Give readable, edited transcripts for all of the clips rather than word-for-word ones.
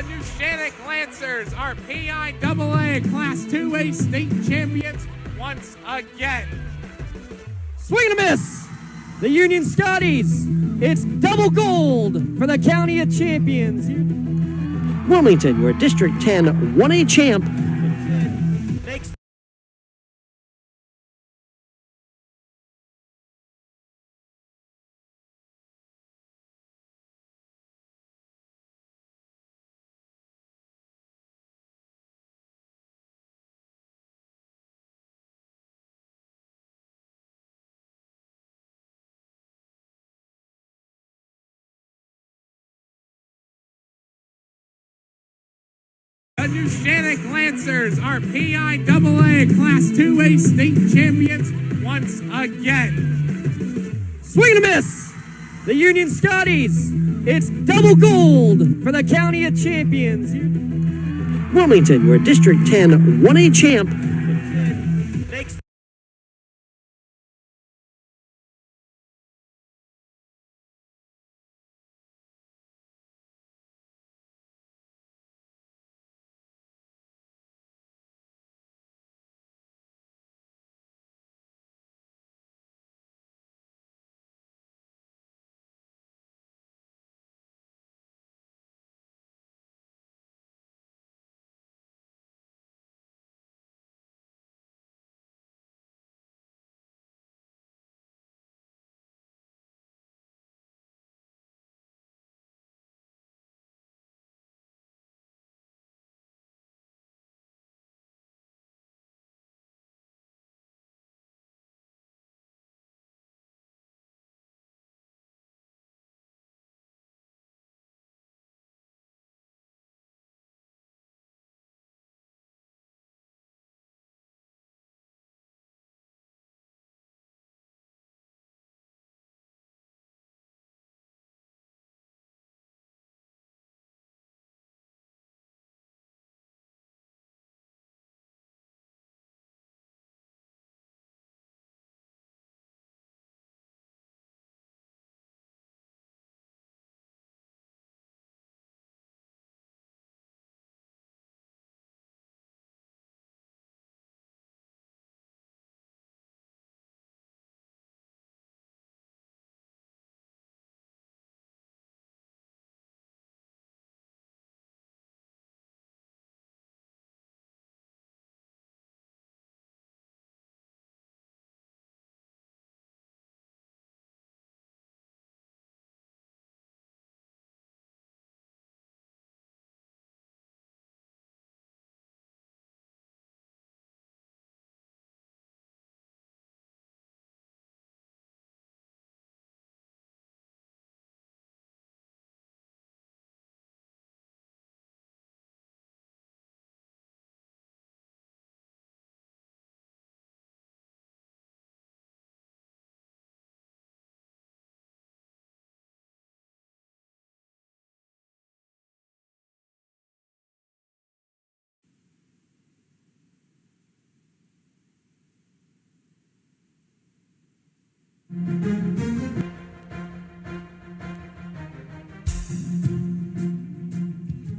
Shannick Lancers are PIAA Class 2A state champions once again. Swing and a miss. The Union Scotties. It's double gold for the County of Champions. Wilmington, your District 10 1A champ. The Shannick Lancers are PIAA Class 2A state champions once again. Swing and a miss. The Union Scotties. It's double gold for the County of Champions. Wilmington, your District 10 1A champ.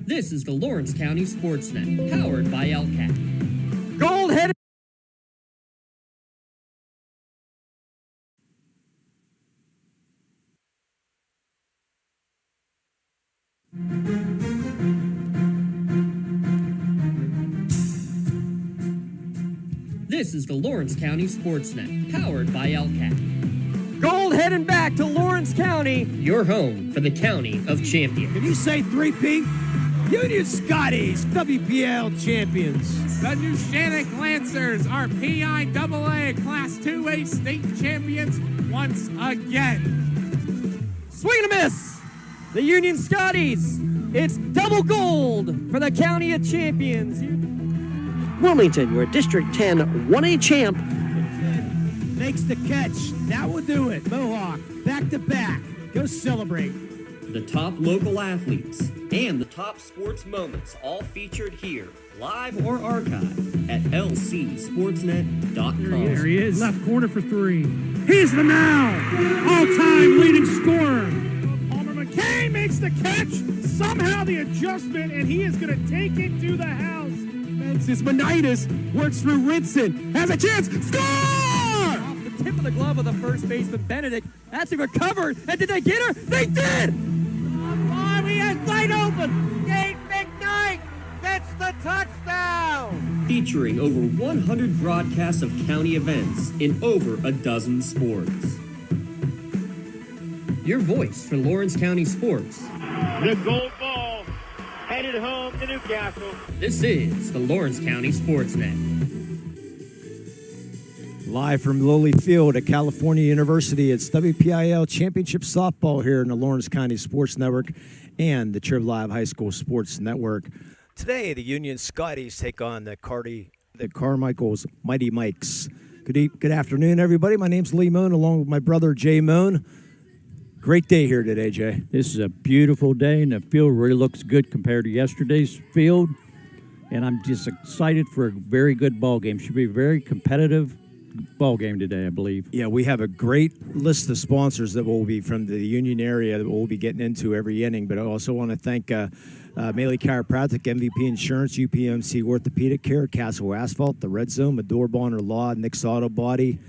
This is the Lawrence County SportsNet, powered by LCAT. Gold-headed. This is the Lawrence County SportsNet, powered by LCAT. Gold heading back to Lawrence County. Your home for the County of Champions. Can you say 3P? Union Scotties, WPIAL champions. The Shannick Lancers are PIAA Class 2A state champions once again. Swing and a miss. The Union Scotties. It's double gold for the County of Champions. Wilmington, your District 10 1A champ. Makes the catch. That will do it. Mohawk, back to back. Go celebrate. The top local athletes and the top sports moments all featured here, live or archived at lcsportsnet.com. There he is. Left corner for three. He's the now all-time leading scorer. Palmer Kane makes the catch. Somehow the adjustment, and he is going to take it to the house. Makes his Monitis, works through Rinson. Has a chance. Score! Off the tip of the glove of the first baseman, Benedict. That's recovered. And did they get her? They did! He has wide open. Nate McKnight gets the touchdown. Featuring over 100 broadcasts of county events in over a dozen sports. Your voice for Lawrence County sports. The gold ball headed home to Newcastle. This is the Lawrence County SportsNet. Live from Lilly Field at California University, it's WPIAL Championship Softball here in the Lawrence County Sports Network and the Trib Live High School Sports Network. Today, the Union Scotties take on the Carmichaels Mighty Mikes. Good afternoon, everybody. My name's Lee Moon, along with my brother Jay Moon. Great day here today, Jay. This is a beautiful day, and the field really looks good compared to yesterday's field. And I'm just excited for a very good ball game. Should be a very competitive ball game today, I believe. Yeah, we have a great list of sponsors that will be from the Union area that we'll be getting into every inning. But I also want to thank Maley Chiropractic, MVP Insurance, UPMC Orthopedic Care, Castle Asphalt, The Red Zone, Medor Bonner Law, Nick's Auto Body,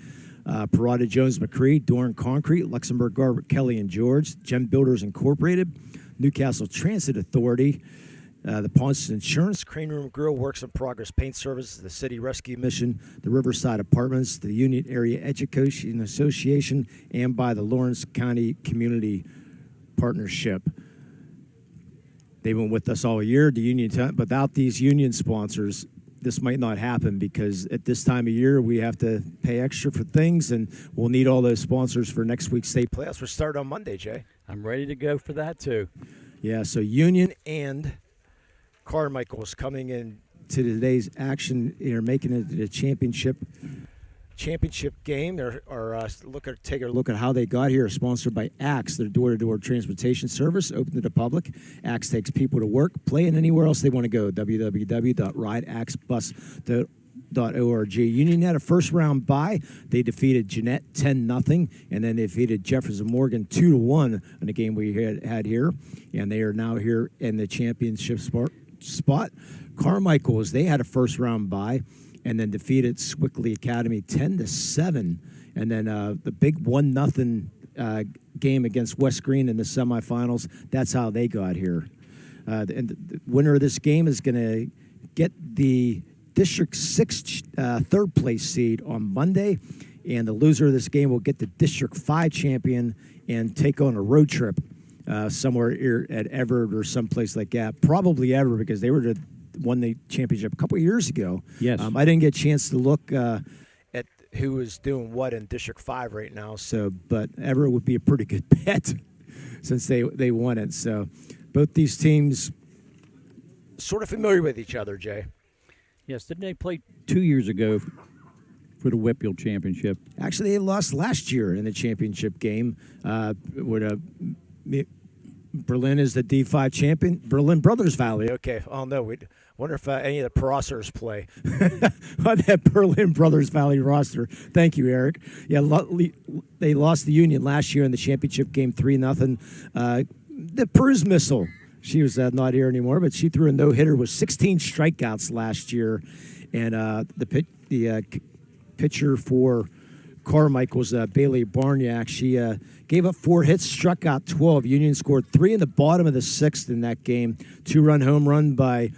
Parada Jones McCree, Dorn Concrete, Luxembourg Garbert, Kelly and George, Gem Builders Incorporated, Newcastle Transit Authority, the Ponce Insurance, Crane Room Grill, Works in Progress Paint Services, the City Rescue Mission, the Riverside Apartments, the Union Area Education Association, and by the Lawrence County Community Partnership. They've been with us all year. The Union, without these union sponsors, this might not happen because at this time of year we have to pay extra for things, and we'll need all those sponsors for next week's state playoffs. We'll start on Monday, Jay. I'm ready to go for that, too. Yeah, so Union and Carmichaels coming in to today's action here, making it the championship game. They're take a look at how they got here. Sponsored by Axe, their door-to-door transportation service, open to the public. Axe takes people to work, play, and anywhere else they want to go. www.rideaxebus.org. Union had a first-round bye. They defeated Jeanette 10-0, and then they defeated Jefferson Morgan 2-1 in a game we had here. And they are now here in the championship spot. Carmichaels, they had a first-round bye and then defeated Swickley Academy 10-7. And then the big 1-0 game against West Green in the semifinals, that's how they got here. And the winner of this game is going to get the District 6 third-place seed on Monday, and the loser of this game will get the District 5 champion and take on a road trip somewhere here at Everett or someplace like that. Probably Everett because they won the championship a couple of years ago. Yes. I didn't get a chance to look at who is doing what in District 5 right now, but Everett would be a pretty good bet since they won it. So both these teams sort of familiar with each other, Jay. Yes, didn't they play 2 years ago for the WPIAL Championship? Actually, they lost last year in the championship game. Berlin is the D5 champion. Berlin Brothers Valley. Okay. Oh, no. We wonder if any of the Prossers play on that Berlin Brothers Valley roster. Thank you, Eric. Yeah, they lost the Union last year in the championship game 3-0. The Peruse Missile. She was not here anymore, but she threw a no-hitter with 16 strikeouts last year. And the pitcher for Carmichael's Bailey Barniak, she gave up 4 hits, struck out 12. Union scored 3 in the bottom of the 6th in that game. 2-run home run by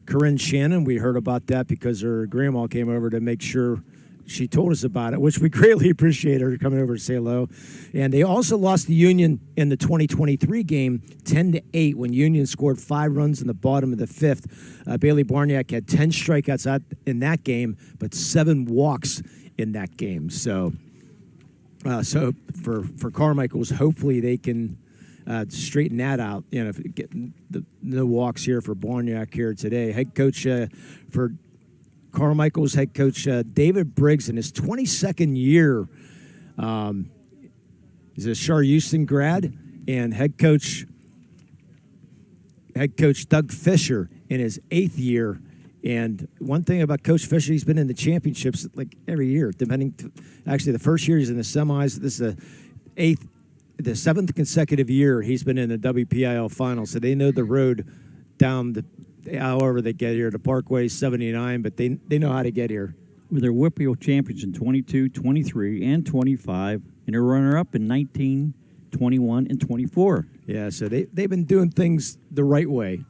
Corinne Shannon. We heard about that because her grandma came over to make sure she told us about it, which we greatly appreciate her coming over to say hello. And they also lost the Union in the 2023 game 10-8 when Union scored 5 runs in the bottom of the 5th. Bailey Barniak had 10 strikeouts out in that game, but 7 walks in that game. So for Carmichaels, hopefully they can straighten that out. You know, get no walks here for Barniak here today. Head coach for Carmichael's head coach David Briggs in his 22nd year. He's a Shar Houston grad, and head coach Doug Fisher in his 8th year. And one thing about Coach Fisher, he's been in the championships like every year. Actually, the first year he's in the semis. This is the 8th the seventh consecutive year he's been in the WPIAL finals, so they know the road down however they get here, the Parkway 79, but they know how to get here. With their WPIAL champions in 22, 23, and 25, and a runner-up in 19, 21, and 24. Yeah, so they've been doing things the right way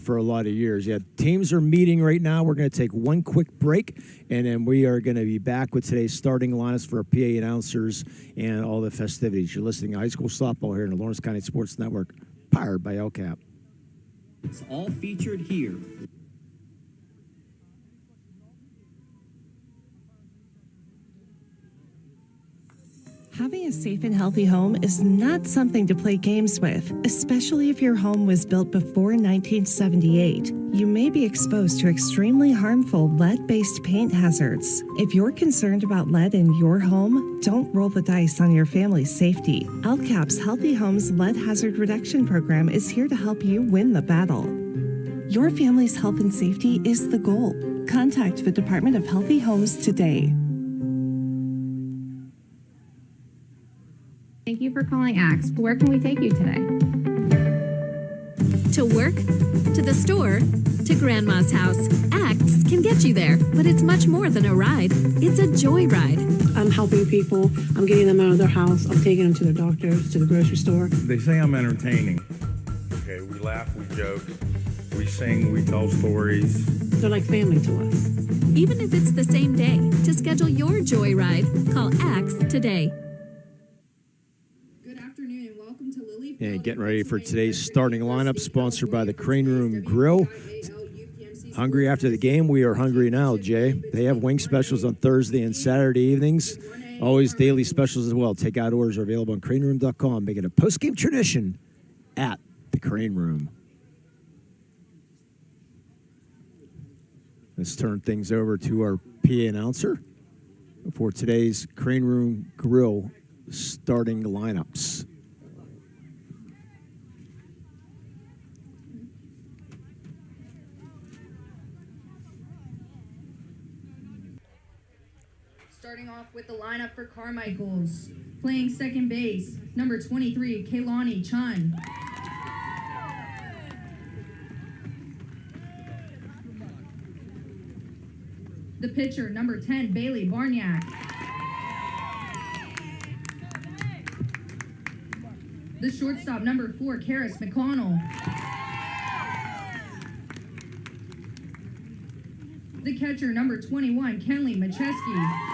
for a lot of years. Yeah, teams are meeting right now. We're going to take one quick break, and then we are going to be back with today's starting lineups for our PA announcers and all the festivities. You're listening to High School Softball here in the Lawrence County Sports Network, powered by LCAP. It's all featured here. Having a safe and healthy home is not something to play games with, especially if your home was built before 1978. You may be exposed to extremely harmful lead-based paint hazards. If you're concerned about lead in your home, don't roll the dice on your family's safety. LCAP's Healthy Homes Lead Hazard Reduction Program is here to help you win the battle. Your family's health and safety is the goal. Contact the Department of Healthy Homes today. Thank you for calling Axe. Where can we take you today? To work, to the store, to Grandma's house. Axe can get you there, but it's much more than a ride. It's a joyride. I'm helping people. I'm getting them out of their house. I'm taking them to their doctors, to the grocery store. They say I'm entertaining. Okay, we laugh, we joke, we sing, we tell stories. They're like family to us. Even if it's the same day, to schedule your joyride, call Axe today. And getting ready for today's starting lineup, sponsored by the Crane Room Grill. Hungry after the game? We are hungry now, Jay. They have wing specials on Thursday and Saturday evenings. Always daily specials as well. Takeout orders are available on craneroom.com. Make it a post-game tradition at the Crane Room. Let's turn things over to our PA announcer for today's Crane Room Grill starting lineups. Starting off with the lineup for Carmichaels. Playing second base, number 23, Kaylani Chun. The pitcher, number 10, Bailey Barniak. The shortstop, number 4, Karis McConnell. The catcher, number 21, Kenley Macheski.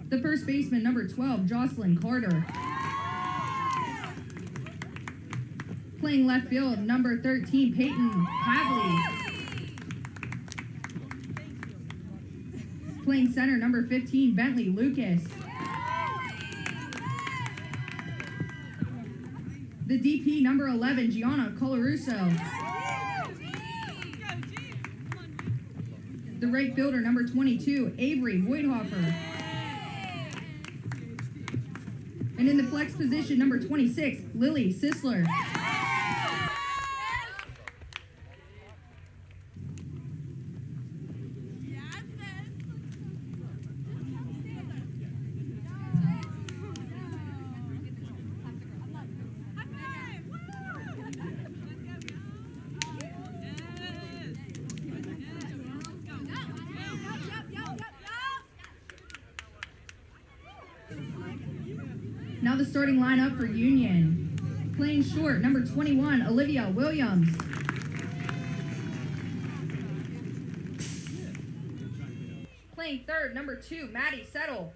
The first baseman, number 12, Jocelyn Carter. Playing left field, number 13, Peyton Havley. Playing center, number 15, Bentley Lucas. The DP, number 11, Gianna Colarusso. The right fielder, number 22, Avery Voidhofer. And in the flex position, number 26, Lily Sisler. Now the starting lineup for Union. Playing short, number 21, Olivia Williams. Playing third, number 2, Maddie Settle.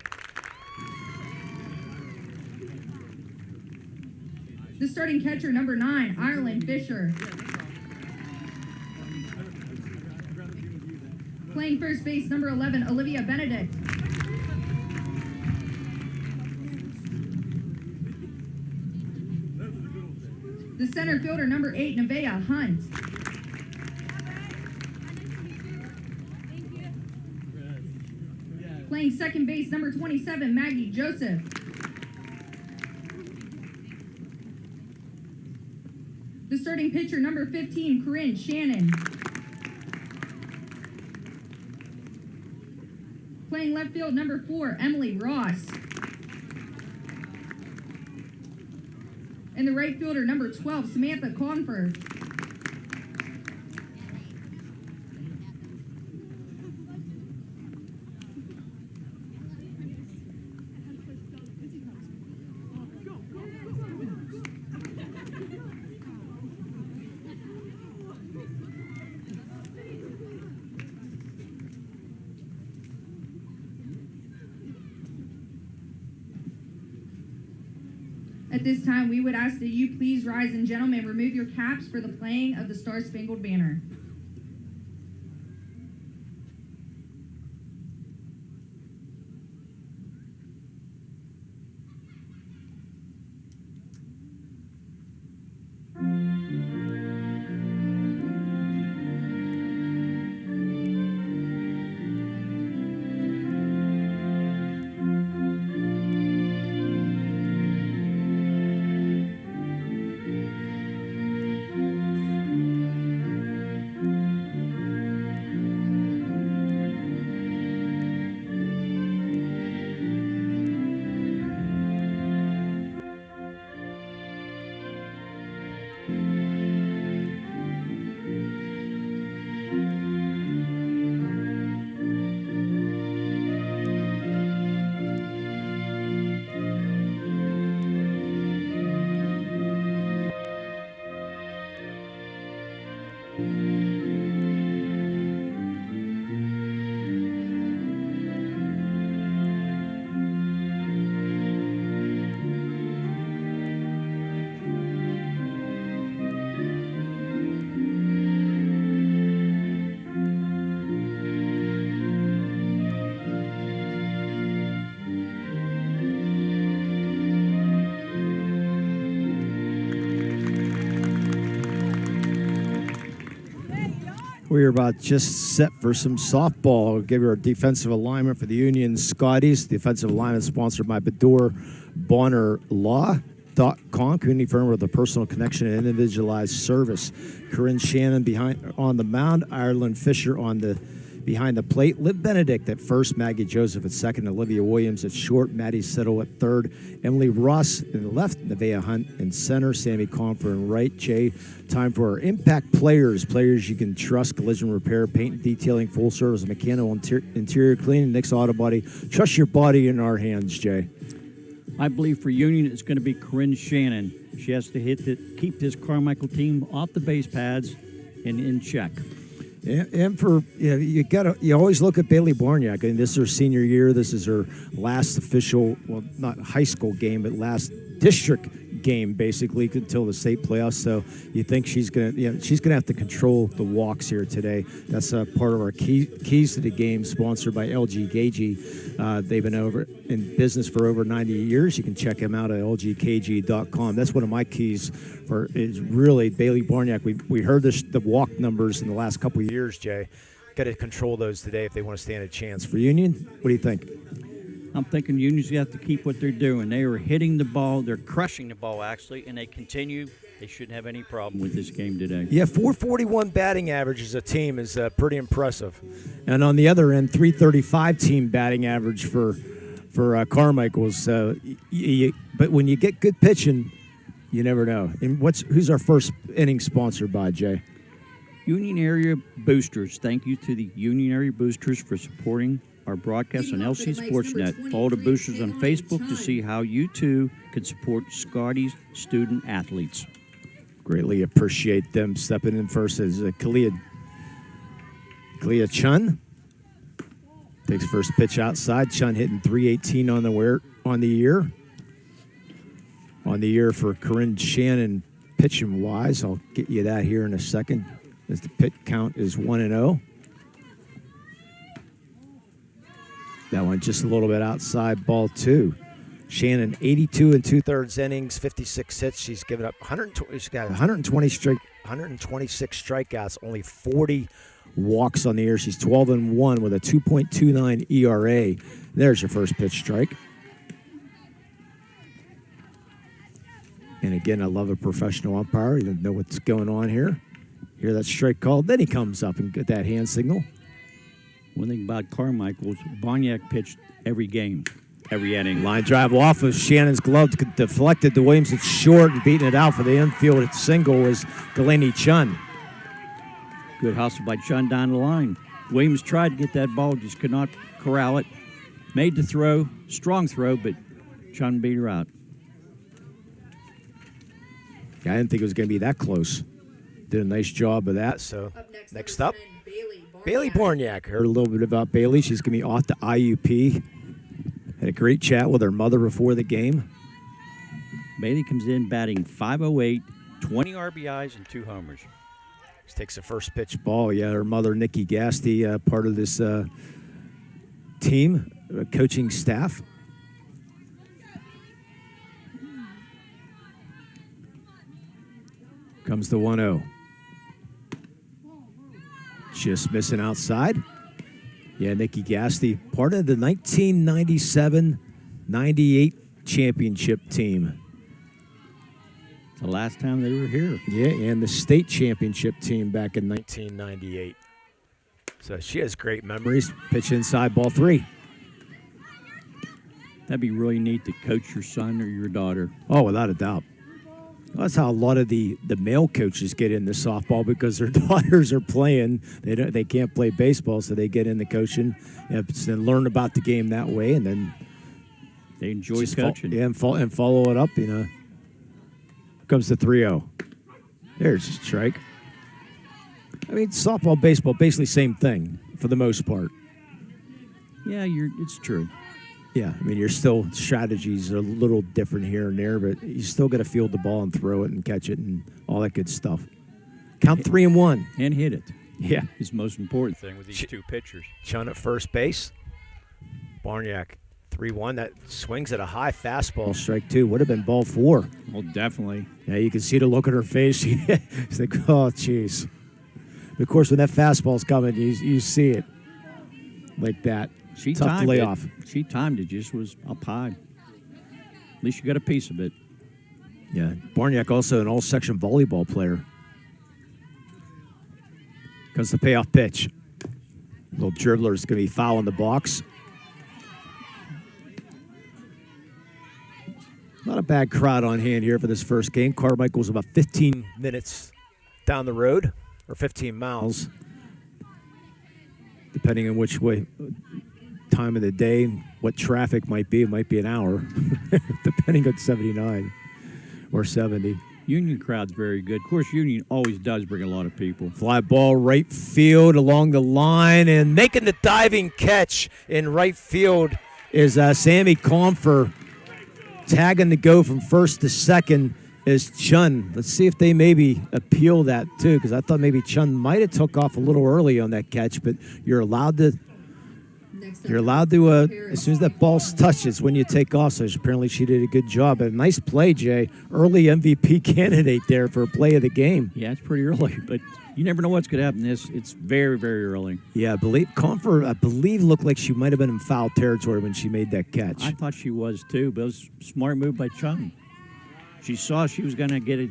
The starting catcher, number 9, Ireland Fisher. Playing first base, number 11, Olivia Benedict. The center fielder, number 8, Nevaeh Hunt. Playing second base, number 27, Maggie Joseph. The starting pitcher, number 15, Corinne Shannon. Playing left field, number 4, Emily Ross. And the right fielder, number 12, Samantha Confer. At this time, we would ask that you please rise and gentlemen remove your caps for the playing of the Star-Spangled Banner. We're about just set for some softball. We'll give you our defensive alignment for the Union Scotties. Defensive alignment sponsored by Bador Bonner Law.com, community firm with a personal connection and individualized service. Corinne Shannon on the mound, Ireland Fisher behind the plate, Liv Benedict at first, Maggie Joseph at second, Olivia Williams at short, Maddie Settle at third, Emily Ross in the left, Nevaeh Hunt in center, Sammy Confer in right. Jay, time for our impact players you can trust: collision repair, paint and detailing, full service, mechanical interior cleaning, Nick's Auto Body. Trust your body in our hands, Jay. I believe for Union it's going to be Corinne Shannon. She has to keep this Carmichael team off the base pads and in check. And for you always look at Bailey Barniak, and this is her senior year. This is her last official, well, not high school game, but last district game basically until the state playoffs. So you think she's gonna have to control the walks here today. That's part of our keys to the game, sponsored by LG Gagey. They've been in business for over 90 years. You can check them out at lgkg.com. That's one of my keys for is really Bailey Barniak. We heard the walk numbers in the last couple of years, Jay. Got to control those today if they want to stand a chance. For Union, what do you think? I'm thinking Union's got to keep what they're doing. They are hitting the ball. They're crushing the ball, actually, and they continue. They shouldn't have any problem with this game today. Yeah, 441 batting average as a team is pretty impressive. And on the other end, 335 team batting average for Carmichaels. But when you get good pitching, you never know. And who's our first inning sponsored by, Jay? Union Area Boosters. Thank you to the Union Area Boosters for supporting our broadcast on LC SportsNet. Follow the Boosters on Facebook to see how you too can support Scotties student athletes. Greatly appreciate them stepping in first as Kalia Chun takes first pitch outside. Chun hitting .318 on the year. On the year for Corinne Shannon pitching wise. I'll get you that here in a second as the pitch count is 1-0. That one just a little bit outside, ball 2. Shannon, 82 2/3 innings, 56 hits. She's given up 120. She's got 126 strikeouts, only 40 walks on the year. She's 12-1 with a 2.29 ERA. There's your first pitch strike. And again, I love a professional umpire. You know what's going on here. Hear that strike called. Then he comes up and get that hand signal. One thing about Carmichaels, Boniak pitched every game, every inning. Line drive off of Shannon's glove, deflected to Williams. It's short and beating it out for the infield. Single was Delaney Chun. Good hustle by Chun down the line. Williams tried to get that ball, just could not corral it. Made the throw, strong throw, but Chun beat her out. Yeah, I didn't think it was going to be that close. Did a nice job of that. So next up, Bailey Borniak. Heard a little bit about Bailey. She's going to be off to IUP. Had a great chat with her mother before the game. Bailey comes in batting .508, 20 RBIs, and 2 homers. She takes the first pitch ball. Yeah, her mother, Nikki Gasty, part of this team, coaching staff. Comes the 1-0. Just missing outside. Yeah, Nikki Gasty, part of the 1997-98 championship team. The last time they were here. Yeah, and the state championship team back in 1998. So she has great memories. Pitch inside, ball 3. That'd be really neat to coach your son or your daughter. Oh, without a doubt. That's how a lot of the male coaches get into softball, because their daughters are playing. They can't play baseball, so they get into coaching and learn about the game that way, and then they enjoy coaching. And follow it up. Comes the 3-0. There's a strike. I mean, softball, baseball, basically same thing for the most part. Yeah, it's true. Yeah, I mean, strategies are a little different here and there, but you still got to field the ball and throw it and catch it and all that good stuff. Count 3-1. And hit it. Yeah. Is the most important thing with these two pitchers. Chun at first base. Barniak, 3-1. That swings at a high fastball. Strike 2. Would have been ball 4. Well, definitely. Yeah, you can see the look on her face. She's like, oh, jeez. Of course, when that fastball's coming, you see it like that. She Tough timed layoff. She timed it, just was up high. At least you got a piece of it. Yeah, Barniak also an all-section volleyball player. Comes the payoff pitch. Little dribbler is going to be foul in the box. Not a bad crowd on hand here for this first game. Carmichael's about 15 minutes down the road, or 15 miles, depending on which way, time of the day, what traffic might be. It might be an hour, depending on 79 or 70. Union crowd's very good. Of course, Union always does bring a lot of people. Fly ball right field along the line, and making the diving catch in right field is Sammy Comfer. Tagging to go from first to second is Chun. Let's see if they maybe appeal that too, because I thought maybe Chun might have took off a little early on that catch, but you're allowed to. As soon as that ball touches, when you take off. So apparently she did a good job. But a nice play, Jay. Early MVP candidate there for a play of the game. Yeah, it's pretty early, but you never know what's going to happen. It's very, very early. Yeah, Comfer, I believe, looked like she might have been in foul territory when she made that catch. I thought she was too, but it was a smart move by Chun. She saw she was going to get it.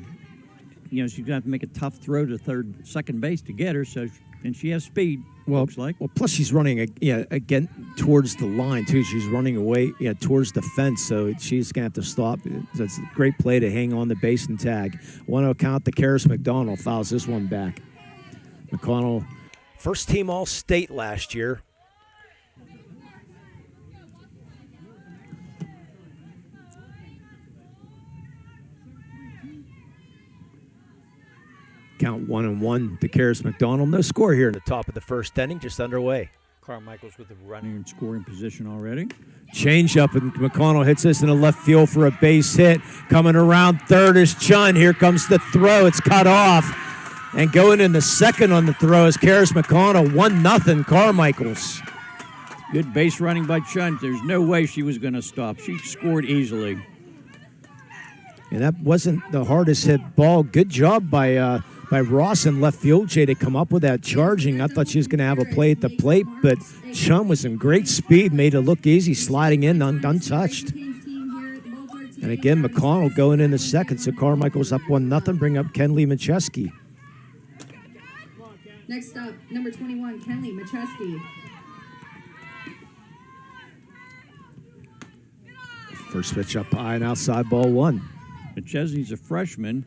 She's going to have to make a tough throw to second base to get her. And she has speed. Looks like. Well, plus she's running again towards the line too. She's running away towards the fence, so she's gonna have to stop. That's a great play to hang on the base and tag. 1-0 count. The Karis McDonald fouls this one back. McConnell, first team All-State last year. Count 1-1 to Karis McDonald. No score here in the top of the first inning, just underway. Carmichaels with the running and scoring position already. Change up, and McConnell hits this in the left field for a base hit. Coming around third is Chun. Here comes the throw. It's cut off. And going in the second on the throw is Karis McConnell. 1-0 Carmichaels. Good base running by Chun. There's no way she was going to stop. She scored easily. And that wasn't the hardest hit ball. Good job by Ross in left field, Jay, to come up with that charging. I thought she was going to have a play at the plate, but Chun with some great speed made it look easy, sliding in untouched. And again, McConnell going in the second, so Carmichael's up 1-0. Bring up Kenley Macheski. Next up, number 21, Kenley Macheski. First pitch up high and outside, ball one. McChesney's a freshman.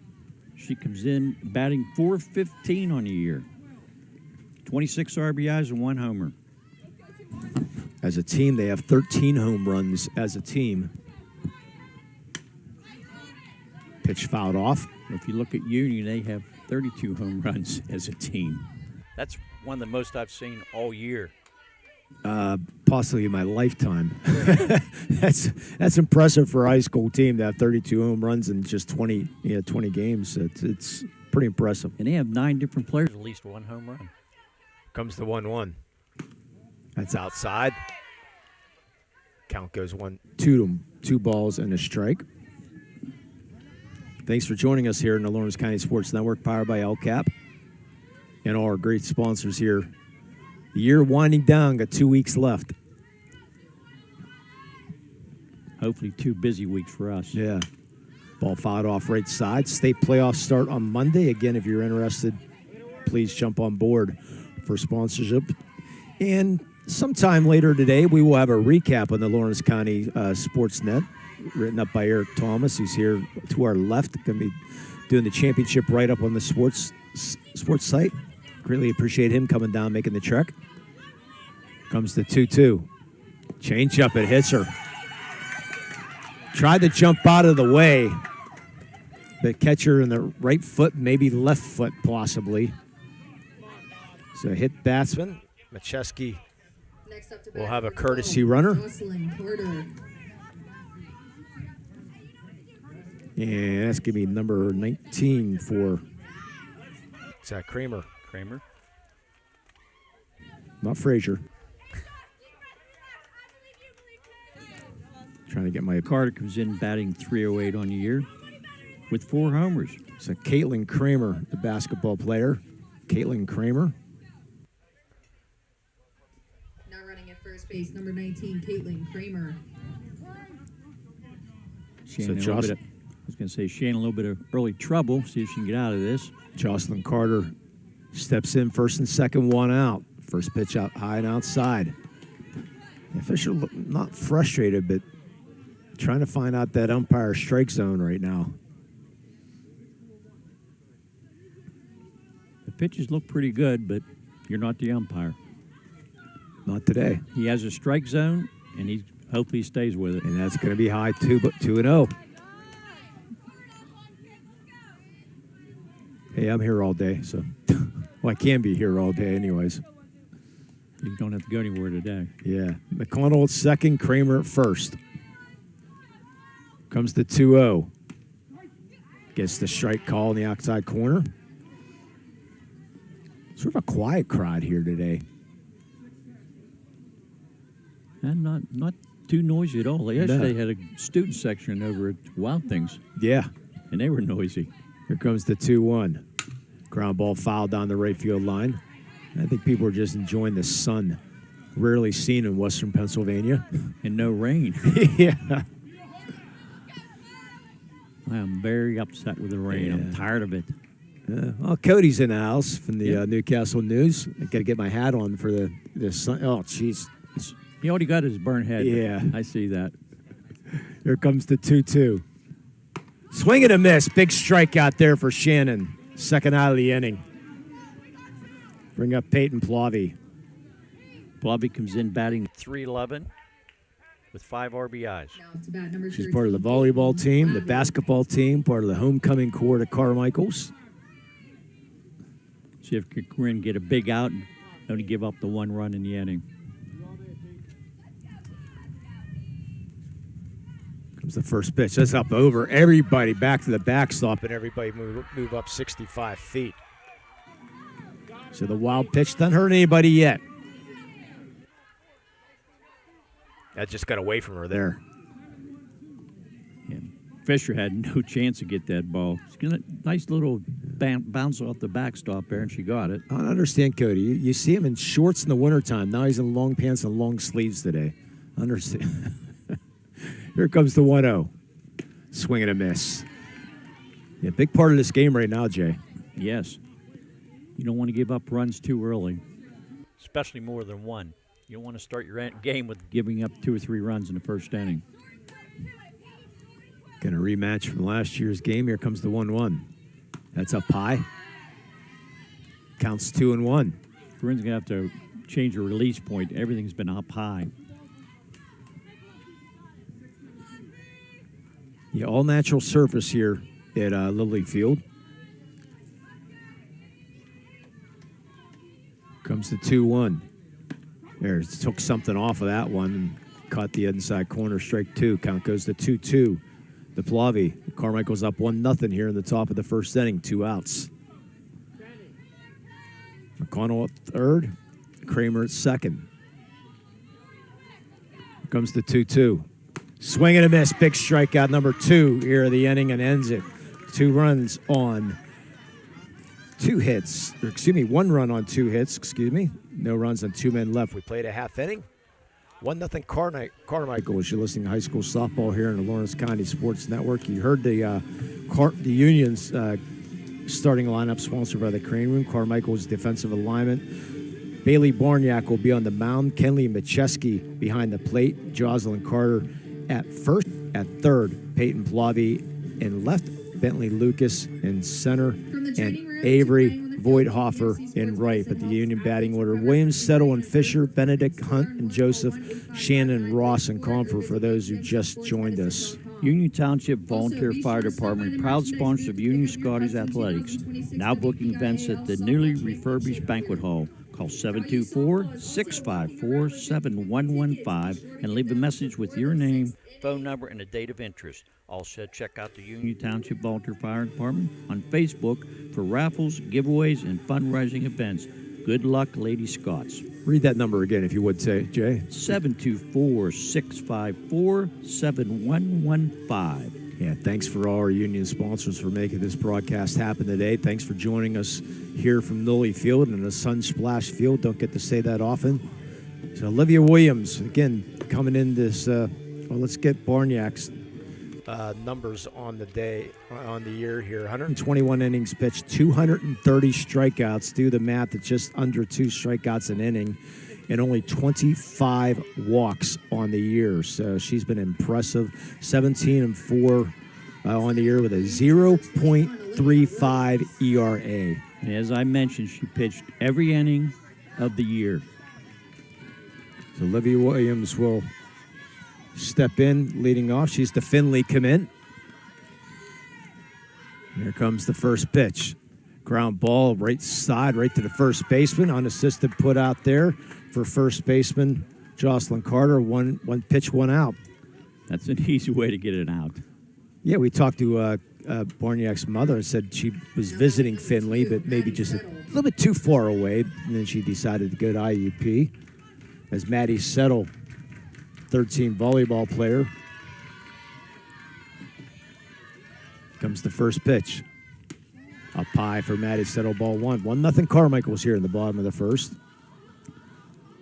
She comes in batting .415 on the year. 26 RBIs and 1 homer. As a team, they have 13 home runs as a team. Pitch fouled off. If you look at Union, they have 32 home runs as a team. That's one of the most I've seen all year. Possibly in my lifetime. That's impressive for a high school team to have 32 home runs in just 20 games. It's pretty impressive. And they have 9 different players. At least 1 home run. Comes the 1-1. That's outside. Count goes 1-2, 2 balls and a strike. Thanks for joining us here in the Lawrence County Sports Network, powered by LCAP, and all our great sponsors here. The year winding down, got 2 weeks left. Hopefully 2 busy weeks for us. Yeah. Ball fouled off right side. State playoffs start on Monday. Again, if you're interested, please jump on board for sponsorship. And sometime later today, we will have a recap on the Lawrence County SportsNet, written up by Eric Thomas, who's here to our left. Going to be doing the championship write-up on the sports site. Greatly appreciate him coming down, making the trek. Comes the 2-2. Change up, it hits her. Tried to jump out of the way. The catcher in the right foot, maybe left foot possibly. So hit batsman. Macheski will have a courtesy runner. And that's going to be number 19 for... Is that Kramer? Kramer. Not Frazier. Trying to get my... Carter comes in batting .308 on the year with 4 homers. So Caitlin Kramer, the basketball player. Caitlin Kramer. Now running at first base, number 19, Caitlin Kramer. I was going to say, Shane, a little bit of early trouble. See if she can get out of this. Jocelyn Carter steps in, first and second, 1 out. First pitch out high and outside. The official not frustrated, but trying to find out that umpire strike zone right now. The pitches look pretty good, but you're not the umpire. Not today. He has a strike zone, and he hopefully stays with it. And that's going to be high 2-0. Hey, I'm here all day, so well, I can be here all day anyways. You don't have to go anywhere today. Yeah. McConnell at second, Kramer at first. Comes the 2-0. Gets the strike call in the outside corner. Sort of a quiet crowd here today. And not too noisy at all. Yesterday they had a student section over at Wild Things. Yeah. And they were noisy. Here comes the 2-1. Ground ball fouled down the right field line. I think people are just enjoying the sun. Rarely seen in western Pennsylvania. And no rain. Yeah. I am very upset with the rain. Yeah. I'm tired of it. Well, Cody's in the house from the Newcastle News. I got to get my hat on for the sun. Oh, jeez. He already got his burnt head. Yeah. I see that. Here comes the 2-2. Swing and a miss. Big strikeout there for Shannon. Second out of the inning. Bring up Peyton Plavy. Plavy comes in batting .311 with 5 RBIs. She's part of the volleyball team, the basketball team, part of the homecoming court at Carmichaels. See if Corinne get a big out and only give up the 1 run in the inning. Comes the first pitch. That's up over everybody, back to the backstop, and everybody move up 65 feet. So the wild pitch doesn't hurt anybody yet. That just got away from her there. Yeah. Fisher had no chance to get that ball. She's got a nice little bounce off the backstop there, and she got it. I don't understand, Cody. You see him in shorts in the wintertime. Now he's in long pants and long sleeves today. I understand. Here comes the 1-0. Swing and a miss. Yeah, big part of this game right now, Jay. Yes. You don't want to give up runs too early. Especially more than 1. You don't want to start your game with giving up 2 or 3 runs in the first inning. Going to rematch from last year's game. Here comes the 1-1. That's up high. Counts 2-1. Corinne's going to have to change her release point. Everything's been up high. Yeah, all natural surface here at Lily Field. Comes the 2-1. There, took something off of that one and caught the inside corner, strike 2. Count goes to 2-2. The Plavi. Carmichael's up 1-0 here in the top of the first inning. 2 outs. McConnell at third. Kramer at second. Here comes the 2-2. Swing and a miss. Big strikeout number 2 here of the inning and ends it. 2 runs on 2 hits. Or, excuse me, 1 run on 2 hits. Excuse me. No runs on 2 men left. We played a half inning. 1-0 Carmichaels. You're listening to high school softball here on the Lawrence County Sports Network. You heard the Union's starting lineup sponsored by the Crane Room. Carmichael's defensive alignment. Bailey Barniak will be on the mound. Kenley Macheski behind the plate. Jocelyn Carter at first. At third, Peyton Plavi in left. Bentley Lucas in center. And Avery Voigthofer in right. But the Union batting order: Williams, Settle, and Fisher, Benedict, Hunt, and Joseph, Shannon, Ross, and Comfort for those who just joined us. Union Township Volunteer Fire Department, proud sponsor of Union Scotties Athletics, now booking events at the newly refurbished banquet hall. Call 724-654-7115 and leave a message with your name, phone number, and a date of interest. Also, check out the Union Township Volunteer Fire Department on Facebook for raffles, giveaways, and fundraising events. Good luck, Lady Scots. Read that number again, if you would, say, Jay. 724-654-7115. Yeah, thanks for all our union sponsors for making this broadcast happen today. Thanks for joining us here from Lily Field and the Sunsplash Field. Don't get to say that often. So Olivia Williams, again, coming in this, let's get Barniak's numbers on the day, on the year here. 121 innings pitched, 230 strikeouts. Do the math, it's just under 2 strikeouts an inning, and only 25 walks on the year. So she's been impressive. 17-4 on the year with a 0.35 ERA. And as I mentioned, she pitched every inning of the year. So Olivia Williams will step in, leading off. She's the Finley come in. Here comes the first pitch. Ground ball, right side, right to the first baseman. Unassisted put out there for first baseman Jocelyn Carter. One pitch, 1 out. That's an easy way to get it out. Yeah, we talked to Barniak's mother and said she was visiting Finley, but maybe just a little bit too far away. And then she decided to go to IUP. As Maddie Settle, third-team volleyball player. Comes the first pitch. Up high for Maddie Settle, ball 1. 1-0 Carmichael's here in the bottom of the first.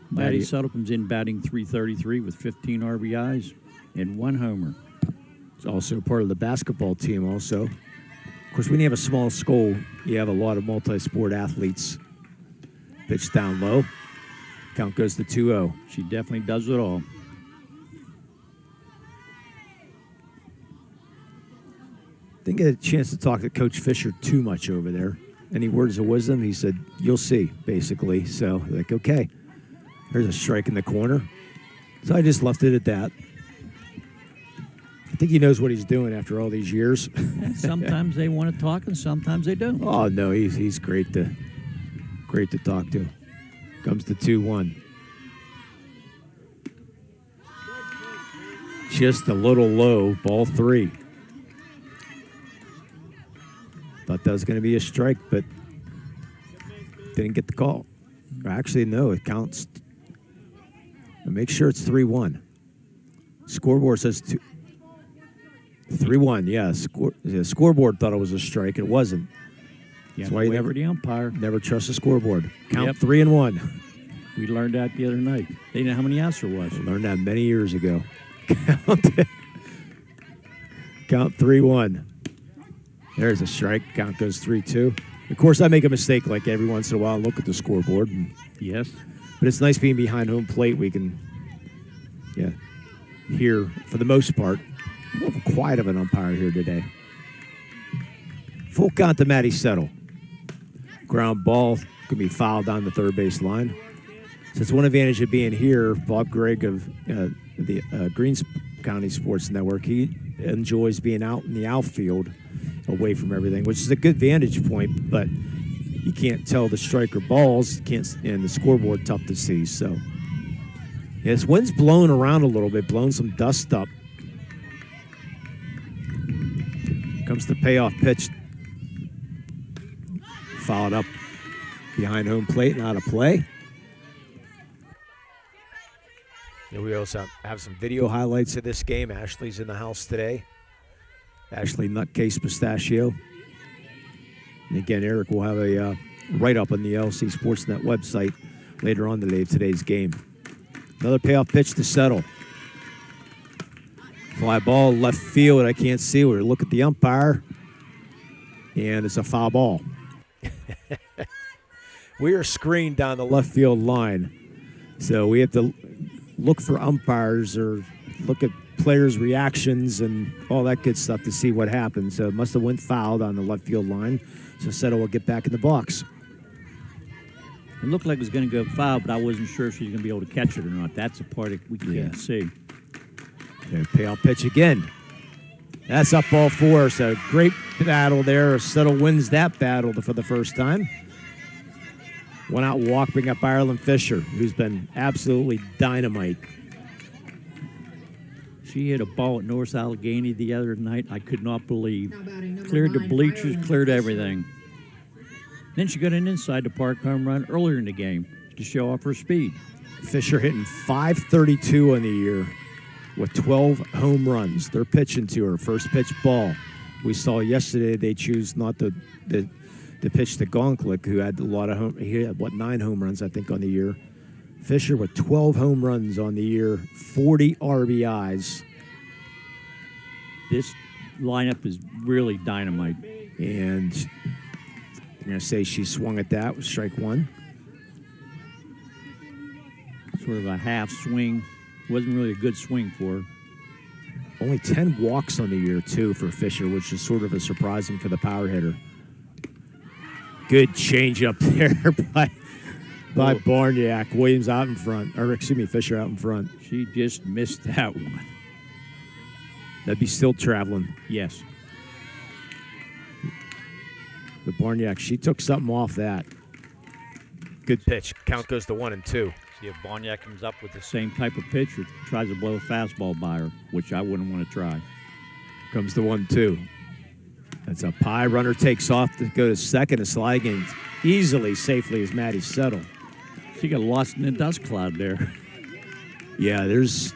Maddie Settle comes in batting .333 with 15 RBIs and 1 homer. He's also part of the basketball team also. Of course, when you have a small school, you have a lot of multi-sport athletes. Pitch down low. Count goes to 2-0. She definitely does it all. Didn't get a chance to talk to Coach Fisher too much over there. Any words of wisdom? He said, you'll see, basically. So, like, okay. There's a strike in the corner. So I just left it at that. I think he knows what he's doing after all these years. Sometimes they want to talk and sometimes they don't. Oh, no, he's great to talk to. Comes to 2-1. Just a little low, ball 3. Thought that was going to be a strike, but didn't get the call. Or actually, no, it counts. Make sure it's 3-1. Scoreboard says 3-1, yeah. The scoreboard thought it was a strike. It wasn't. That's why you never the umpire. Never trust the scoreboard. Count 3-1. We learned that the other night. They didn't know how many outs there was. We learned that many years ago. Count 3-1. There's a strike. Count goes 3-2. Of course, I make a mistake like every once in a while and look at the scoreboard. Yes. But it's nice being behind home plate. We can, hear, for the most part, A little quiet of an umpire here today. Full count to Maddie Settle. Ground ball could be fouled down the third base line. So it's one advantage of being here. Bob Gregg of the Greens County Sports Network, he enjoys being out in the outfield away from everything, which is a good vantage point, but you can't tell the striker balls, and the scoreboard tough to see. So, yeah, this wind's blowing around a little bit, blowing some dust up. Comes the payoff pitch. Fouled up behind home plate and out of play. Yeah, we also have some video highlights of this game. Ashley's in the house today. Ashley Nutcase Pistachio. And again, Eric will have a write-up on the LC Sportsnet website later on today of today's game. Another payoff pitch to Settle. Fly ball left field. I can't see. We look at the umpire, and it's a foul ball. We are screened down the left field line, so we have to look for umpires or look at players' reactions and all that good stuff to see what happened. So it must have went fouled on the left field line, so Settle will get back in the box. It looked like it was going to go foul, but I wasn't sure if she was going to be able to catch it or not. That's the part that we can't see. Okay, payoff pitch again. That's up ball four, so great battle there. Settle wins that battle for the first time. One out walk, bring up Ireland Fisher, who's been absolutely dynamite. She hit a ball at North Allegheny the other night I could not believe. Cleared the bleachers, cleared everything. Then she got an inside the park home run earlier in the game to show off her speed. Fisher hitting .532 on the year with 12 home runs. They're pitching to her. First pitch ball. We saw yesterday they choose not to pitch to Gonklick, who had a lot of he had 9 home runs I think on the year. Fisher with 12 home runs on the year, 40 RBIs. This lineup is really dynamite. And I'm going to say she swung at that with strike one. Sort of a half swing. Wasn't really a good swing for her. Only 10 walks on the year, too, for Fisher, which is sort of a surprising for the power hitter. Good change up there by Barniak. Williams out in front. Or, excuse me, Fisher out in front. She just missed that one. That'd be still traveling. Yes. The Barniak, she took something off that. Good pitch. Count goes to 1-2. See if Barniak comes up with the same type of pitch or tries to blow a fastball by her, which I wouldn't want to try. Comes to 1-2. That's a pie. Runner takes off to go to second. A slide game easily, safely as Maddie Settle. She got lost in the dust cloud there. Yeah, there's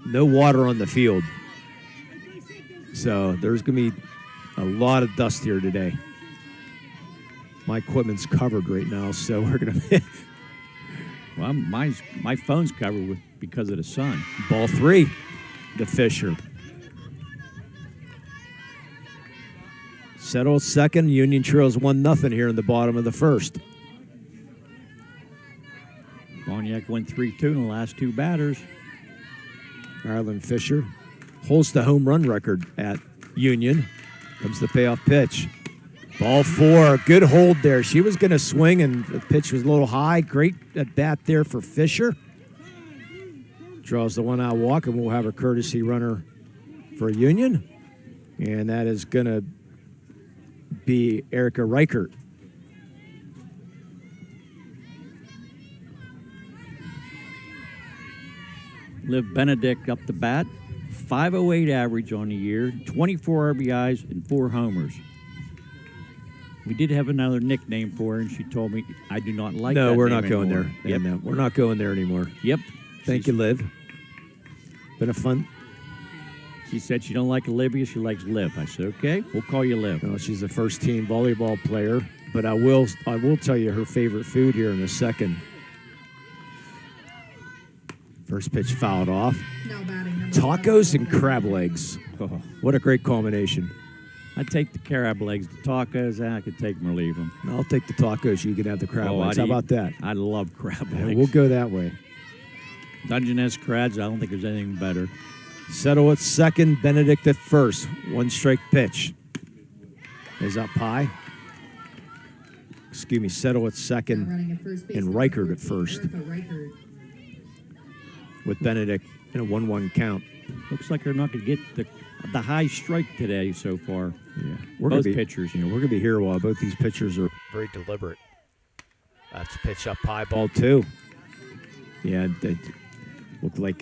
no water on the field. So there's going to be a lot of dust here today. My equipment's covered right now, so we're going to... Well, my phone's covered because of the sun. Ball 3 to Fisher. Settle second. Union trails 1-0 here in the bottom of the first. Barniak went 3-2 in the last 2 batters. Ireland Fisher holds the home run record at Union. Comes the payoff pitch. Ball 4, good hold there. She was going to swing, and the pitch was a little high. Great at bat there for Fisher. Draws the 1-out walk, and we'll have a courtesy runner for Union. And that is going to be Erica Reichert. Liv Benedict up the bat. 508 average on the year, 24 RBIs, and 4 homers. We did have another nickname for her, and she told me I do not like that. No, we're name not going anymore. there. Yeah, no, we're not going there anymore. Yep. Thank you, Liv. Been a fun. She said she don't like Olivia, she likes Liv. I said, okay, we'll call you Liv. No, she's a first-team volleyball player, but I will tell you her favorite food here in a second. First pitch fouled off. Tacos and crab legs. Oh, what a great combination. I'd take the crab legs, the tacos, and I could take them or leave them. I'll take the tacos. You can have the crab legs. How about that? I love crab legs. Yeah, we'll go that way. Dungeness crabs, I don't think there's anything better. Settle at second, Benedict at first. 1 strike pitch. Is up high. Excuse me, Settle at second and Reichert at first. With Benedict in a 1-1 count. Looks like they're not going to get the high strike today so far. Yeah, both pitchers. We're going to be here while both these pitchers are very deliberate. That's pitch up high, ball 2. Yeah, it looked like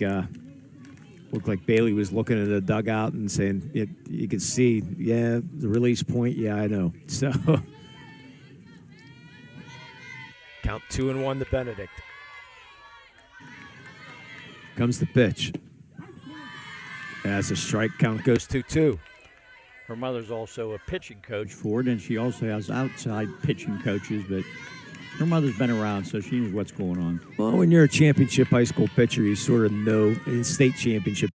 Bailey was looking at the dugout and saying, you could see, the release point, I know. So, count 2-1 to Benedict. Comes the pitch. As a strike, count goes 2-2. Her mother's also a pitching coach for it, and she also has outside pitching coaches, but her mother's been around, so she knows what's going on. Well, when you're a championship high school pitcher, you sort of know, in state championship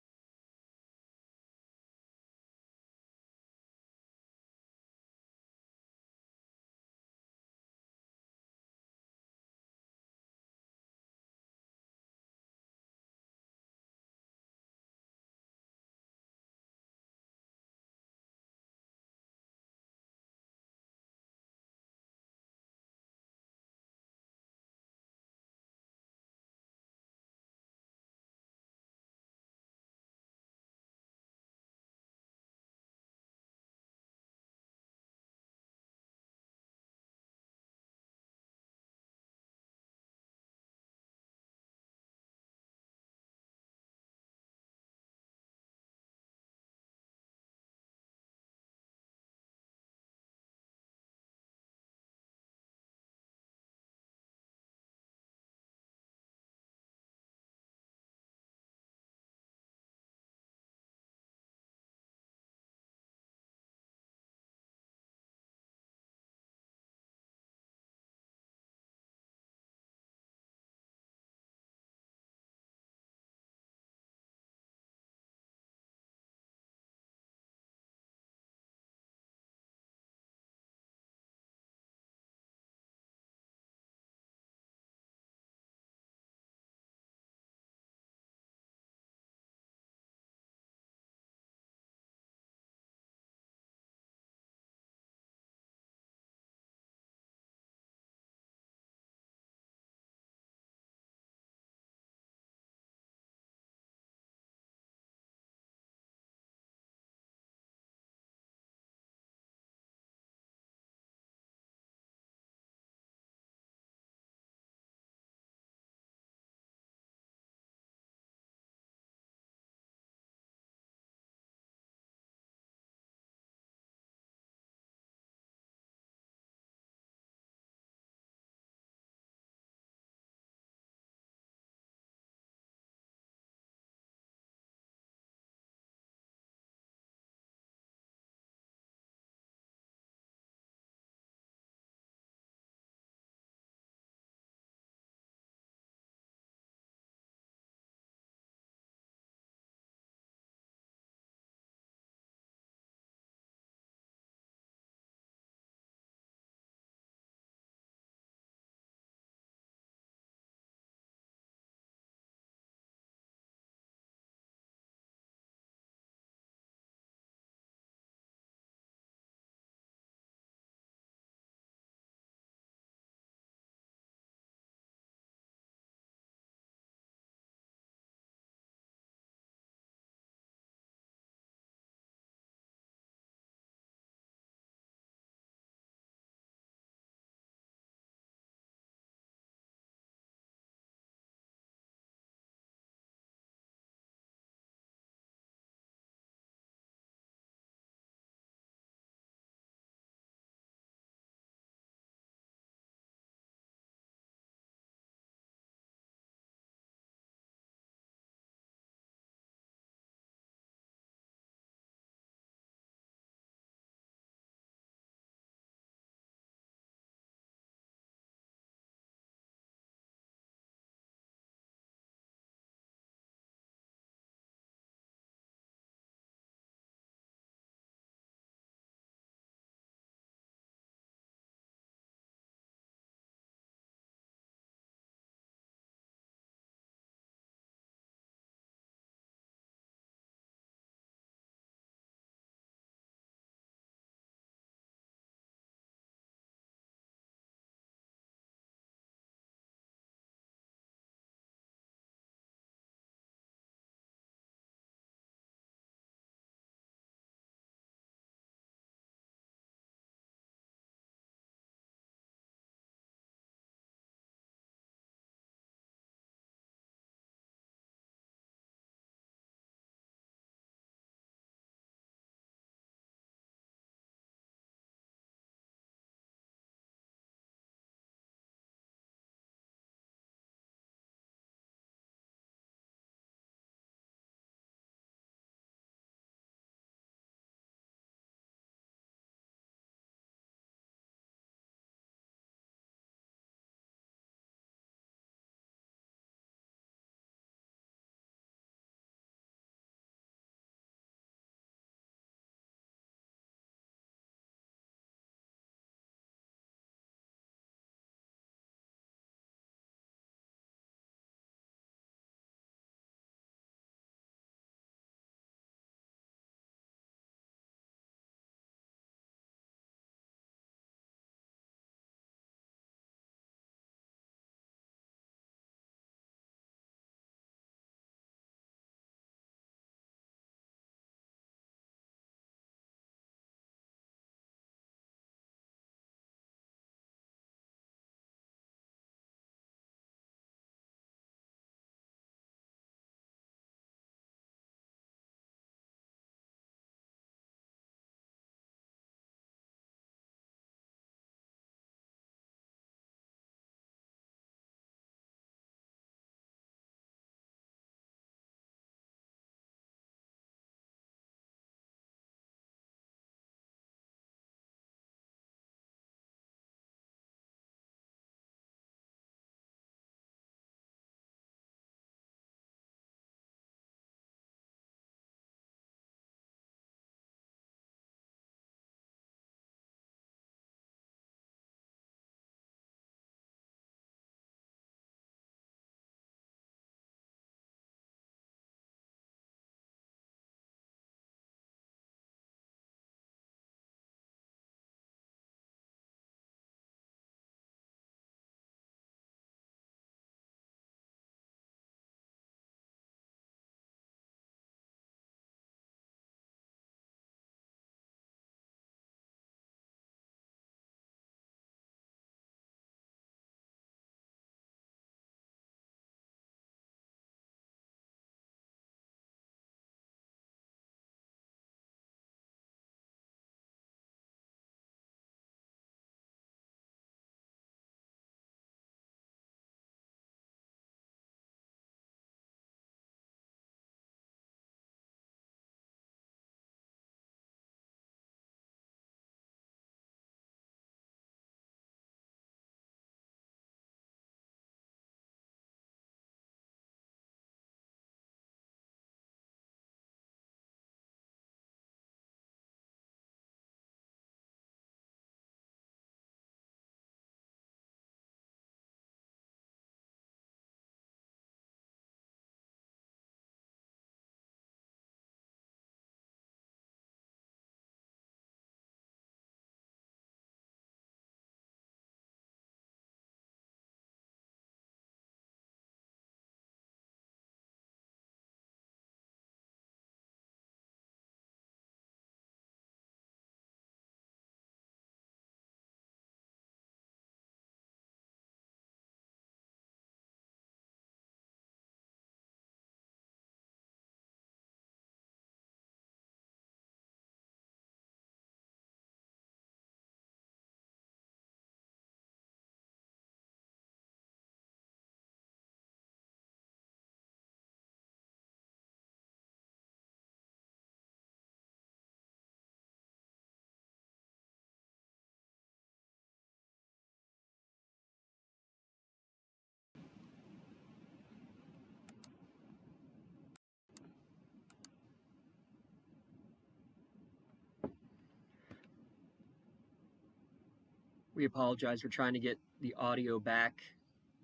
We apologize. We're trying to get the audio back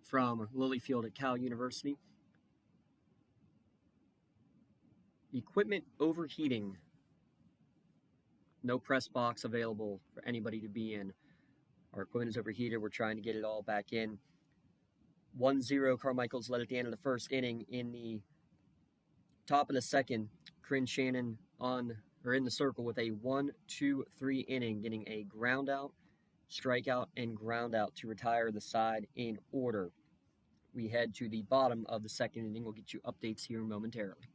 from Lilyfield at Cal University. Equipment overheating. No press box available for anybody to be in. Our equipment is overheated. We're trying to get it all back in. 1-0 Carmichaels led at the end of the first inning. In the top of the second, Corinne Shannon in the circle with a 1-2-3 inning, getting a ground out, strikeout, and ground out to retire the side in order. We head to the bottom of the second inning. We'll get you updates here momentarily.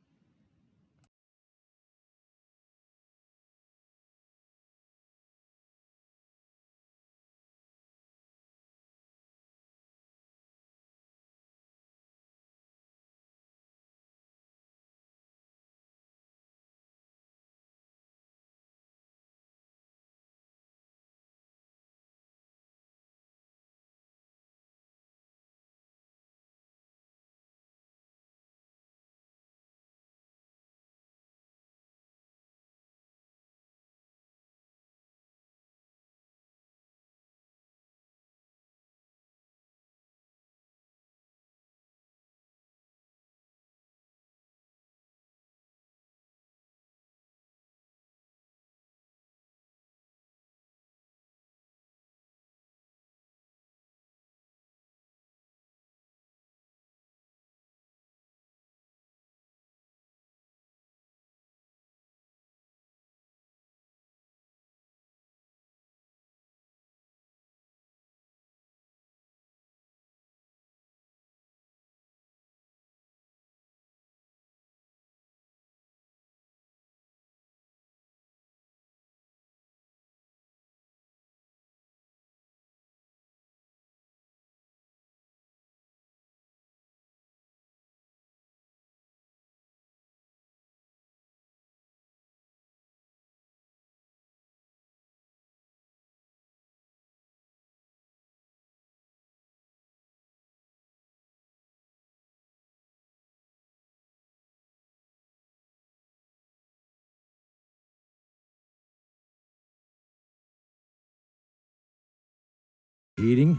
Heating.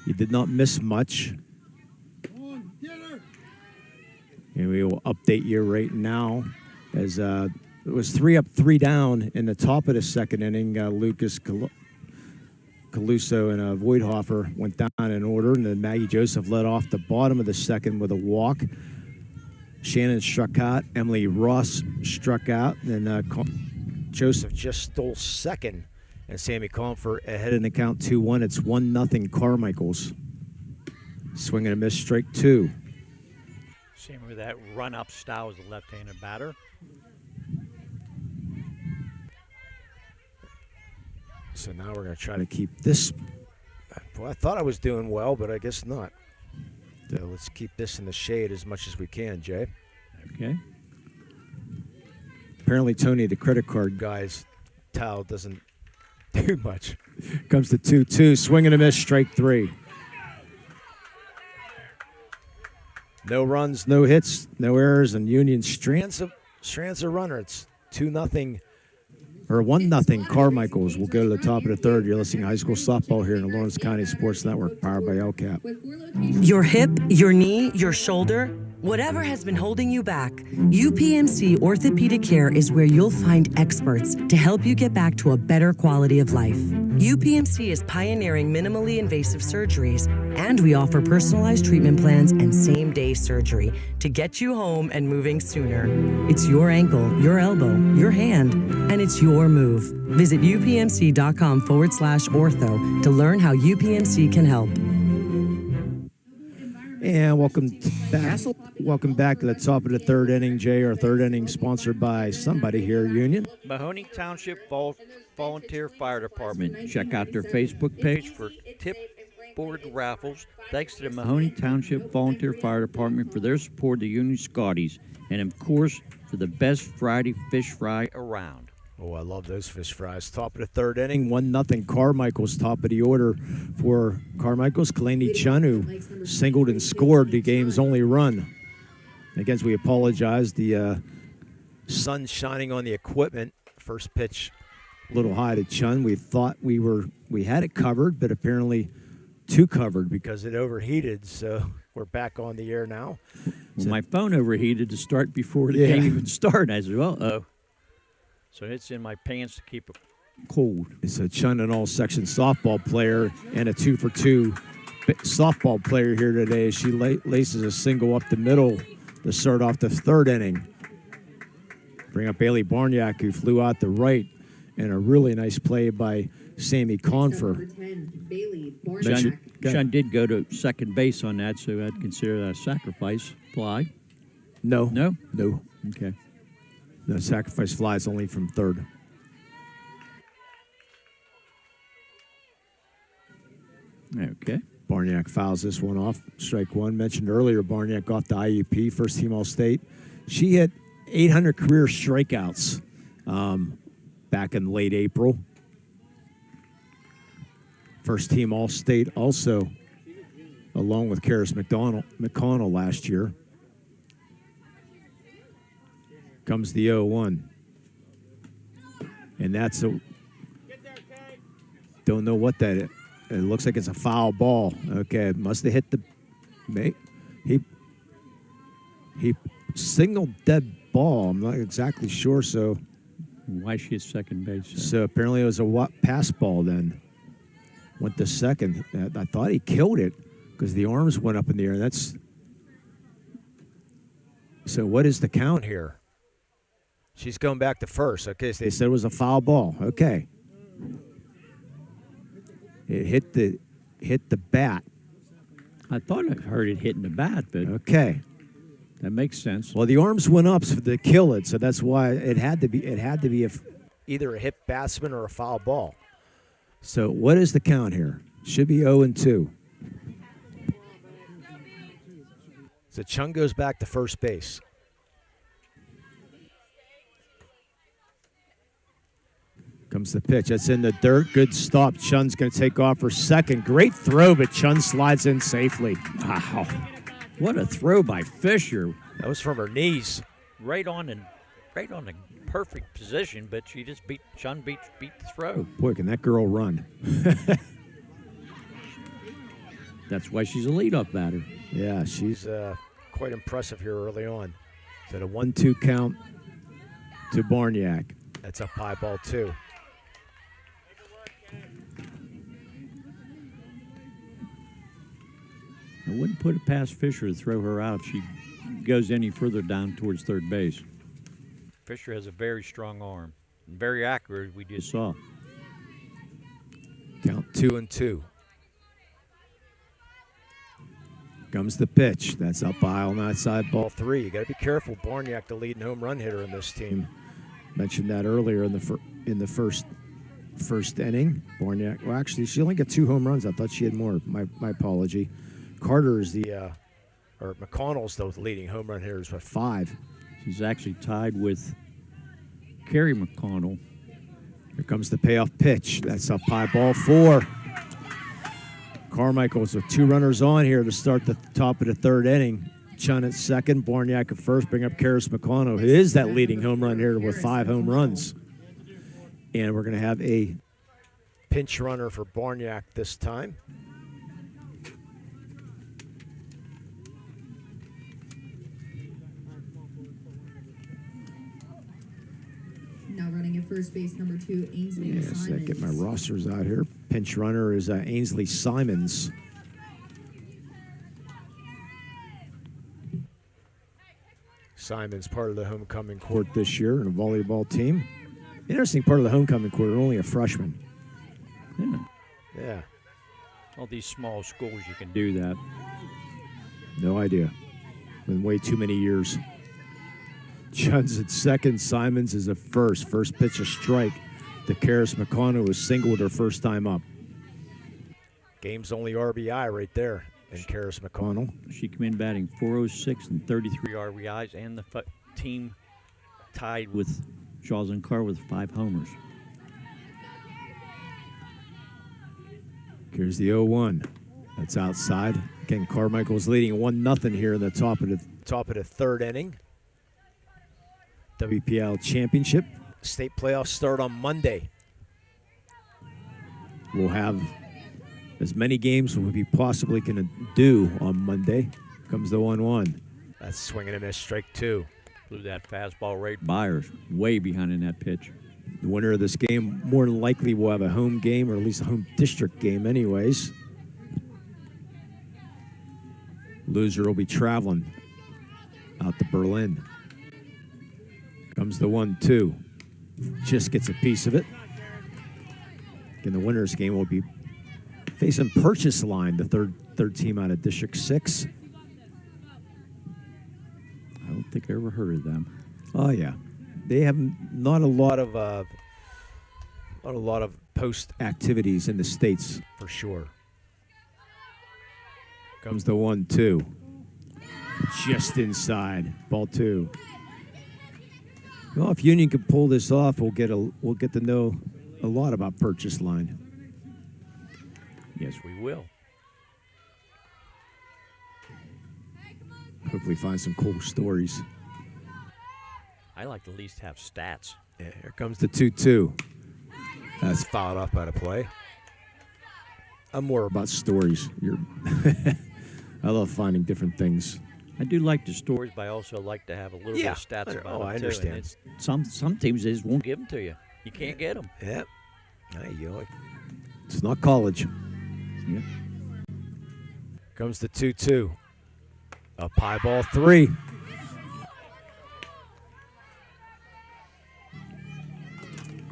You did not miss much. And we will update you right now as it was 3 up, 3 down in the top of the second inning. Lucas Caluso and Voidhofer went down in order, and then Maggie Joseph led off the bottom of the second with a walk. Shannon struck out. Emily Ross struck out. And Joseph just stole second. And Sammy Comfort ahead in the count 2-1. It's 1-0 Carmichaels. Swing and a miss, strike 2. Same with that run-up style as a left-handed batter. So now we're going to try to keep this. Well, I thought I was doing well, but I guess not. So let's keep this in the shade as much as we can, Jay. Okay. Apparently, Tony, the credit card guy's towel doesn't do much. Comes to 2-2. Swing and a miss, strike 3. No runs, no hits, no errors, and Union strands a runner. It's 2-0 or 1-0 Carmichaels. Will go to the top of the third. You're listening to high school softball here in the Lawrence County Sports Network, powered by LCAP. Your hip, your knee, your shoulder, whatever has been holding you back, UPMC Orthopedic Care is where you'll find experts to help you get back to a better quality of life. UPMC is pioneering minimally invasive surgeries, and we offer personalized treatment plans and same-day surgery to get you home and moving sooner. It's your ankle, your elbow, your hand, and it's your move. Visit upmc.com/ortho to learn how UPMC can help. And welcome back to the top of the third inning, Jay. Our third inning sponsored by somebody here, Union. Mahoney Township Volunteer Fire Department. Check out their Facebook page for tip board raffles. Thanks to the Mahoney Township Volunteer Fire Department for their support of the Union Scotties. And, of course, for the best Friday fish fry around. Oh, I love those fish fries. Top of the third inning, 1-0 Carmichaels. Top of the order for Carmichaels. Kalani Chun, who singled and scored the game's only run. Again, we apologize. The sun shining on the equipment. First pitch little high to Chun. We thought we had it covered, but apparently too covered because it overheated. So we're back on the air now. Well, my phone overheated to start before the game even started. I said, uh-oh. So it's in my pants to keep it cold. It's a Chun and all section softball player and a 2-for-2 softball player here today. She laces a single up the middle to start off the third inning. Bring up Bailey Barniak, who flew out the right, and a really nice play by Sammy Confer. Chun did go to second base on that, so I'd consider that a sacrifice fly. No. No? No. Okay. The sacrifice fly is only from third. Okay. Barniak fouls this one off. Strike one. Mentioned earlier, Barniak off the IUP, first team All-State. She hit 800 career strikeouts back in late April. First team All-State also, along with Karis McConnell last year. Comes the 0-1. And that's a... Don't know what that is. It looks like it's a foul ball. Okay, it must have hit the... He signaled dead ball. I'm not exactly sure, so... Why she at second base? So apparently it was a pass ball then. Went to second. I thought he killed it because the arms went up in the air. That's... So what is the count here? She's going back to first. Okay, so they said it was a foul ball. Okay. It hit the bat. I thought I heard it hitting the bat, but okay, that makes sense. Well, the arms went up to kill it, so that's why it had to be either a hit batsman or a foul ball. So what is the count here? Should be 0-2. So Chung goes back to first base. Comes the pitch. That's in the dirt. Good stop. Chun's going to take off for second. Great throw, but Chun slides in safely. Wow. What a throw by Fisher. That was from her knees. right on the perfect position, but she just Chun beat the throw. Oh, boy, can that girl run. That's why she's a leadoff batter. Yeah, she's quite impressive here early on. Is a 1-2 count to Barniak. That's up high, ball 2. I wouldn't put it past Fisher to throw her out if she goes any further down towards third base. Fisher has a very strong arm. And very accurate, we just saw. Count 2-2. Comes the pitch. That's up high on that side, ball 3. You got to be careful. Barniak, the leading home run hitter in this team. Mentioned that earlier in the first inning. Barniak, well, actually, she only got 2 home runs. I thought she had more. My apology. Carter is McConnell's the leading home run hitters with 5. She's actually tied with Kerry McConnell. Here comes the payoff pitch. That's up high, ball 4. Carmichaels with 2 runners on here to start the top of the third inning. Chun at second, Barniak at first, bring up Karis McConnell, who is that leading home run hitter with 5 home runs. And we're going to have a pinch runner for Barniak this time. Now running at first base, number 2, Ainsley Simons. I get my rosters out here. Pinch runner is Ainsley Simons. Simons part of the homecoming court this year in a volleyball team. Interesting part of the homecoming court, only a freshman. Yeah. All these small schools, you can do that. No idea. Been way too many years. Chun's at second. Simons is at first. First pitch a strike to Karis McConnell, who singled her first time up. Game's only RBI right there. And Karis McConnell. She came in batting .406 and 33 RBIs, and the team tied with Jaws and Carr with 5 homers. Here's the 0-1. That's outside. Again, Carmichael's leading 1-0 here in the top of the third inning. WPIAL Championship. State playoffs start on Monday. we'll have as many games as we possibly can do on Monday. Comes the 1-1. That's swinging and a miss, strike 2. Blew that fastball right. Byers way behind in that pitch. The winner of this game more than likely will have a home game, or at least a home district game anyways. Loser will be traveling out to Berlin. Comes the 1-2. Just gets a piece of it. In the winner's game will be facing Purchase Line, the third team out of District 6. I don't think I ever heard of them. Oh yeah, they have not a lot of post activities in the States for sure. Comes the 1-2, just inside, ball 2. Well, if Union can pull this off, we'll get to know a lot about Purchase Line. Yes, we will. Hopefully find some cool stories. I like to at least have stats. Yeah, here comes the 2-2. That's fouled up out of play. I'm more about stories. I love finding different things. I do like the story. Stories, but I also like to have a little bit of stats about them, I understand. Too. Some teams they just won't Give them to you. You can't get them. Yeah. There you go. It's not college. Yeah. Comes the 2-2. Up high, ball 3.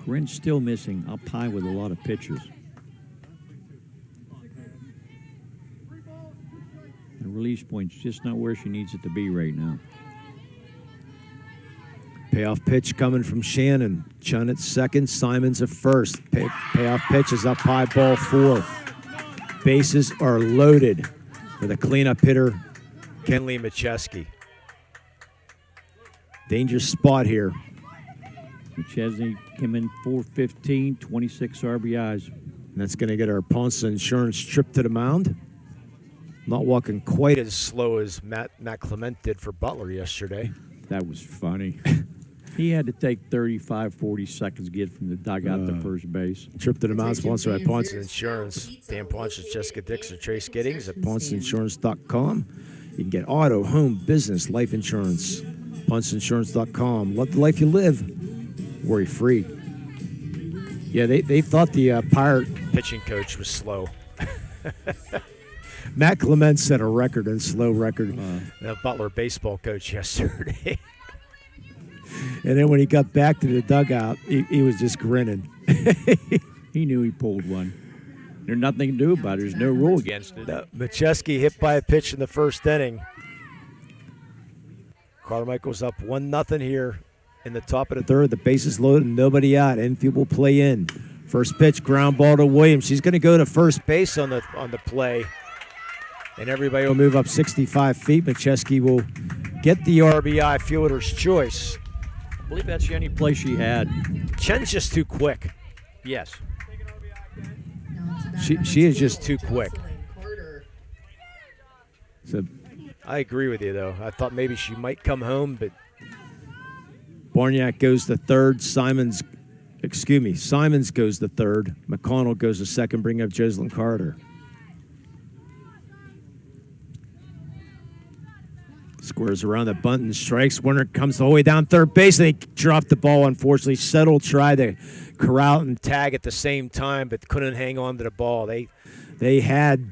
Corinne's still missing up high with a lot of pitchers. The release point's just not where she needs it to be right now. Payoff pitch coming from Shannon. Chun at second, Simons at first. Payoff pitch is up high, ball 4. Bases are loaded for the cleanup hitter, Kenley Macheski. Dangerous spot here. McChesney came in 415, 26 RBIs. And that's going to get our Ponce Insurance trip to the mound. Not walking quite as slow as Matt Clement did for Butler yesterday. That was funny. He had to take 35, 40 seconds to get from the dugout to first base. Trip to the mound sponsored by Ponce Insurance. Dan Ponce, Jessica Dixon, Trace Giddings at PonceInsurance.com. You can get auto, home, business, life insurance. PonceInsurance.com. Let the life you live. Worry free. Yeah, they thought the Pirate pitching coach was slow. Matt Clement set a record, a slow record. The Butler baseball coach yesterday. And then when he got back to the dugout, he was just grinning. He knew he pulled one. There's nothing to do about it. There's no rule against it. Macheski hit by a pitch in the first inning. Carmichaels up 1-0 here in the top of the third. The bases loaded and nobody out. Infield will play in. First pitch, ground ball to Williams. She's going to go to first base on the play. And everybody will move up 65 feet. Macheski will get the RBI, fielder's choice. I believe that's the only play she had. Chen's just too quick. Yes. She is just too quick. So I agree with you, though. I thought maybe she might come home, but Barniak goes to third. Simons goes to third. McConnell goes to second, bring up Jocelyn Carter. Squares around the bunt and strikes. Warner comes all the way down third base. They dropped the ball, unfortunately. Settle tried to corral and tag at the same time, but couldn't hang on to the ball. They had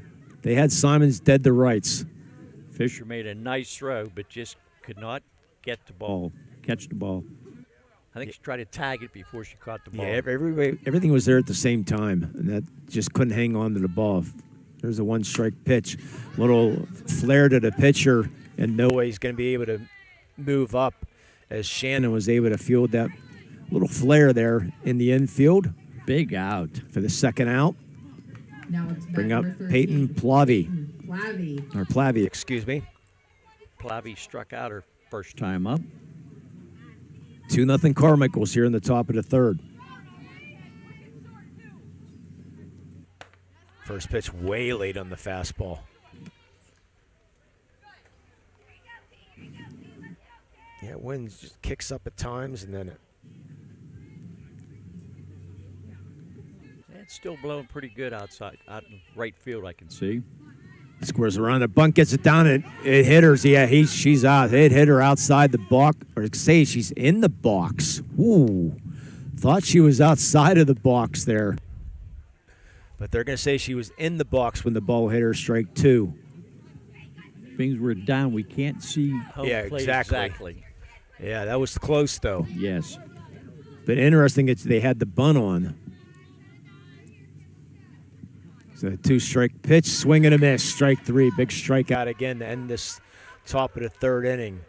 Simons dead to rights. Fisher made a nice throw, but just could not get the ball. Catch the ball. I think she tried to tag it before she caught the ball. Yeah, everything was there at the same time, and that just couldn't hang on to the ball. There's a one-strike pitch. Little flare to the pitcher, and no way he's going to be able to move up as Shannon was able to field that little flare there in the infield. Big out. For the second out. Now it's bring up 13, Peyton Plavy. Plavy, excuse me. Plavy struck out her first time up. 2-0 Carmichaels here in the top of the third. First pitch way late on the fastball. Yeah, wind just kicks up at times, and then It's still blowing pretty good outside, out in right field, I can see. Squares around the bunt, gets it down, and it hit her. Yeah, she's out. It hit her outside the box, or say she's in the box. Ooh, thought she was outside of the box there. But they're going to say she was in the box when the ball hit her, strike 2. Things were down. We can't see. Yeah, exactly. Yeah, that was close, though. Yes. But interesting, they had the bunt on. So 2-strike pitch, swing and a miss, strike 3. Big strikeout again to end this top of the 3rd inning.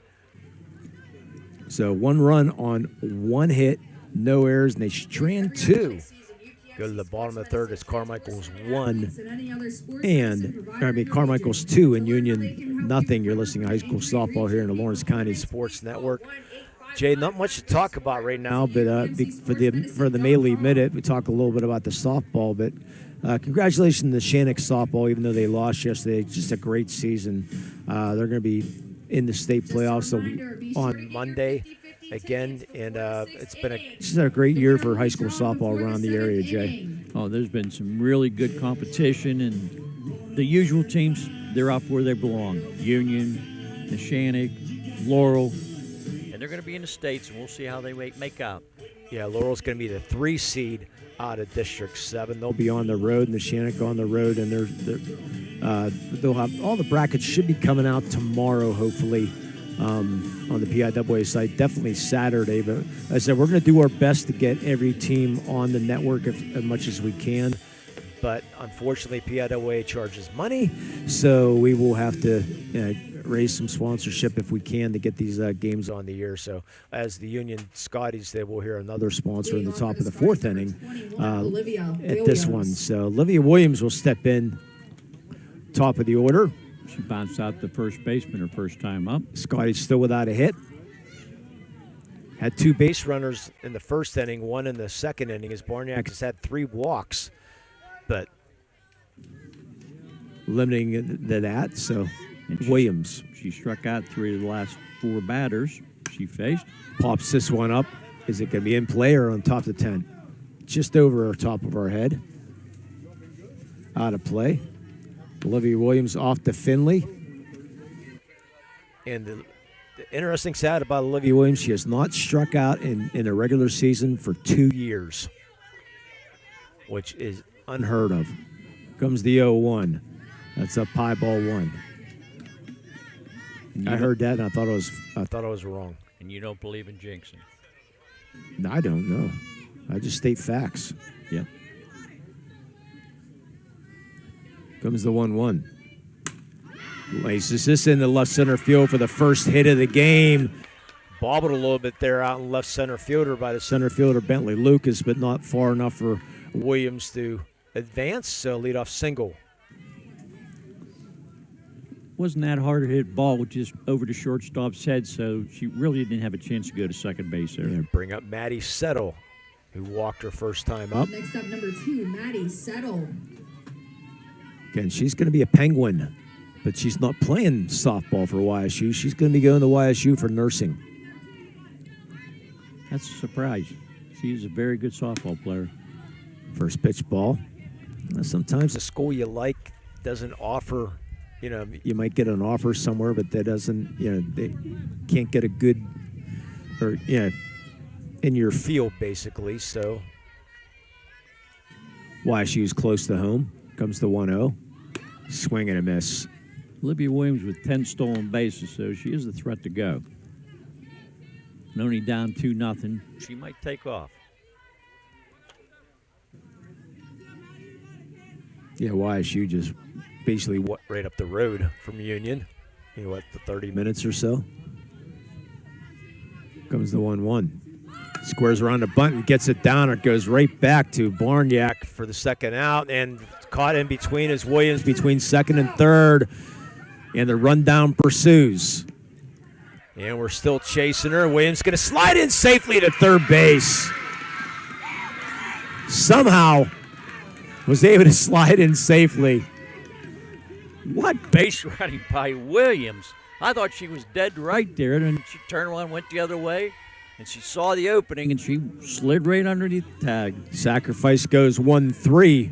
So 1 run on 1 hit, no errors, and they strand 2. Go to the bottom of the 3rd. It's Carmichaels 1 and Carmichaels 2 and Union nothing. You're listening to high school softball here in the Lawrence County Sports Network. Jay, not much to talk about right now, but for the May Minute, we talk a little bit about the softball. But congratulations to Shannock softball, even though they lost yesterday. Just a great season. They're going to be in the state playoffs on Monday again, and it's been a great year for high school softball around the area, Jay. Oh, there's been some really good competition, and the usual teams, they're up where they belong. Union, Neshannock, Laurel. And they're going to be in the States, and we'll see how they make out. Yeah, Laurel's going to be the 3 seed out of District 7. They'll be on the road, and Neshannock on the road, and they'll have all the brackets should be coming out tomorrow, hopefully, on the PIAA site. Definitely Saturday, but as I said, we're going to do our best to get every team on the network as much as we can. But unfortunately, PIAA charges money, so we will have to raise some sponsorship if we can to get these games on the air. So as the Union Scotties, they will hear another sponsor in the top of the 4th inning at this one. So Olivia Williams will step in top of the order. She bounced out the first baseman her first time up. Scotty's still without a hit. Had 2 base runners in the 1st inning, 1 in the 2nd inning, as Barniak has had 3 walks, but limiting to that. So Williams. She struck out 3 of the last 4 batters she faced. Pops this one up. Is it going to be in play or on top of the 10? Just over our top of our head. Out of play. Olivia Williams off to Finley. And the interesting stat about Olivia Williams, she has not struck out in a regular season for 2 years, which is unheard of. Comes the 0-1. That's up high ball 1. I heard that and I thought it was wrong. And you don't believe in jinxing? No, I don't know. I just state facts. Yeah. Comes the 1-1. Laces this in the left center field for the first hit of the game. Bobbled a little bit there out in left center fielder by the center fielder Bentley Lucas, but not far enough for Williams to advance. So leadoff single. Wasn't that hard to hit ball just over the shortstop's head, so she really didn't have a chance to go to second base there. Yeah, bring up Maddie Settle, who walked her first time up. Next up, number 2, Maddie Settle. Again, she's going to be a Penguin, but she's not playing softball for YSU. She's going to be going to YSU for nursing. That's a surprise. She's a very good softball player. First pitch ball. Sometimes the school you like doesn't offer, you might get an offer somewhere, but that doesn't, they can't get a good, or, in your field, basically. So YSU's close to home. Comes the 1-0. Swing and a miss. Olivia Williams with 10 stolen bases, so she is the threat to go. And only down 2-0. She might take off. Yeah, YSU just basically right up the road from Union. The 30 minutes or so. Comes the 1-1. Squares around the bunt and gets it down. It goes right back to Barniak for the second out, and caught in between is Williams between second and third, and the rundown pursues. And we're still chasing her. Williams going to slide in safely to third base. Somehow was able to slide in safely. What base running by Williams. I thought she was dead right there, and she turned around, went the other way, And she saw the opening, and she slid right underneath the tag. Sacrifice goes 1-3.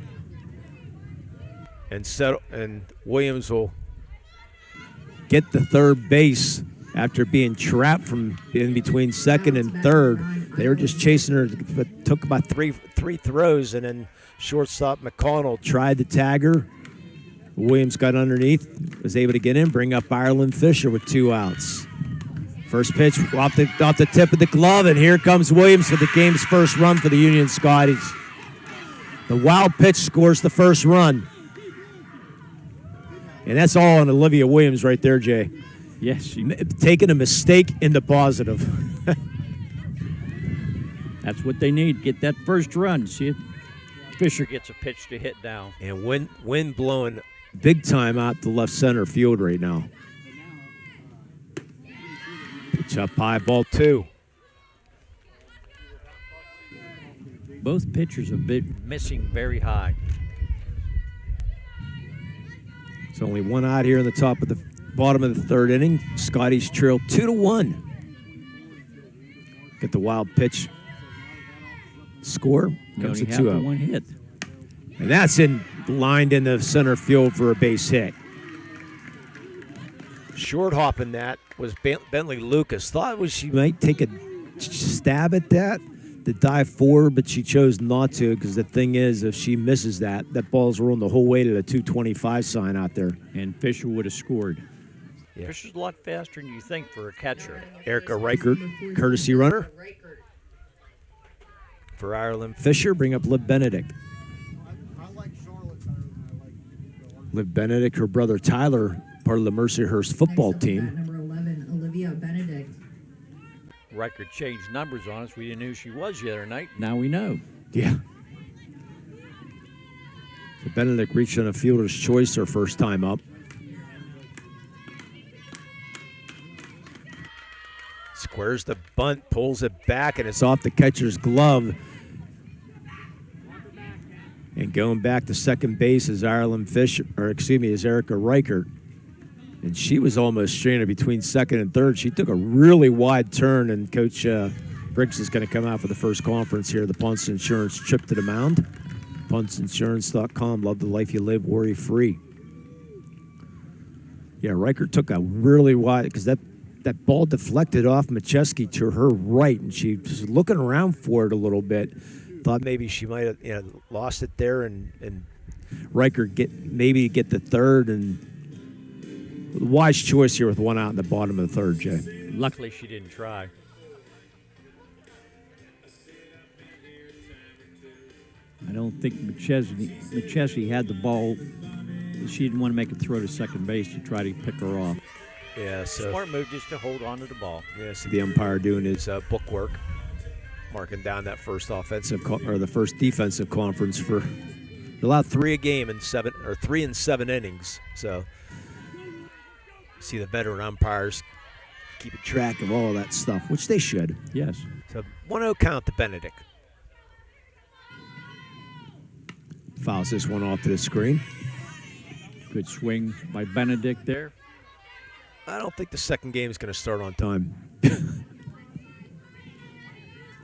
And Williams will get the third base after being trapped from in between second and third. They were just chasing her, but took about three throws, and then shortstop McConnell tried to tag her. Williams got underneath, was able to get in, bring up Ireland Fisher with 2 outs. First pitch off the tip of the glove, and here comes Williams for the game's first run for the Union Scotties. The wild pitch scores the first run. And that's all on Olivia Williams right there, Jay. Yes. Taking a mistake into positive. That's what they need. Get that first run. See if Fisher gets a pitch to hit down. And wind blowing big time out to left center field right now. Pitch up high, ball 2. Both pitchers have been missing very high. It's only 1 out here in the bottom of the third inning. Scotties trail 2-1. Get the wild pitch. Score comes to 2-0. 1 hit. And that's lined in the center field for a base hit. Short hopping that was Bentley Lucas. Thought she might take a stab at that, to dive forward, but she chose not to, because the thing is, if she misses that ball's rolling the whole way to the 225 sign out there. And Fisher would have scored. Yeah. Fisher's a lot faster than you think for a catcher. Erica Reichert, courtesy runner. For Ireland Fisher, bring up Liv Benedict. Liv Benedict, her brother Tyler, part of the Mercyhurst football team. Number 11, Olivia Benedict. Riker changed numbers on us. We didn't know who she was the other night. Now we know. Yeah. So Benedict reached on a fielder's choice her first time up. Squares the bunt, pulls it back, and it's off the catcher's glove. And going back to second base is is Erica Reichert. And she was almost stranded between second and third. She took a really wide turn, and Coach Briggs is going to come out for the first conference here. The Ponce Insurance trip to the mound. PonceInsurance.com. Love the life you live, worry free. Yeah, Reichert took a really wide, because that ball deflected off Macheski to her right, and she was looking around for it a little bit. Thought maybe she might have lost it there, and Reichert get the third, and wise choice here with 1 out in the bottom of the third, Jay. Luckily, she didn't try. I don't think Macheski had the ball. She didn't want to make a throw to second base to try to pick her off. Yeah, so smart move just to hold on to the ball. Yeah, so the umpire doing his bookwork, marking down that first the first defensive conference for allowed 3 a game in 3 and 7 innings. So see the veteran umpires keeping track of all of that stuff, which they should. Yes. So 1-0 count to Benedict. Fouls this one off to the screen. Good swing by Benedict there. I don't think the second game is going to start on time.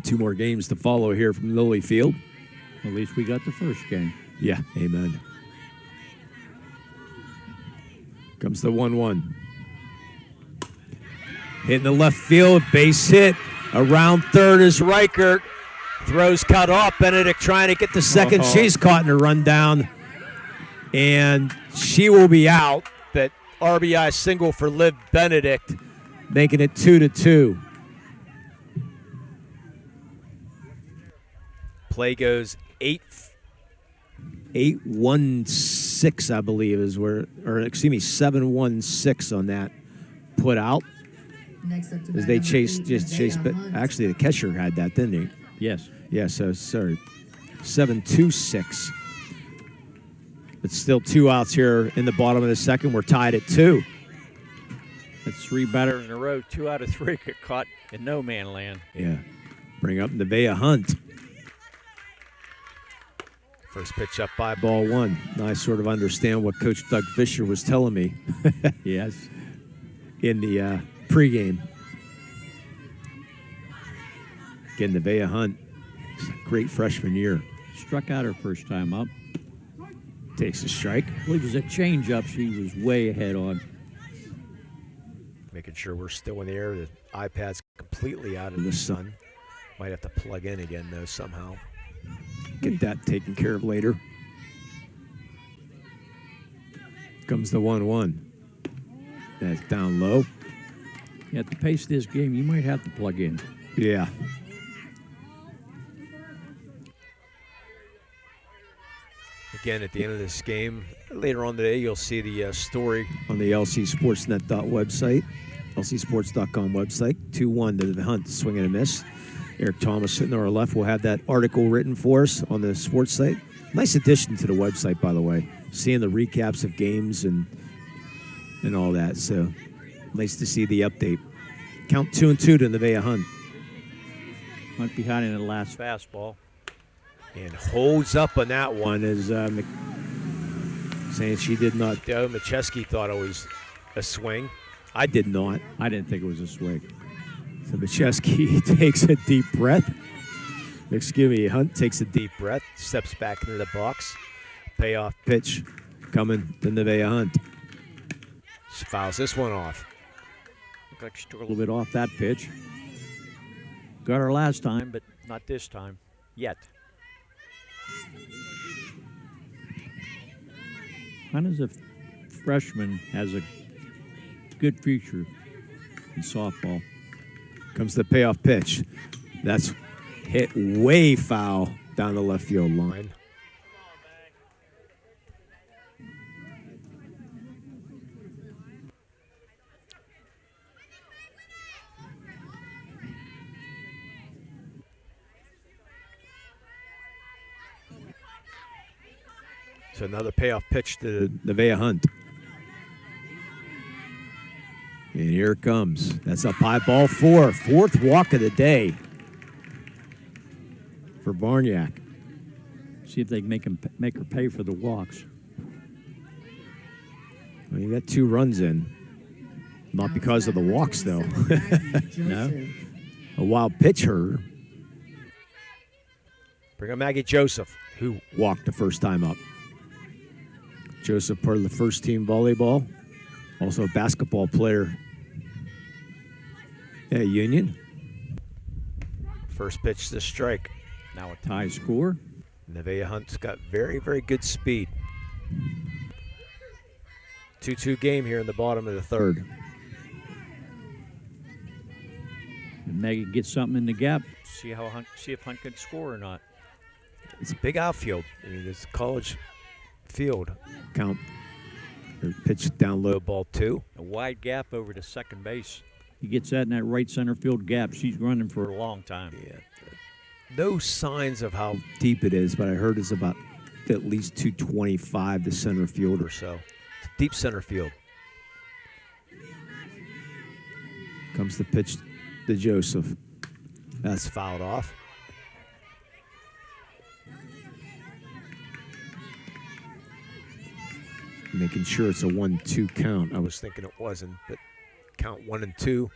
2 more games to follow here from Lily Field. At least we got the first game. Yeah, amen. Comes the 1-1. Hitting the left field, base hit. Around third is Reichert. Throws cut off. Benedict trying to get the second. She's caught in a rundown. And she will be out. But RBI single for Liv Benedict, making it 2-2. Play goes 8-1-6, I believe, is where, or excuse me, 7-1-6 on that put out. Next up to as they chased, but actually the catcher had that, didn't he? Yes. Yeah, so sorry, 7-2-6. But still 2 outs here in the bottom of the second. We're tied at 2. That's 3 batters in a row. 2 out of 3 get caught in no man land. Yeah. Bring up Nevaeh Hunt. First pitch up by ball 1. Now I sort of understand what Coach Doug Fisher was telling me. Yes. In the pregame. Again, Nevaeh Hunt, great freshman year. Struck out her first time up. Takes a strike. I believe it was a changeup she was way ahead on. Making sure we're still in the air. The iPad's completely out of the sun. Might have to plug in again, though, somehow. Get that taken care of later. Comes the 1-1. That's down low. Yeah, at the pace of this game, you might have to plug in. Yeah. Again, at the end of this game, later on today, you'll see the story on the lcsportsnet website, lcsports.com website. 2-1 to the Hunt, swing and a miss. Eric Thomas sitting on our left will have that article written for us on the sports site. Nice addition to the website, by the way. Seeing the recaps of games and all that. So nice to see the update. Count 2-2 to Nevaeh Hunt. Hunt behind in the last fastball. And holds up on that one as saying she did not. Macheski thought it was a swing. I did not. I didn't think it was a swing. So Macheski takes a deep breath. Hunt takes a deep breath, steps back into the box. Payoff pitch coming to Nevaeh Hunt. She fouls this one off. Looked like she took a little bit off that pitch. Got her last time, but not this time. Yet. Hunt as a freshman has a good future in softball. Comes the payoff pitch. That's hit way foul down the left field line. So another payoff pitch to Nevaeh Hunt. And here it comes. That's up high, ball 4. Fourth walk of the day for Barniak. See if they can make her pay for the walks. Well, you got 2 runs in. Not because of the walks, though. No. A wild pitch hurt. Bring up Maggie Joseph, who walked the first time up. Joseph, part of the first team volleyball, also a basketball player at Union. First pitch to strike. Now a tie score. Nevaeh Hunt's got very, very good speed. 2-2 game here in the bottom of the third. And Maggie gets something in the gap. See if Hunt can score or not. It's a big outfield. I mean, it's college field. Count. Pitch down low, ball 2. A wide gap over to second base. He gets that in that right center field gap. She's running for a long time. Yeah. No signs of how deep it is, but I heard it's about at least 225 to center field or so. It's deep center field. Comes the pitch to Joseph. That's fouled off. Making sure it's a 1-2 count. I was thinking it wasn't, but count 1 and 2.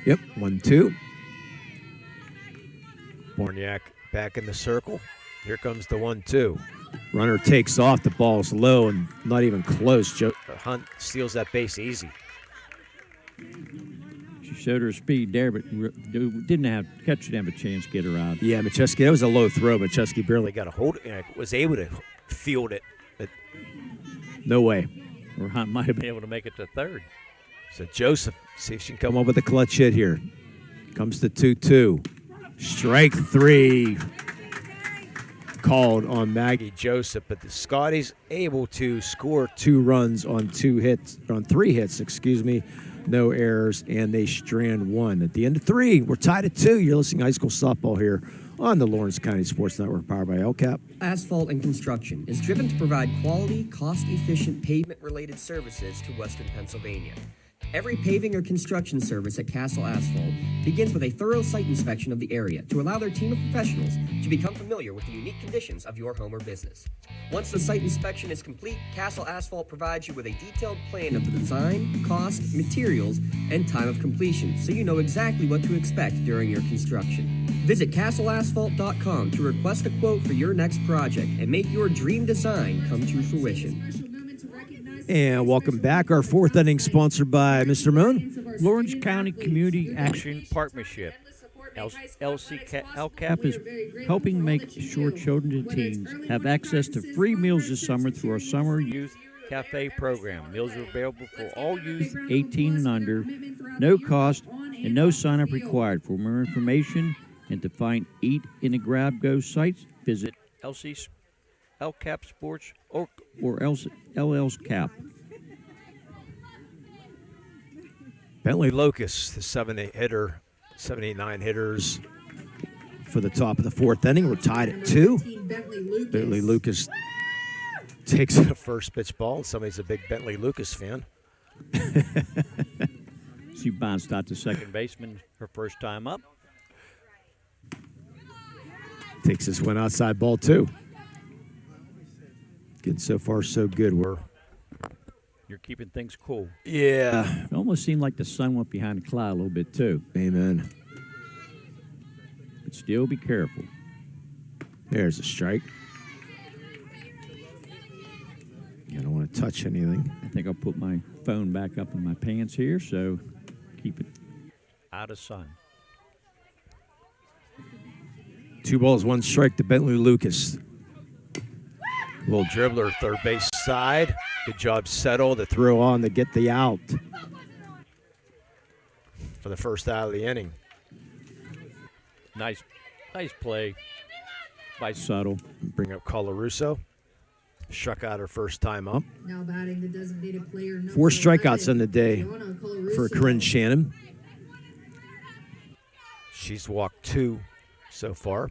Yep, 1-2. Barniak back in the circle. Here comes the 1-2. Runner takes off. The ball's low and not even close. Hunt steals that base easy. She showed her speed there, but didn't have a chance to get her out. Yeah, Macheski, that was a low throw. Macheski barely got a hold. Was able to field it, but no way. Or Hunt might have been able to make it to third. So Joseph, see if she can come up with a clutch hit here. Comes to 2-2. Strike 3 called on Maggie Joseph, but the Scotties able to score 2 runs on 3 hits, no errors, and they strand 1. At the end of 3, we're tied at 2. You're listening to high school softball here on the Lawrence County Sports Network, powered by LCAP. Asphalt and Construction is driven to provide quality, cost-efficient pavement-related services to Western Pennsylvania. Every paving or construction service at Castle Asphalt begins with a thorough site inspection of the area to allow their team of professionals to become familiar with the unique conditions of your home or business. Once the site inspection is complete, Castle Asphalt provides you with a detailed plan of the design, cost, materials, and time of completion, so you know exactly what to expect during your construction. Visit castleasphalt.com to request a quote for your next project and make your dream design come to fruition. And welcome back. Our fourth inning sponsored by Mr. Moon. Lawrence County Community Action Partnership. LCAP is helping make sure children and teens have access to free meals this summer through our Summer Youth Cafe program. Meals are available for all youth 18 and under, no cost, and no sign-up required. For more information and to find Eat in a Grab Go sites, visit LCAP Sports or LL's Cap. Bentley Locust, the 7-8 hitter, 7-8-9 hitters for the top of the fourth inning. We're tied at 2. Bentley Lucas takes a first pitch ball. Somebody's a big Bentley Lucas fan. She bounced out to Second baseman, her first time up. Takes this one outside ball 2. Good so far, so good. You're keeping things cool. Yeah. It almost seemed like the sun went behind the cloud a little bit, too. Amen. But still be careful. There's a strike. You don't want to touch anything. I think I'll put my phone back up in my pants here, so keep it out of sun. 2 balls, 1 strike to Bentley Lucas. Little dribbler, third base side. Good job, Settle, to throw on to get the out for the first out of the inning. Nice play by Settle. Bring up Colarusso. Struck out her first time up. Now batting the designated player. 4 strikeouts in the day for Corinne Shannon. She's walked 2 so far.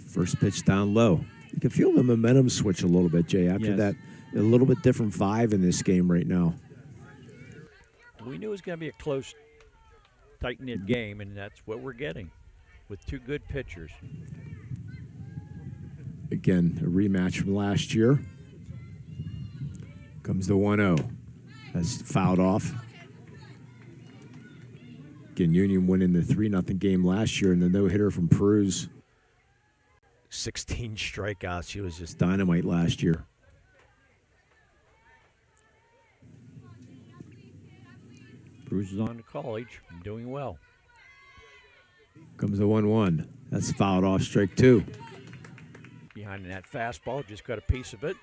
First pitch down low. You can feel the momentum switch a little bit, Jay, after that. A little bit different vibe in this game right now. We knew it was going to be a close, tight-knit game, and that's what we're getting with 2 good pitchers. Again, a rematch from last year. Comes the 1-0. That's fouled off. Again, Union winning the 3-0 game last year, and the no-hitter from Peru's 16 strikeouts. She was just dynamite last year. Bruce is on to college and doing well. Comes the 1-1. That's fouled off, strike 2. Behind that fastball, just got a piece of it.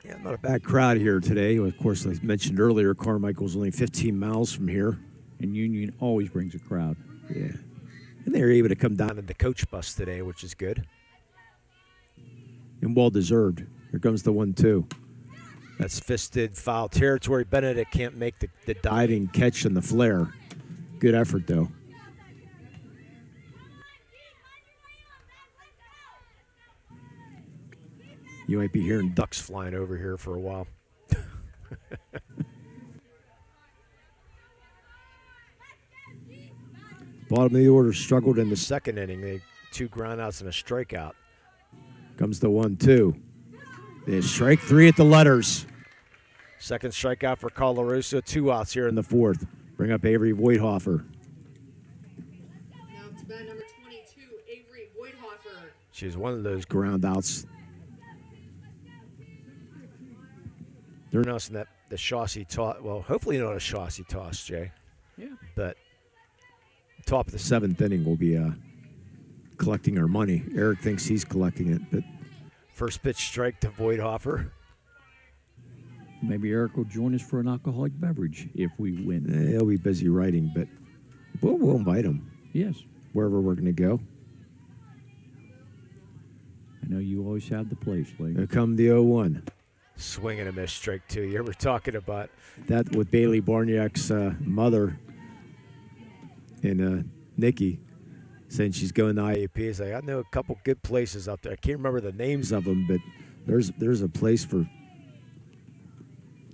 Yeah, not a bad crowd here today. Of course, like I mentioned earlier, Carmichael's only 15 miles from here. And Union always brings a crowd. Yeah. And they were able to come down in the coach bus today, which is good. And well-deserved. Here comes the 1-2. That's fisted foul territory. Benedict can't make the diving catch and the flare. Good effort, though. You might be hearing ducks flying over here for a while. Bottom of the order struggled in the second inning. They 2 groundouts and a strikeout. Comes the 1-2. There's strike 3 at the letters. Second strikeout for Colarusso. 2 outs here in the fourth. Bring up Avery Voigthofer. Now to bat number 22, Avery Voigthofer. She's one of those ground outs. They're announcing that the Chaussee toss. Well, hopefully not a Chaussee toss, Jay. Yeah. But top of the 7th inning, we'll be collecting our money. Eric thinks he's collecting it, but first pitch strike to Voigthofer. Maybe Eric will join us for an alcoholic beverage if we win. He'll be busy writing, but we'll invite him. Yes. Wherever we're going to go. I know you always have the place, Lee. Here come the 0-1. Swing and a miss, strike 2. You ever talking about that with Bailey Barniak's mother and Nikki saying she's going to IAP. It's like, I know a couple good places up there. I can't remember the names of them, but there's a place for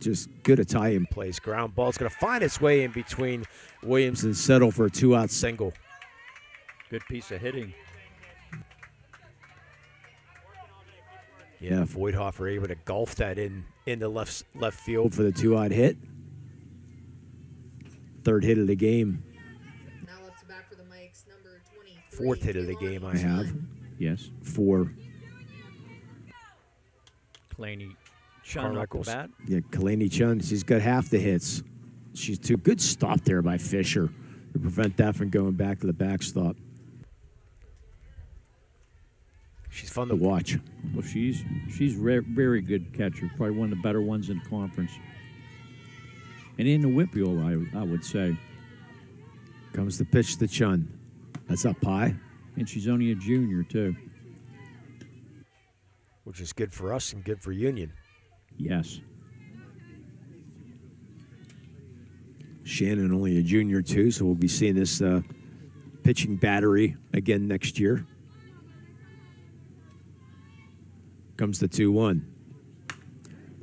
just good Italian plays. Ground ball's going to find its way in between Williams and settle for a 2-out single. Good piece of hitting. Yeah, Voigthofer able to golf that in the left field for the 2-out hit. Third hit of the game. Now up to bat for the Mikes, number 23. Fourth hit of the game I have. Yes. 4. Kalani Chun Carmichaels. off the bat. Yeah, Kalani Chun. She's got half the hits. She's too good stop there by Fisher to prevent that from going back to the backstop. She's fun to watch. Well, she's very good catcher. Probably one of the better ones in the conference. And in the WPIAL, I would say. Comes the pitch to Chun. That's up high. And she's only a junior, too. Which is good for us and good for Union. Yes. Shannon only a junior, too, so we'll be seeing this pitching battery again next year. Comes the 2-1.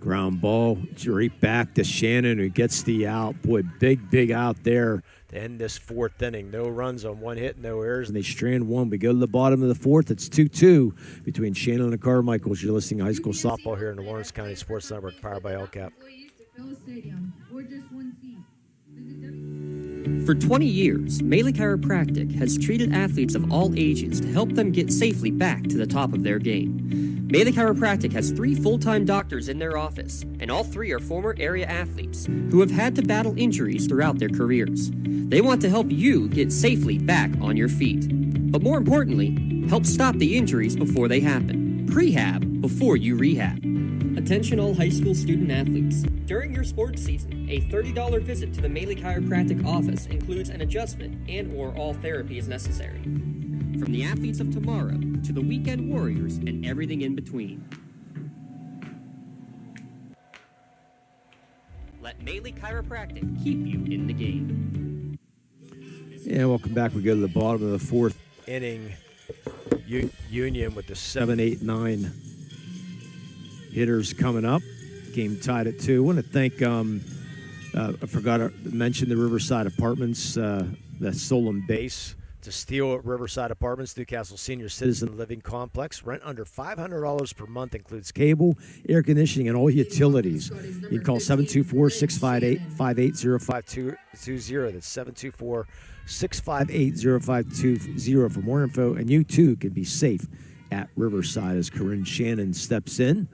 Ground ball straight back to Shannon, who gets the out. Boy, big out there to end this fourth inning. No runs on one hit, no errors, and they strand one. We go to the bottom of the fourth. It's 2-2 between Shannon and Carmichaels. You're listening to high school softball here in the Lawrence County Sports Network, powered by LCAP. For 20 years, Melee Chiropractic has treated athletes of all ages to help them get safely back to the top of their game. Melee Chiropractic has 3 full-time doctors in their office, and all 3 are former area athletes who have had to battle injuries throughout their careers. They want to help you get safely back on your feet. But more importantly, help stop the injuries before they happen. Prehab before you rehab. Attention all high school student athletes. During your sports season, a $30 visit to the Melee Chiropractic office includes an adjustment and or all therapy is necessary. From the athletes of tomorrow to the weekend warriors and everything in between. Let Melee Chiropractic keep you in the game. And welcome back. We go to the bottom of the fourth inning. Union with the 7, 8, 9 hitters coming up. Game tied at 2. I want to thank, I forgot to mention the Riverside Apartments, the Solon base. To steal at Riverside Apartments, Newcastle Senior Citizen Living Complex. Rent under $500 per month, includes cable, air conditioning, and all utilities. You can call 724-658-580-520. That's 724-658-0520 for more info. And you, too, can be safe at Riverside as Corinne Shannon steps in.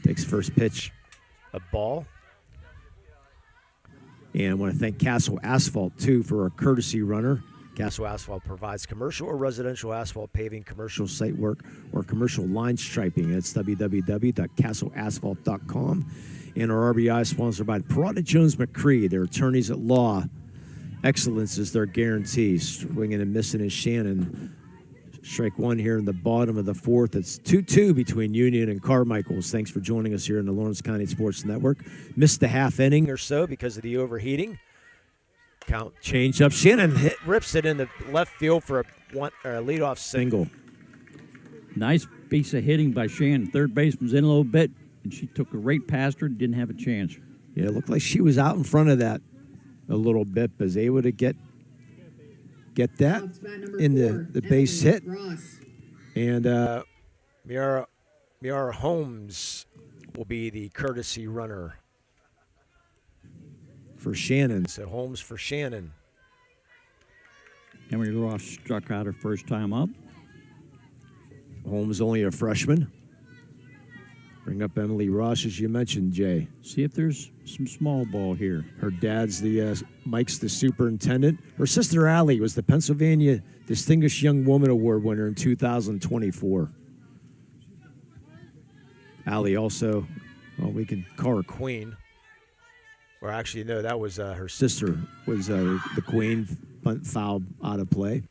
Takes first pitch, a ball. And I want to thank Castle Asphalt, too, for a courtesy runner. Castle Asphalt provides commercial or residential asphalt paving, commercial site work, or commercial line striping. That's www.castleasphalt.com. And our RBI is sponsored by Parada Jones McCree, their attorneys at law. Excellence is their guarantee. Swinging and missing is Shannon. Strike one here in the bottom of the fourth. It's 2-2 between Union and Carmichaels. Thanks for joining us here in the Lawrence County Sports Network. Missed the half inning or so because of the overheating. Count change up. Shannon rips it in the left field for a leadoff single. Nice piece of hitting by Shannon. Third baseman's in a little bit, and she took a right past her, didn't have a chance. Yeah, it looked like she was out in front of that a little bit, but was able to get that in the base hit. And Miara Holmes will be the courtesy runner for Shannon. So Holmes for Shannon. Emily Ross struck out her first time up. Holmes only a freshman. Bring up Emily Ross, as you mentioned, Jay. See if there's some small ball here. Her dad's Mike's the superintendent. Her sister Allie was the Pennsylvania Distinguished Young Woman Award winner in 2024. Allie also, well, we can call her Queen. Or actually, no, that was her sister was the queen, fouled out of play.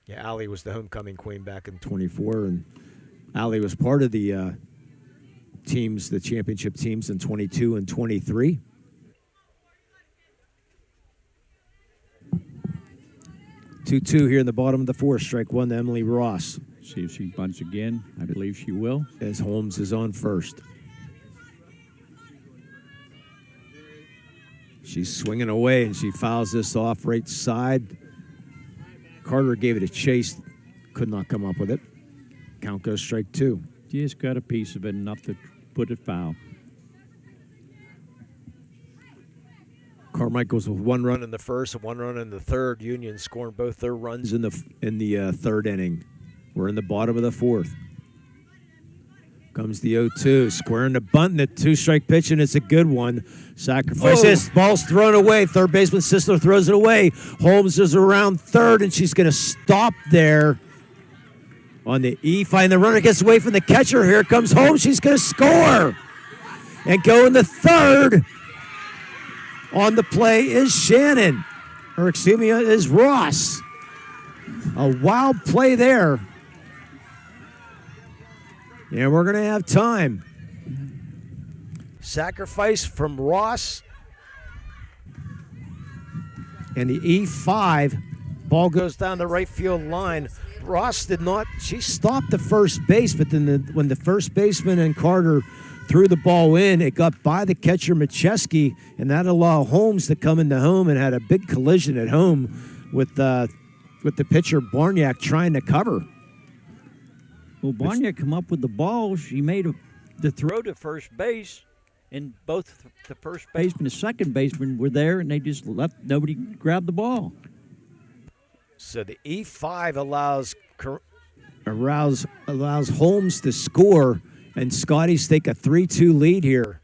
Yeah, Allie was the homecoming queen back in 24, and Allie was part of the teams, the championship teams in 22 and 23. Two here in the bottom of the fourth. Strike one to Emily Ross. See if she bunts again. I believe she will. As Holmes is on first. She's swinging away, and she fouls this off right side. Carter gave it a chase, could not come up with it. Count goes strike 2. Just got a piece of it, enough to put it foul. Carmichaels with 1 run in the first and 1 run in the third. Union scoring both their runs in the third inning. We're in the bottom of the 4th. Comes the 0-2, squaring the bunt, and the 2-strike pitch, and it's a good one. Sacrifices, ball's thrown away. Third baseman Sisler throws it away. Holmes is around third, and she's going to stop there on the E5. And the runner gets away from the catcher. Here comes Holmes. She's going to score and go in the third. On the play is Shannon, or excuse me, is Ross. A wild play there. And we're going to have time. Sacrifice from Ross. And the E5, ball goes down the right field line. Ross did not, she stopped the first base, but then when the first baseman and Carter threw the ball in, it got by the catcher Macheski, and that allowed Holmes to come into home and had a big collision at home with the pitcher Barniak trying to cover. Well, Barniak come up with the ball. She made the throw to first base, and both the first baseman and the second baseman were there, and they just left. Nobody grabbed the ball. So the E5 allows Holmes to score, and Scotties take a 3-2 lead here.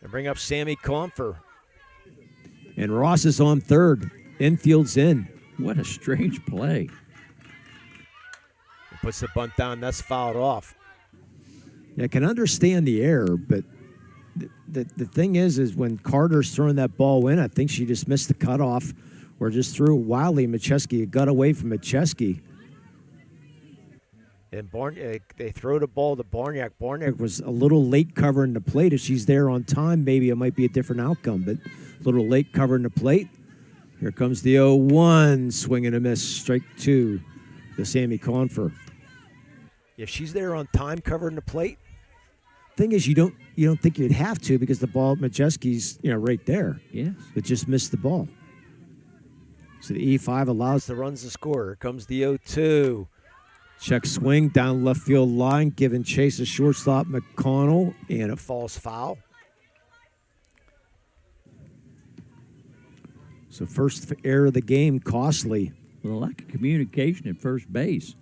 They bring up Sammy Comfer. And Ross is on third. Infield's in. What a strange play. He puts the bunt down. That's fouled off. Yeah, I can understand the error, but the thing is when Carter's throwing that ball in, I think she just missed the cutoff or just threw wildly. Macheski got away from Macheski. And they throw the ball to Barniak. Barniak was a little late covering the plate. If she's there on time, maybe it might be a different outcome, but a little late covering the plate. Here comes the 0-1, swing and a miss, strike 2 to Sammy Confer. If she's there on time covering the plate, thing is you don't think you'd have to because the ball, Majeski's right there. Yes. But just missed the ball. So the E5 allows the runs to score. Here comes the 0-2. Check swing down left field line, giving chase to shortstop McConnell, and it falls foul. So first error of the game, costly. Well, the lack of communication at first base,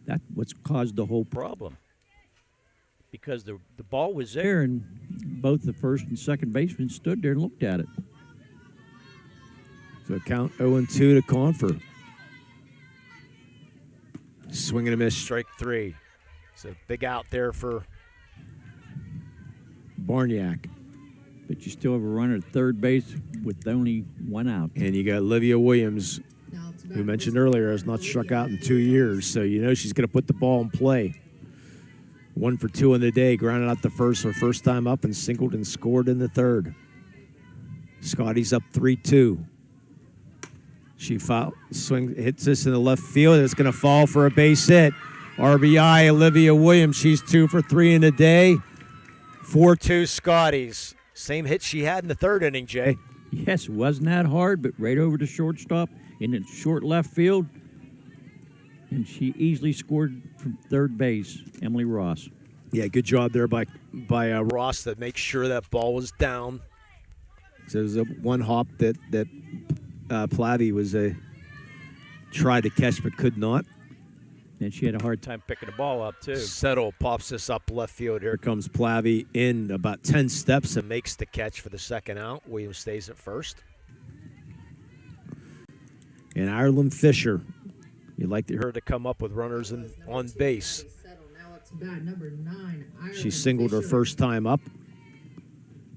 that's what's caused the whole problem. Because the ball was there, and both the first and second baseman stood there and looked at it. So count 0-2 to Confer. Swing and a miss, strike 3. So big out there for Barniak. But you still have a runner at third base with only 1 out. And you got Olivia Williams, who mentioned earlier has not struck out in 2 years. So she's going to put the ball in play. 1 for 2 in the day, grounded out the first, her first time up, and singled and scored in the third. Scotty's up 3-2. She hits this in the left field. It's going to fall for a base hit. RBI, Olivia Williams. She's 2 for 3 in the day. 4-2 Scotties. Same hit she had in the third inning, Jay. Yes, wasn't that hard, but right over to shortstop in the short left field. And she easily scored from third base, Emily Ross. Yeah, good job there by Ross to make sure that ball was down. So it was a one hop that Plavy was tried to catch but could not. And she had a hard time picking the ball up, too. Settle pops this up left field. Here comes Plavy in about 10 steps and makes the catch for the second out. Williams stays at first. And Ireland Fisher, you'd like her to come up with runners on base. She singled her first time up.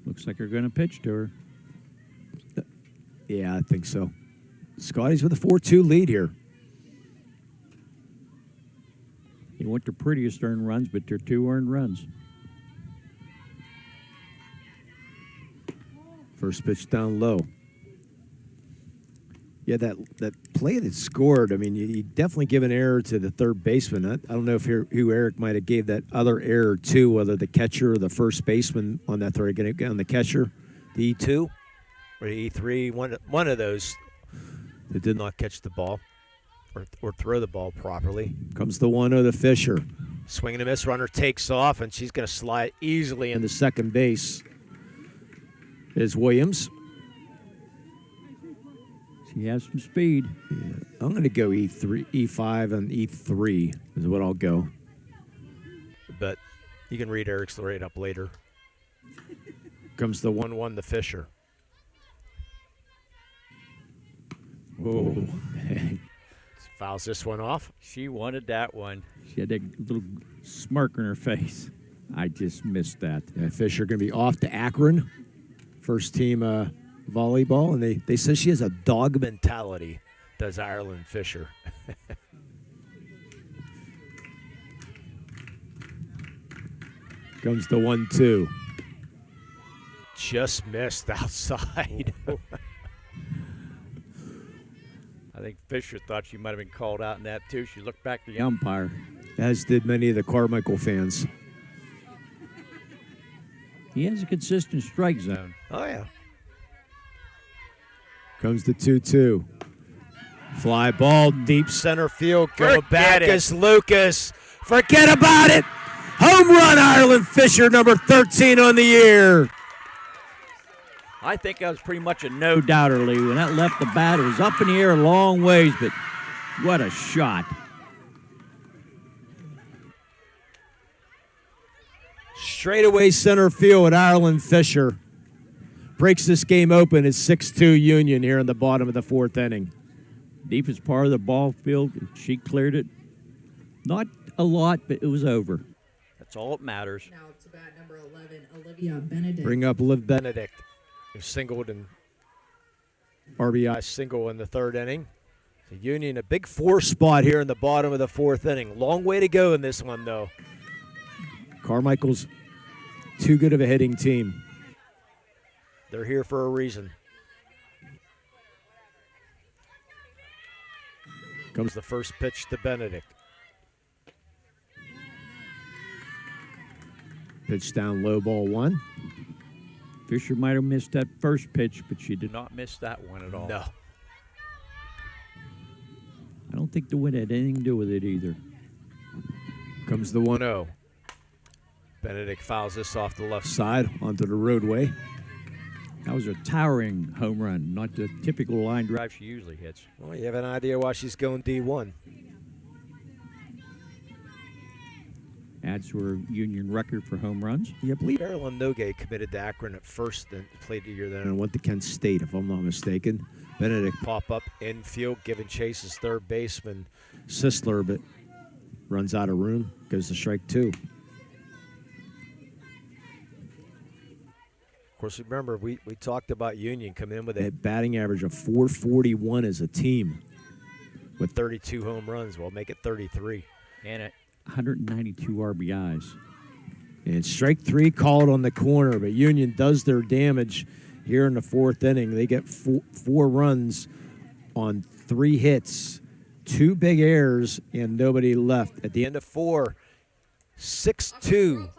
Looks like they're going to pitch to her. Yeah, I think so. Scotties with a 4-2 lead here. They weren't the prettiest earned runs, but they're 2 earned runs. First pitch down low. Yeah, that play that scored, I mean, you definitely give an error to the third baseman. I don't know who Eric might have gave that other error to, whether the catcher or the first baseman on that throw. On the catcher, the E2. or E3, one of those that did not catch the ball or throw the ball properly. Comes the 1-0 to Fisher. Swing and a miss, runner takes off, and she's going to slide easily into second base. Is Williams. She has some speed. Yeah. I'm going to go E5 and E3 is what I'll go. But you can read Eric's right up later. Comes the 1-1 to Fisher. Whoa. Fouls this one off. She wanted that one. She had that little smirk on her face. I just missed that. Yeah, Fisher going to be off to Akron. First team volleyball. And they say she has a dog mentality, does Ireland Fisher. Comes the 1-2. Just missed outside. I think Fisher thought she might have been called out in that, too. She looked back to the umpire. As did many of the Carmichael fans. He has a consistent strike zone. Oh, yeah. Comes the 2-2. Fly ball, deep center field. Go back as Lucas. Forget about it. Home run, Ireland Fisher, number 13 on the year. I think that was pretty much a No doubter, Lee. When that left the bat, it was up in the air a long ways, but what a shot. Straightaway center field at Ireland Fisher. Breaks this game open at 6-2 Union here in the bottom of the fourth inning. Deepest part of the ball field, she cleared it. Not a lot, but it was over. That's all that matters. Now to bat number 11, Olivia Benedict. Bring up Liv Benedict, who singled and RBI single in the third inning. The Union, a big 4 spot here in the bottom of the fourth inning. Long way to go in this one, though. Carmichael's too good of a hitting team. They're here for a reason. Comes the first pitch to Benedict. Pitch down low, ball 1. Fisher might have missed that first pitch, but she did not miss that one at all. No. I don't think the wind had anything to do with it either. Comes the 1-0. Benedict fouls this off the left side onto the roadway. That was a towering home run, not the typical line drive she usually hits. Well, you have an idea why she's going D1. Adds to her Union record for home runs. Yeah, I believe Marilyn Nogue committed to Akron at first and played a year then and went to Kent State, if I'm not mistaken. Benedict pop up infield, giving chase his third baseman, Sisler, but runs out of room, goes to strike 2. Of course, remember, we talked about Union coming in with a batting average of .441 as a team with 32 home runs. Well, make it 33. And it 192 RBIs. And strike 3 called on the corner, but Union does their damage here in the fourth inning. They get 4 runs on 3 hits, 2 big errors, and nobody left. At the end of 4, 6-2.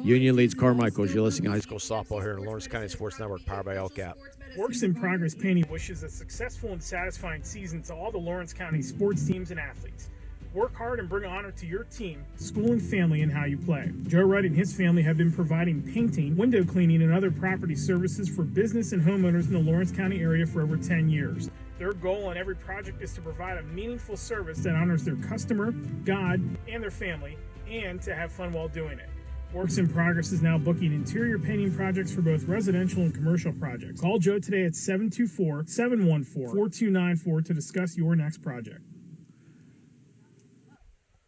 Union leads Carmichaels. You're listening to high school softball here in Lawrence County Sports Network, powered by LCAP. Works in Progress Painting wishes a successful and satisfying season to all the Lawrence County sports teams and athletes. Work hard and bring honor to your team, school, and family in how you play. Joe Wright and his family have been providing painting, window cleaning, and other property services for business and homeowners in the Lawrence County area for over 10 years. Their goal on every project is to provide a meaningful service that honors their customer, God, and their family, and to have fun while doing it. Works in Progress is now booking interior painting projects for both residential and commercial projects. Call Joe today at 724-714-4294 to discuss your next project.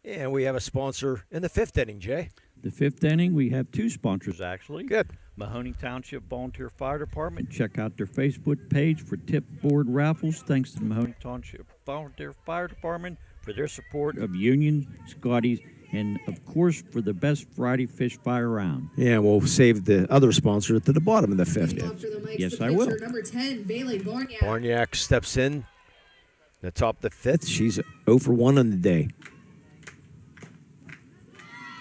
And we have a sponsor in the 5th inning, Jay. The 5th inning, we have 2 sponsors, actually. Good. Mahoney Township Volunteer Fire Department. Check out their Facebook page for tip board raffles. Thanks to the Mahoney Township Volunteer Fire Department for their support of Union, Scotties, and, of course, for the best Friday fish fry around. Yeah, we'll save the other sponsor to the bottom of the 5th. Yes, I will. Number 10, Bailey Barniak. Barniak steps in. The top of the 5th. She's 0 for 1 on the day.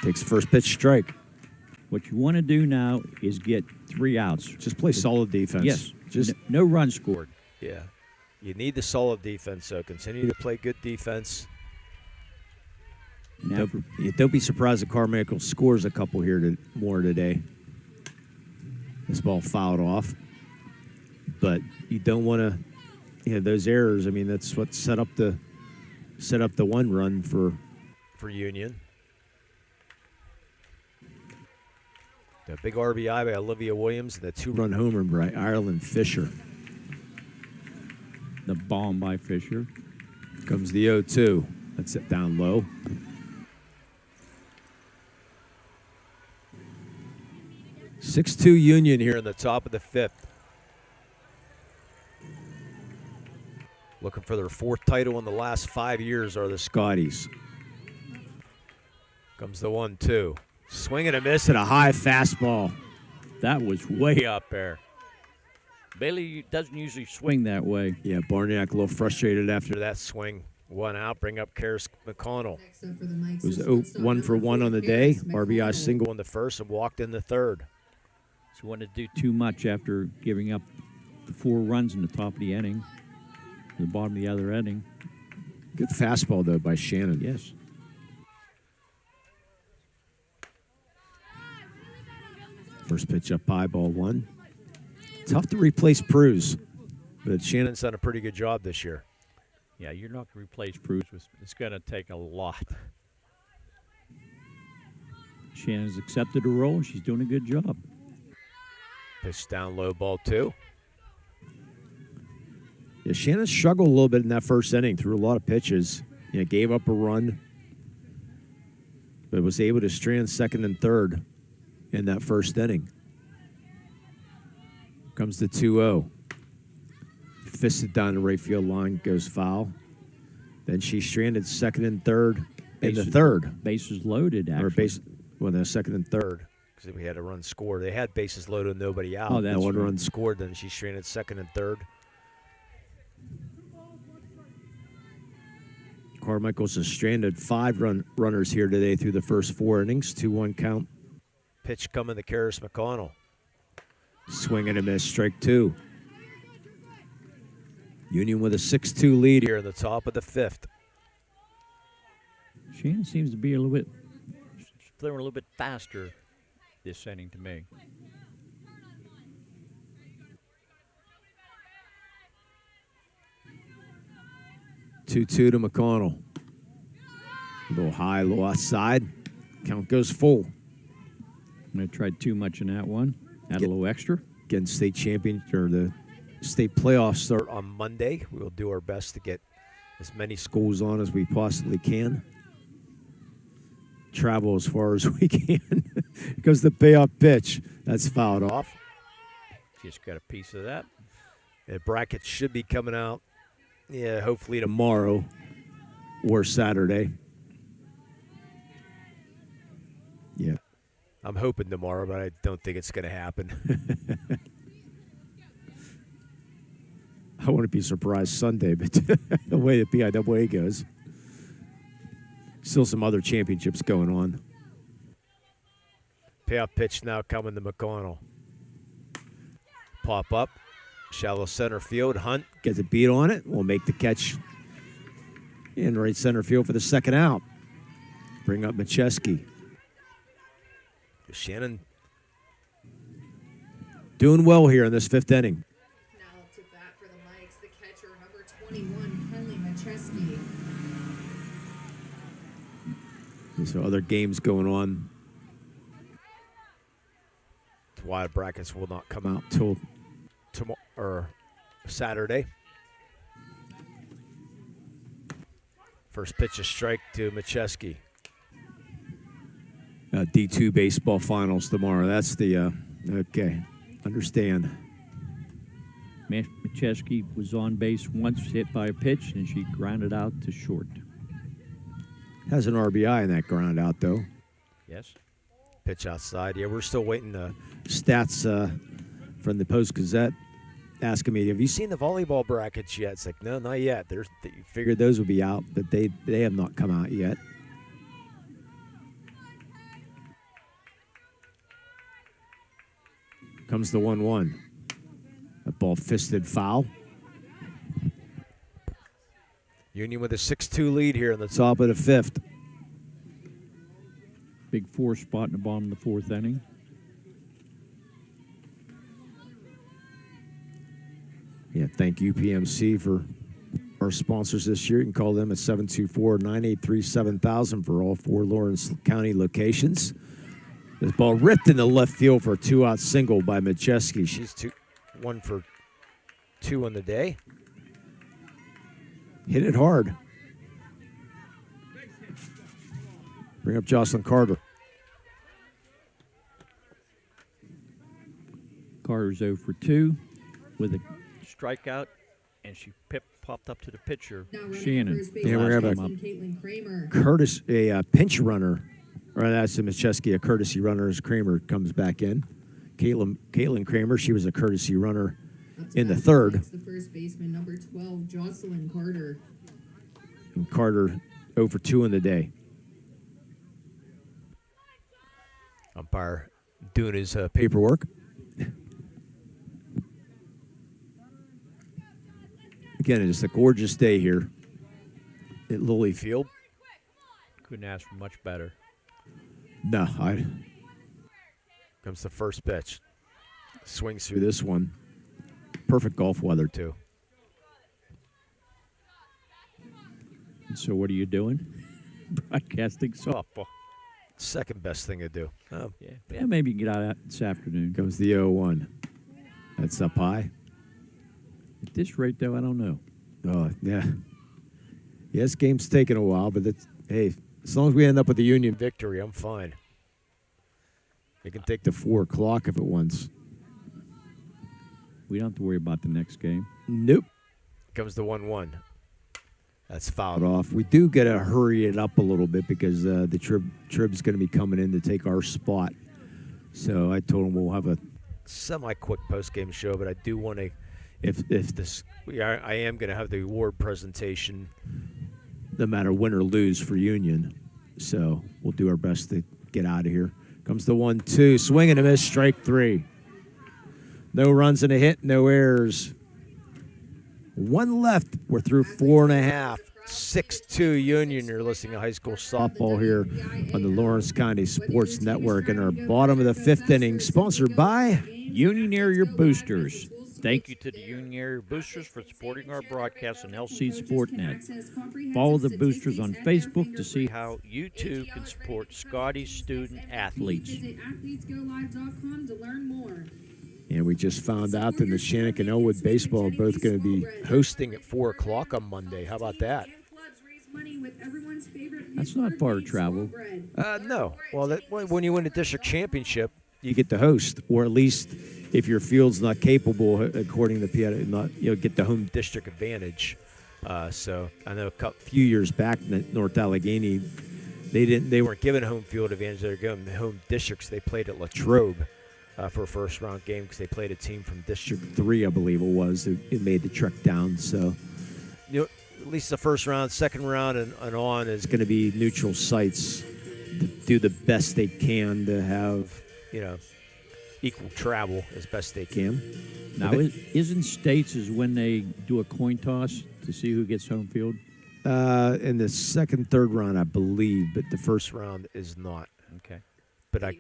Takes the first pitch strike. What you want to do now is get 3 outs. Just play solid defense. Yes. Just no run scored. Yeah. You need the solid defense, so continue to play good defense. Don't be surprised if Carmichaels scores a couple here more today. This ball fouled off. But you don't want to, those errors. I mean, that's what set up the one run for Union. The big RBI by Olivia Williams and the 2-run homer by Ireland Fisher. The bomb by Fisher. Comes the 0-2. That's it down low. (6-2) Union here in the top of the 5th. Looking for their 4th title in the last 5 years are the Scotties. Comes the 1-2. Swing and a miss and a high fastball. That was way up there. Bailey doesn't usually swing that way. Yeah, Barniak a little frustrated after that swing. 1 out, bring up Karis McConnell. It was 1 for 1 on the day. RBI single in the first and walked in the third. So wanted to do too much after giving up the 4 runs in the top of the inning. The bottom of the other inning. Good fastball, though, by Shannon. Yes. First pitch up high, ball 1. Tough to replace Pruz, but Shannon's done a pretty good job this year. Yeah, you're not going to replace Pruz. It's going to take a lot. Shannon's accepted her role, and she's doing a good job. Pitch down low, ball 2. Yeah, Shannon struggled a little bit in that first inning, threw a lot of pitches. Gave up a run, but was able to strand second and third in that first inning. Comes the 2-0. Fisted down the right field line, goes foul. Then she stranded second and third in the third. Bases loaded, actually. No, second and third, because we had a run scored. They had bases loaded and nobody out. Oh, that's no one right. run scored, then she stranded second and third. Carmichaels has stranded 5 runners here today through the first 4 innings. 2-1 count. Pitch coming to Karis McConnell. Swing and a miss, strike 2. Union with a 6-2 lead here in the top of the 5th. Shannon seems to be a little bit throwing a little bit faster this inning to me. Two to McConnell. A little high, a little outside. Count goes full. I'm going to try too much in that one. Add a little extra. Again, state champion or the state playoffs start on Monday. We will do our best to get as many schools on as we possibly can. Travel as far as we can. Because the payoff pitch, that's fouled off. Just got a piece of that. The brackets should be coming out, hopefully tomorrow or Saturday. Yeah. I'm hoping tomorrow, but I don't think it's going to happen. I want to be surprised Sunday, but the way the PIAA goes. Still some other championships going on. Payoff pitch now coming to McConnell. Pop up. Shallow center field. Hunt gets a beat on it. Will make the catch in right center field for the second out. Bring up Macheski. Shannon doing well here in this 5th inning. Now up to bat for the Mikes, the catcher, number 21, Henley Macheski. So other games going on. That's why the brackets will not come out till tomorrow or Saturday. First pitch, a strike to Macheski. D2 baseball finals tomorrow. That's the okay. Understand. Macheski was on base once, hit by a pitch, and she grounded out to short. Has an RBI in that ground out, though. Yes. Pitch outside. Yeah, we're still waiting stats from the Post-Gazette asking me, have you seen the volleyball brackets yet? It's like, no, not yet. You figured those would be out, but they have not come out yet. Comes the 1-1. baseball fisted foul. Union with a 6-2 lead here in the top of the fifth. Big 4 spot in the bottom of the fourth inning. Yeah, thank UPMC for our sponsors this year. You can call them at 724-983-7000 for all 4 Lawrence County locations. This ball ripped in the left field for a 2-out single by Majeski. She's 1 for 2 on the day. Hit it hard. Bring up Jocelyn Carter. Carter's 0 for 2 with a strikeout, and she popped up to the pitcher, Shannon. Yeah, we're going to have a pinch runner, or that's a Macheski, a courtesy runner as Kramer comes back in. Caitlin Kramer, she was a courtesy runner in the third. The first baseman, number 12, Jocelyn Carter. And Carter 0 for 2 in the day. Umpire doing his paperwork. Again, it's a gorgeous day here at Lilly Field. Couldn't ask for much better. No, comes the first pitch. Swings through this one. Perfect golf weather, too. And so what are you doing? Broadcasting softball. Second best thing to do. Oh, yeah, maybe you can get out this afternoon. Goes the 0-1. That's up high. At this rate, though, I don't know. Oh, yeah. Yes, game's taking a while, but hey, as long as we end up with a Union victory, I'm fine. They can take the 4 o'clock if it wants. We don't have to worry about the next game. Nope. Comes the 1-1. That's fouled off. We do got to hurry it up a little bit because the Trib's going to be coming in to take our spot. So I told him we'll have a semi-quick post-game show, but I do want to, I am going to have the award presentation no matter win or lose for Union. So we'll do our best to get out of here. Comes the 1-2. Swing and a miss, strike 3. No runs and a hit, no errors. 1 left. We're through 4.5. 6-2 Union. You're listening to high school softball here on the Lawrence County Sports Network in our bottom of the 5th inning, sponsored by Union Area Boosters. Thank you to the Union Area Boosters for supporting our broadcast on LC SportsNet. Follow the Boosters on Facebook to see how you too can support Scotties student athletes. Visit athletesgolive.com to learn more. And we just found out that the Shannock and Elwood baseball are both going to be hosting at 4 o'clock on Monday. How about that? That's not far to travel. No. Well, when you win a district championship, you get to host, or at least if your field's not capable, according to PIAL, get the home district advantage. So I know a few years back, North Allegheny, they weren't given home field advantage. They were given home districts. They played at Latrobe for a first-round game because they played a team from District 3, I believe it was. It made the trek down. So, at least the first round, second round, and on is going to be neutral sites to do the best they can to have, equal travel as best they can. Now, isn't states is when they do a coin toss to see who gets home field? In the second, third round, I believe, but the first round is not. Okay. But I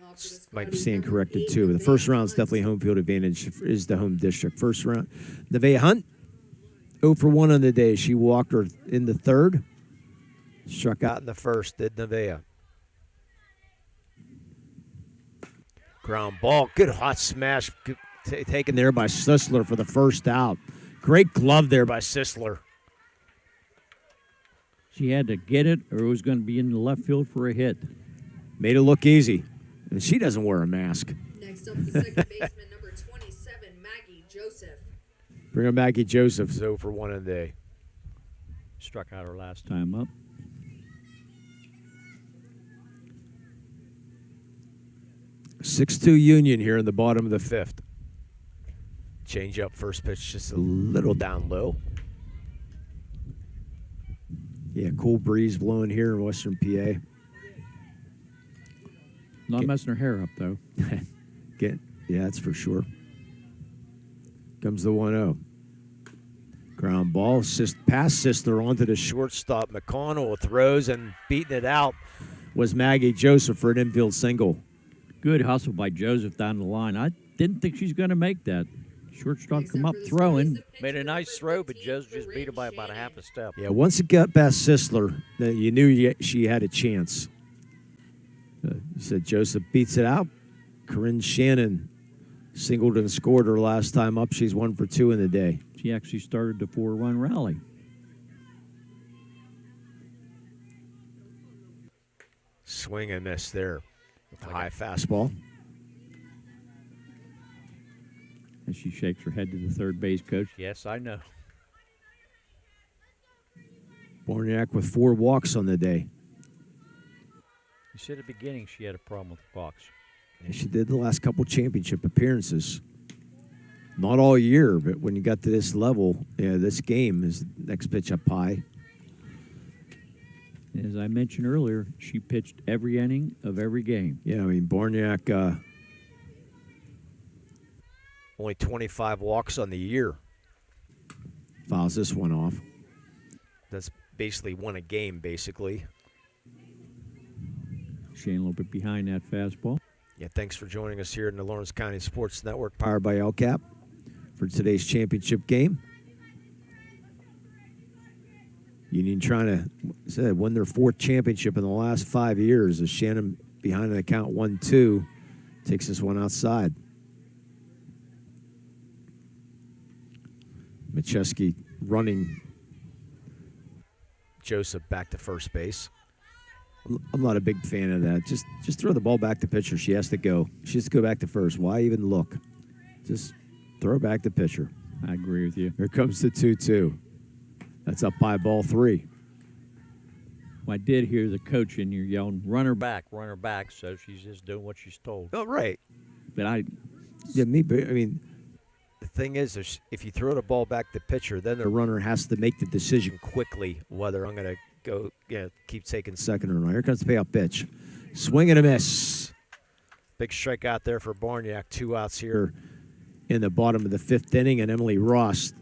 might stand corrected, too. The first round is definitely home field advantage is the home district. First round, Nevaeh Hunt, 0 for 1 on the day. She walked her in the third. Struck out in the first, did Nevaeh. Ground ball. Good hot smash taken there by Sisler for the first out. Great glove there by Sisler. She had to get it or it was going to be in the left field for a hit. Made it look easy. And she doesn't wear a mask. Next up, the second baseman, number 27, Maggie Joseph. Bring up Maggie Joseph, 0 for 1 on the day. Struck out her last time up. (6-2) Union here in the bottom of the 5th. Change up first pitch, just a little down low. Yeah, cool breeze blowing here in Western PA. Not messing her hair up, though. Yeah, that's for sure. Comes the 1-0. Ground ball, pass Sisler onto the shortstop. McConnell throws, and beating it out was Maggie Joseph for an infield single. Good hustle by Joseph down the line. I didn't think she's going to make that. Shortstop come up throwing. Made a nice throw, but Joseph just beat her by about a half a step. Yeah, once it got past Sisler, you knew she had a chance. You said Joseph beats it out. Corinne Shannon singled and scored her last time up. She's 1 for 2 in the day. She actually started the 4-run rally. Swing and miss there. High fastball. As she shakes her head to the third base coach. Yes, I know. Borniak with 4 walks on the day. You said at the beginning she had a problem with the box. Yeah, she did the last couple championship appearances. Not all year, but when you got to this level, this game is next pitch up high. As I mentioned earlier, she pitched every inning of every game. Yeah, I mean, Borniak only 25 walks on the year. Fouls this one off. That's basically won a game, basically. Shane a little bit behind that fastball. Yeah, thanks for joining us here in the Lawrence County Sports Network, powered by LCAP, for today's championship game. Union trying to win their 4th championship in the last 5 years as Shannon, behind an account 1-2, takes this one outside. Macheski running Joseph back to first base. I'm not a big fan of that. Just throw the ball back to pitcher. She has to go. She has to go back to first. Why even look? Just throw back to pitcher. I agree with you. Here comes the 2-2. That's up by ball 3. Well, I did hear the coach in here yelling, run her back. Run her back, so she's just doing what she's told. Oh, right. But I mean, the thing is, if you throw the ball back to pitcher, then the runner has to make the decision quickly whether I'm going to go, keep taking second or not. Here comes the payoff pitch. Swing and a miss. Big strikeout there for Barniak. 2 outs here in the bottom of the 5th inning, and Emily Ross.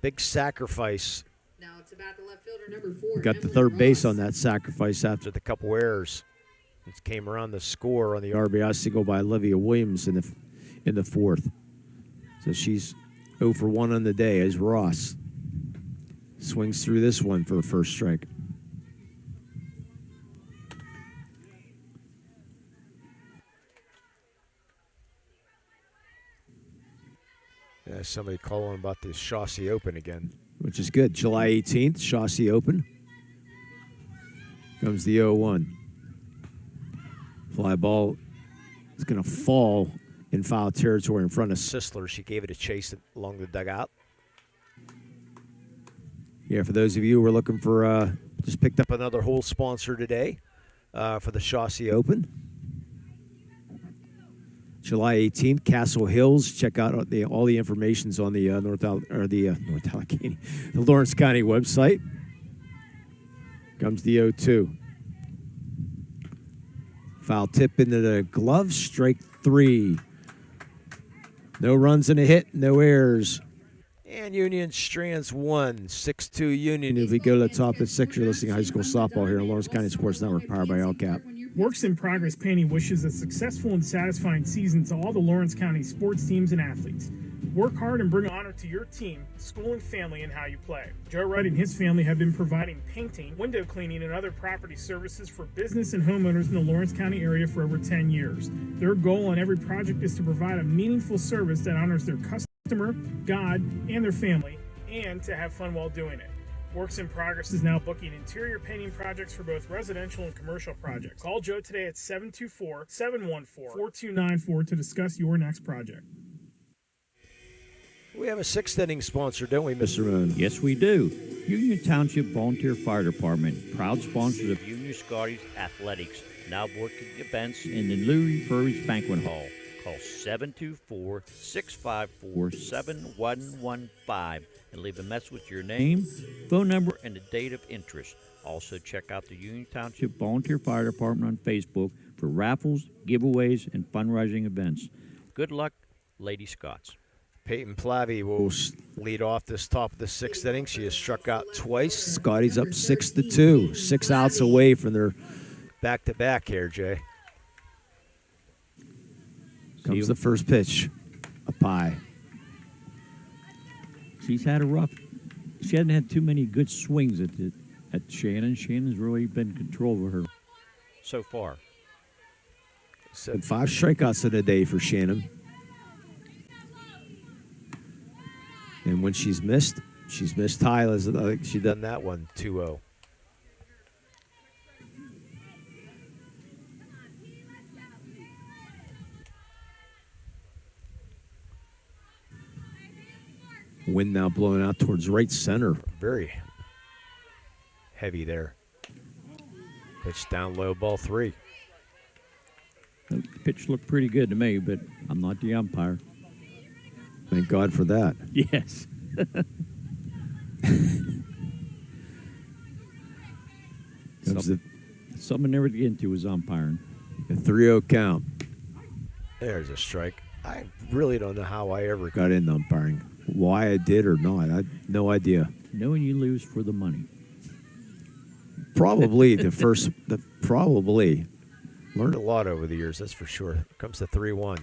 Big sacrifice. Now it's about the left fielder, number 4. Got the third base on that sacrifice after the couple errors. It came around the score on the RBI single by Olivia Williams in the 4th. So she's 0 for 1 on the day as Ross swings through this one for a first strike. Yeah, somebody calling about the Chauncey Open again, which is good. July 18th, Chauncey Open. Comes the 0-1. Fly ball is going to fall in foul territory in front of Sisler. She gave it a chase along the dugout. Yeah, for those of you who are looking for, just picked up another whole sponsor today for the Chauncey Open. July 18th, Castle Hills. Check out all the information's on the the Lawrence County website. Comes the 0-2. Foul tip into the glove, strike 3. No runs and a hit, no errors. And Union Strands 1, 6-2 Union. If we go to the top of the 6, you're listening to high school softball here on Lawrence County Sports Network, powered by LCAP. Works in Progress Painting wishes a successful and satisfying season to all the Lawrence County sports teams and athletes. Work hard and bring honor to your team, school, and family in how you play. Joe Wright and his family have been providing painting, window cleaning, and other property services for business and homeowners in the Lawrence County area for over 10 years. Their goal on every project is to provide a meaningful service that honors their customer, God, and their family, and to have fun while doing it. Works in Progress is now booking interior painting projects for both residential and commercial projects. Call Joe today at 724-714-4294 to discuss your next project. We have a 6th inning sponsor, don't we, Mr. Moon? Yes, we do. Union Township Volunteer Fire Department, proud sponsors of Union Scotties Athletics, now working events in the Louis Furries Banquet Hall. Call 724-654-7115 and leave a message with your name, phone number, and the date of interest. Also, check out the Union Township Volunteer Fire Department on Facebook for raffles, giveaways, and fundraising events. Good luck, Lady Scots. Peyton Plavy will lead off this top of the 6th inning. She has struck out twice. Scotties up 6-2. 6 outs away from their back-to-back here, Jay. Comes the first pitch. A pie. She's had a rough. She hasn't had too many good swings at Shannon. Shannon's really been control over her so far. So 5 strikeouts in a day for Shannon. And when she's missed high. She done that one 2-0. Wind now blowing out towards right center. Very heavy there. Pitch down low, ball 3. The pitch looked pretty good to me, but I'm not the umpire. Thank God for that. Yes. Something never to get into was umpiring. A 3-0 count. There's a strike. I really don't know how I ever got into umpiring. Why I did or not, I had no idea. Knowing you lose for the money. Probably probably. Learned a lot over the years, that's for sure. Here comes the 3-1.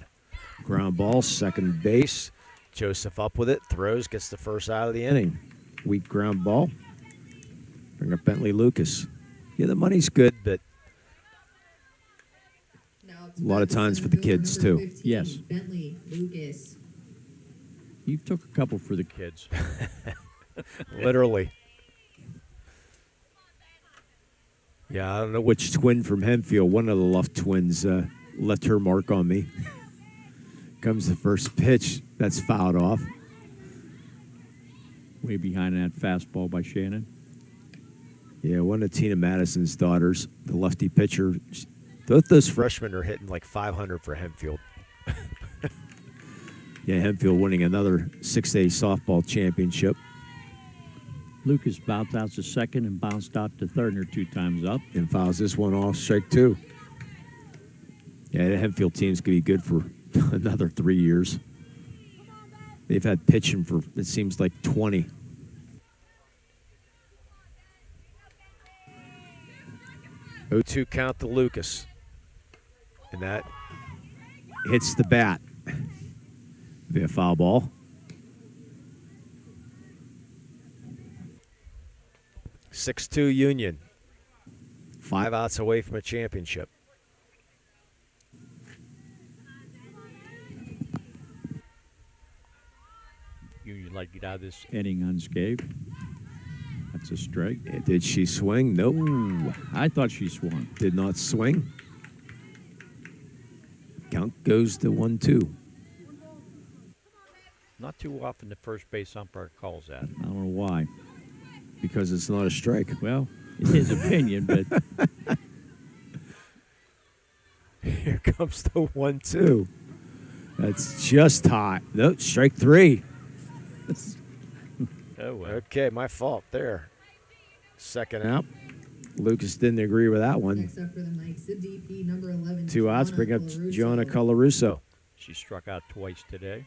Ground ball, second base. Joseph up with it, throws, gets the first out of the inning. Weak ground ball. Bring up Bentley Lucas. Yeah, the money's good, but a lot of times for the kids, too. 15, yes. Bentley Lucas. You took a couple for the kids. Literally. Yeah, I don't know which twin from Hempfield. One of the Luff twins left her mark on me. Comes the first pitch. That's fouled off. Way behind that fastball by Shannon. Yeah, one of Tina Madison's daughters, the lefty pitcher. Both those freshmen are hitting like 500 for Hempfield. Yeah, Hempfield winning another 6A softball championship. Lucas bounced out to second and bounced out to third, and they're 2 times up. And fouls this one off, strike 2. Yeah, the Hempfield team's going to be good for another 3 years. They've had pitching for, it seems like, 20. Oh-2 count to Lucas. And that hits the bat. Be a foul ball. (6-2) Union. 5 outs away from a championship. Union like to get out of this inning unscathed. That's a strike. Did she swing? Nope. Ooh, I thought she swung. Did not swing. Count goes to 1-2. Not too often the first base umpire calls that. I don't know why. Because it's not a strike. Well, it's his opinion, but... Here comes the 1-2. That's just hot. Nope, strike 3. Oh, well. Okay, my fault there. Second out. Lucas didn't agree with that one. Next up for the Knights, the DP number 11. 2 outs, bring up Gianna Colarusso. She struck out twice today.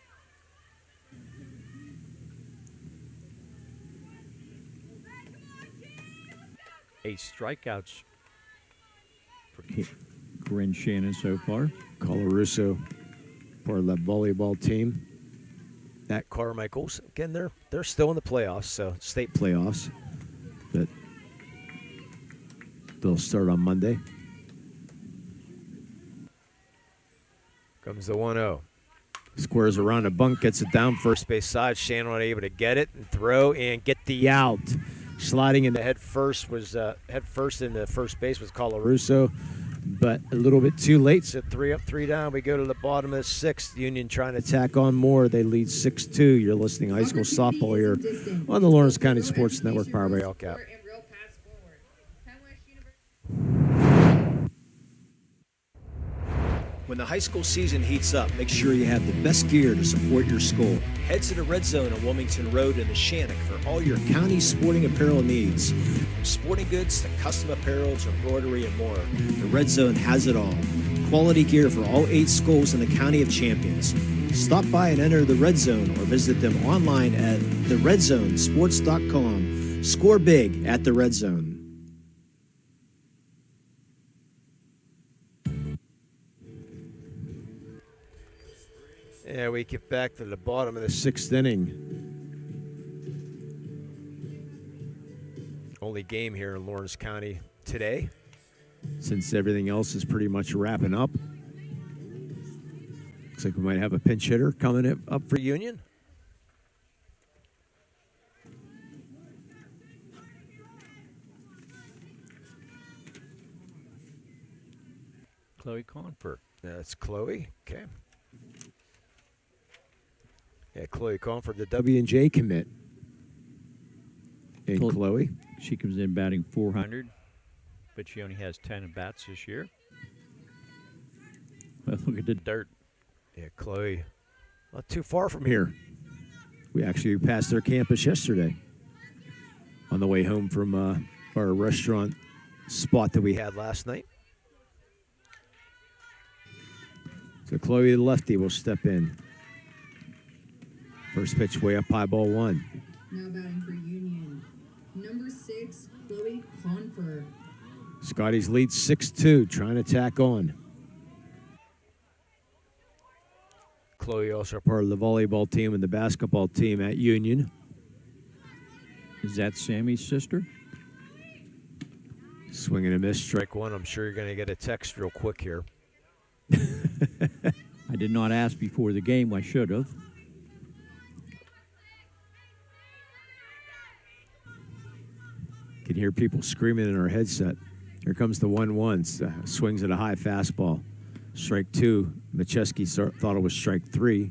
Eight strikeouts for Corinne Shannon so far. Colarusso, part of that volleyball team at Carmichaels. Again, they're still in the playoffs, so state playoffs. But they'll start on Monday. Comes the 1-0. Squares around the bunt, gets it down first base side. Shannon unable to get it and throw and get the out. Sliding into head first into first base was Colarusso, but a little bit too late. So 3 up, 3 down. We go to the bottom of the 6th. Union trying to tack on more. They lead 6-2. You're listening to high school softball here on the Lawrence County Sports Network, powered by LCAP. When the high school season heats up, make sure you have the best gear to support your school. Head to the Red Zone on Wilmington Road in the Shannock for all your county sporting apparel needs. From sporting goods to custom apparel to embroidery and more, the Red Zone has it all. Quality gear for all 8 schools in the County of Champions. Stop by and enter the Red Zone or visit them online at theredzonesports.com. Score big at the Red Zone. Yeah, we get back to the bottom of the sixth inning. Only game here in Lawrence County today, since everything else is pretty much wrapping up. Looks like we might have a pinch hitter coming up for Union. Chloe Confer. That's Chloe. Okay. Yeah, Chloe Confer, the W&J commit. And Chloe. She comes in batting 400. But she only has 10 at-bats this year. Well, look at the dirt. Yeah, Chloe, not too far from here. We actually passed their campus yesterday on the way home from our restaurant spot that we had last night. So Chloe, the lefty, will step in. First pitch way up high, ball one. Now batting for Union, number 6, Chloe Confer. Scotties lead 6-2, trying to tack on. Chloe also part of the volleyball team and the basketball team at Union. Is that Sammy's sister? Swing and a miss, strike one. I'm sure you're going to get a text real quick here. I did not ask before the game. I should have. Can hear people screaming in our headset. Here comes the 1-1. Swings at a high fastball. Strike two. Macheski thought it was strike three.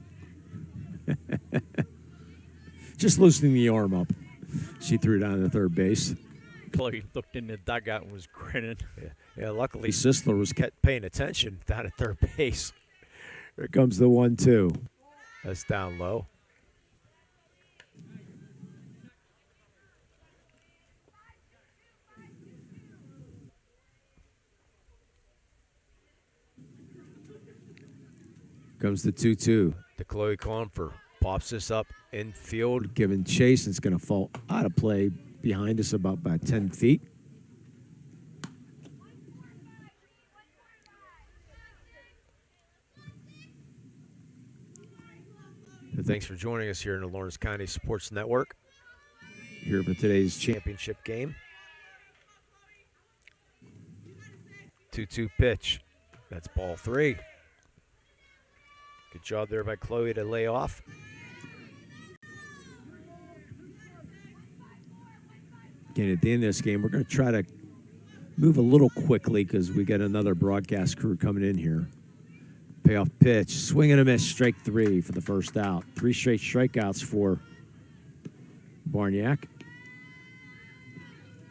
Just loosening the arm up. She threw down to third base. Chloe looked in the dugout and was grinning. Yeah, luckily Sisler was kept paying attention down at third base. Here comes the 1-2. That's down low. Comes the 2-2. The Chloe Confer pops this up infield, giving chase. It's going to fall out of play behind us about 10 feet. And thanks for joining us here in the Lawrence County Sports Network. Here for today's championship game. 2-2 pitch. That's ball three. Good job there by Chloe to lay off. Again, at the end of this game, we're going to try to move a little quickly because we got another broadcast crew coming in here. Payoff pitch, swing and a miss, strike three for the first out. 3 straight strikeouts for Barniak.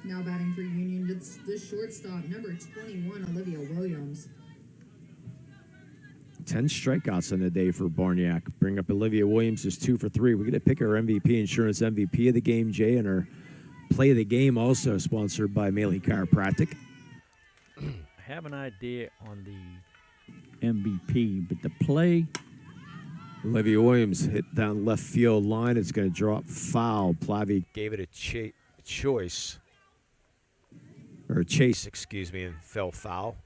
Now batting for Union, it's the shortstop, number 21, Olivia Williams. 10 strikeouts in the day for Barniak. Bring up Olivia Williams is 2 for 3. We're going to pick our MVP Insurance MVP of the game, Jay, and our play of the game also sponsored by Maley Chiropractic. I have an idea on the MVP, but the play. Olivia Williams hit down left field line. It's going to drop foul. Plavy gave it a chase, and fell foul.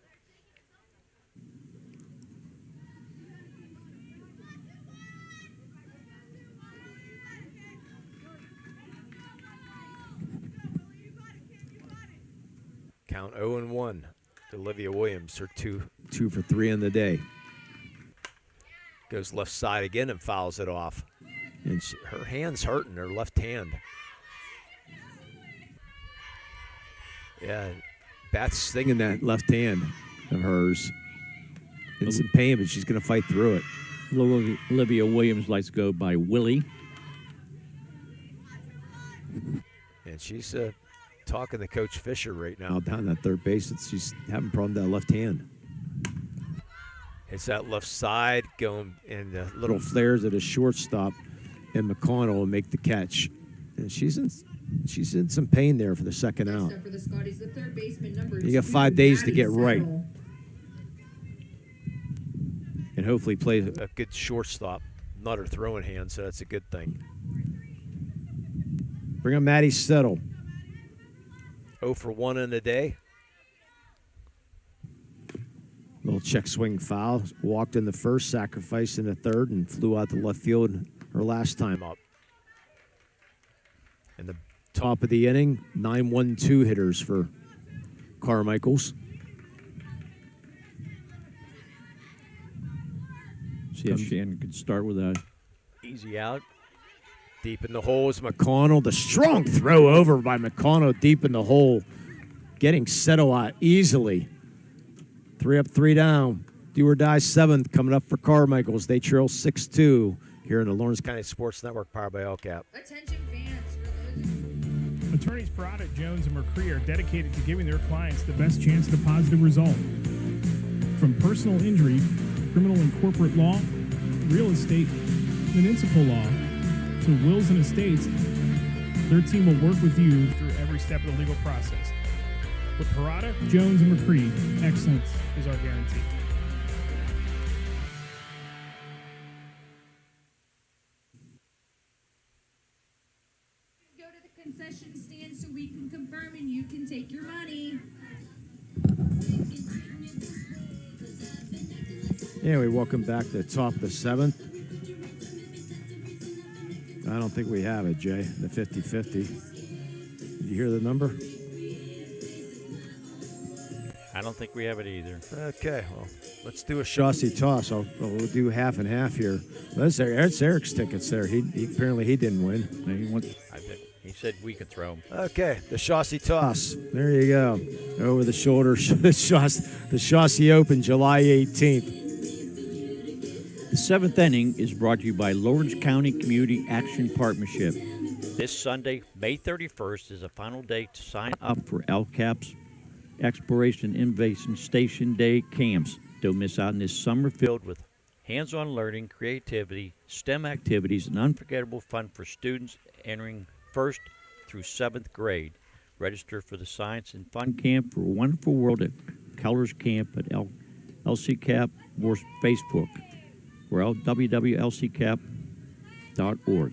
Count 0-1. Olivia Williams, her 2 for 3 in the day. Goes left side again and fouls it off. And her hand's hurting, her left hand. Yeah, bat's stinging that left hand of hers. In some pain, but she's going to fight through it. Olivia Williams likes to go by Willie. And she's talking to Coach Fisher right now down at third base. She's having a problem with that left hand. It's that left side going, and the little flares at a shortstop, and McConnell will make the catch. And she's in some pain there for the second out. For the Scotties, the third baseman, number You got 2, 5 days to Maddie get right. Settle. and hopefully play a good shortstop, not her throwing hand, so that's a good thing. Bring up Maddie Settle. 0 for 1 in the day. Little check swing foul. Walked in the first, sacrificed in the third, and flew out to left field her last time up. In the top of the inning, 9-1-2 hitters for Carmichaels. See if Shannon could start with that. Easy out. Deep in the hole is McConnell. The strong throw over by McConnell deep in the hole. Getting Settle out easily. 3 up, 3 down. Do or die 7th coming up for Carmichaels. They trail 6-2 here in the Lawrence County Sports Network, powered by LCAP. Attention fans. Attorneys Parada, Jones, and McCree are dedicated to giving their clients the best chance at a positive result. From personal injury, criminal and corporate law, real estate, municipal law, to wills and estates, their team will work with you through every step of the legal process. With Parada, Jones, and McCree, excellence is our guarantee. Go to the concession stand so we can confirm and you can take your money. Anyway, welcome back to the top of the 7th. I don't think we have it, Jay, the 50-50. Did you hear the number? I don't think we have it either. Okay, well, let's do a Chauncey toss. We'll do half and half here. That's Eric's tickets there. He apparently he didn't win. He said we could throw him. Okay, the Chauncey toss. There you go. Over the shoulder, the Chauncey Open, July 18th. The 7th inning is brought to you by Lawrence County Community Action Partnership. This Sunday, May 31st, is the final day to sign Up for LCAP's Exploration Innovation Station Day camps. Don't miss out on this summer filled with hands-on learning, creativity, STEM activities, and unforgettable fun for students entering 1st through 7th grade. Register for the Science and Fun camp for a wonderful world at Keller's Camp at LCCAP or Facebook or www.lccap.org.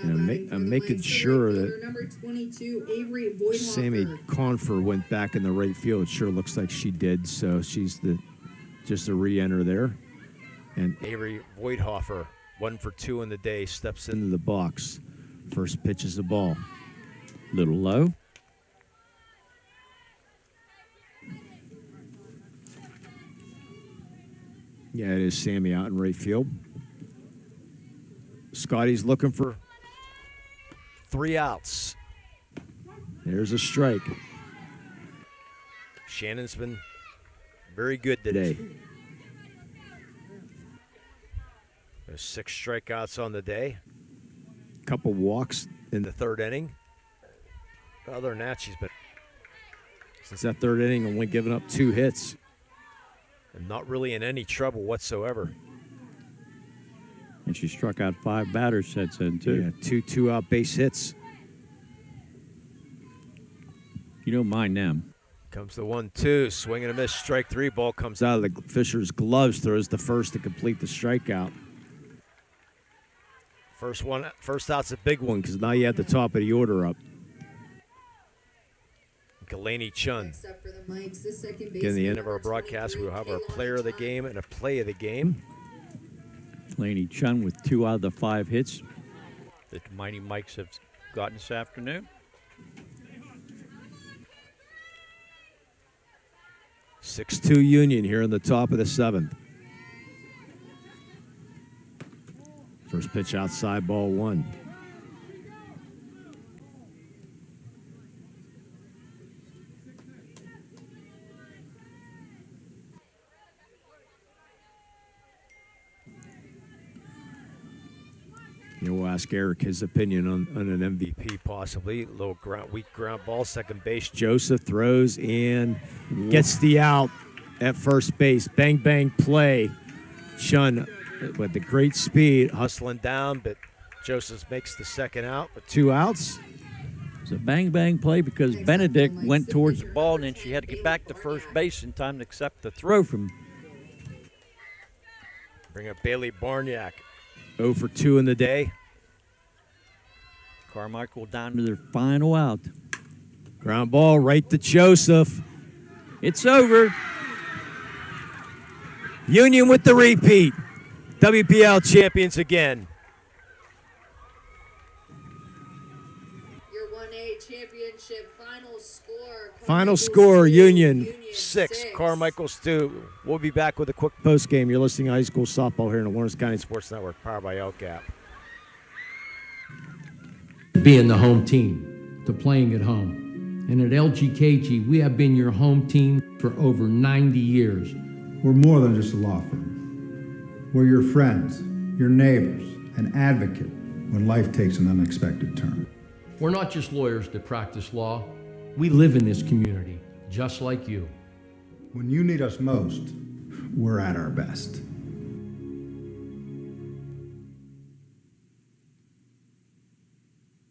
And I'm making sure that Number 22, Avery Voidhofer. Sammy Confer went back in the right field. It sure looks like she did, so she's just a re-enter there. And Avery Voidhofer, 1 for 2 in the day, steps into the box. First pitch is the ball. Little low. Yeah, it is Sammy out in right field. Scotty's looking for 3 outs. There's a strike. Shannon's been very good today. There's 6 strikeouts on the day. Couple walks in the 3rd inning. Other than that, she's been, since that 3rd inning, only given up 2 hits. And not really in any trouble whatsoever. And she struck out 5 batters, sets in, too. Yeah, 2 2-out base hits. You don't mind them. Comes the 1-2, swing and a miss, strike 3. Ball comes out of the Fisher's gloves, throws the first to complete the strikeout. First out's a big one because now you have the top of the order up. Galani Chun. Again, the end of our broadcast, we'll have our player of the game and a play of the game. Galani Chun with 2 out of the 5 hits that the Mighty Mikes have gotten this afternoon. 6-2 Union here in the top of the 7th. First pitch outside, ball 1. We'll ask Eric his opinion on an MVP possibly. A little weak ground ball, second base. Joseph throws and gets the out at first base. Bang, bang play. Chun with the great speed, hustling down, but Joseph makes the second out with 2 outs. It's a bang, bang play because Benedict went towards the ball, and then she had to get back to first base in time to accept the throw from Bring up Bailey Barniak. 0 for 2 in the day. Carmichael down to their final out. Ground ball right to Joseph. It's over. Union with the repeat. WPIAL champions again. Your 1A championship final score. Final score, Union 6, Carmichaels 2. We'll be back with a quick post game. You're listening to high school softball here in the Lawrence County Sports Network, powered by LCAP. Being the home team, to playing at home. And at LGKG, we have been your home team for over 90 years. We're more than just a law firm. We're your friends, your neighbors, an advocate when life takes an unexpected turn. We're not just lawyers that practice law. We live in this community, just like you. When you need us most, we're at our best.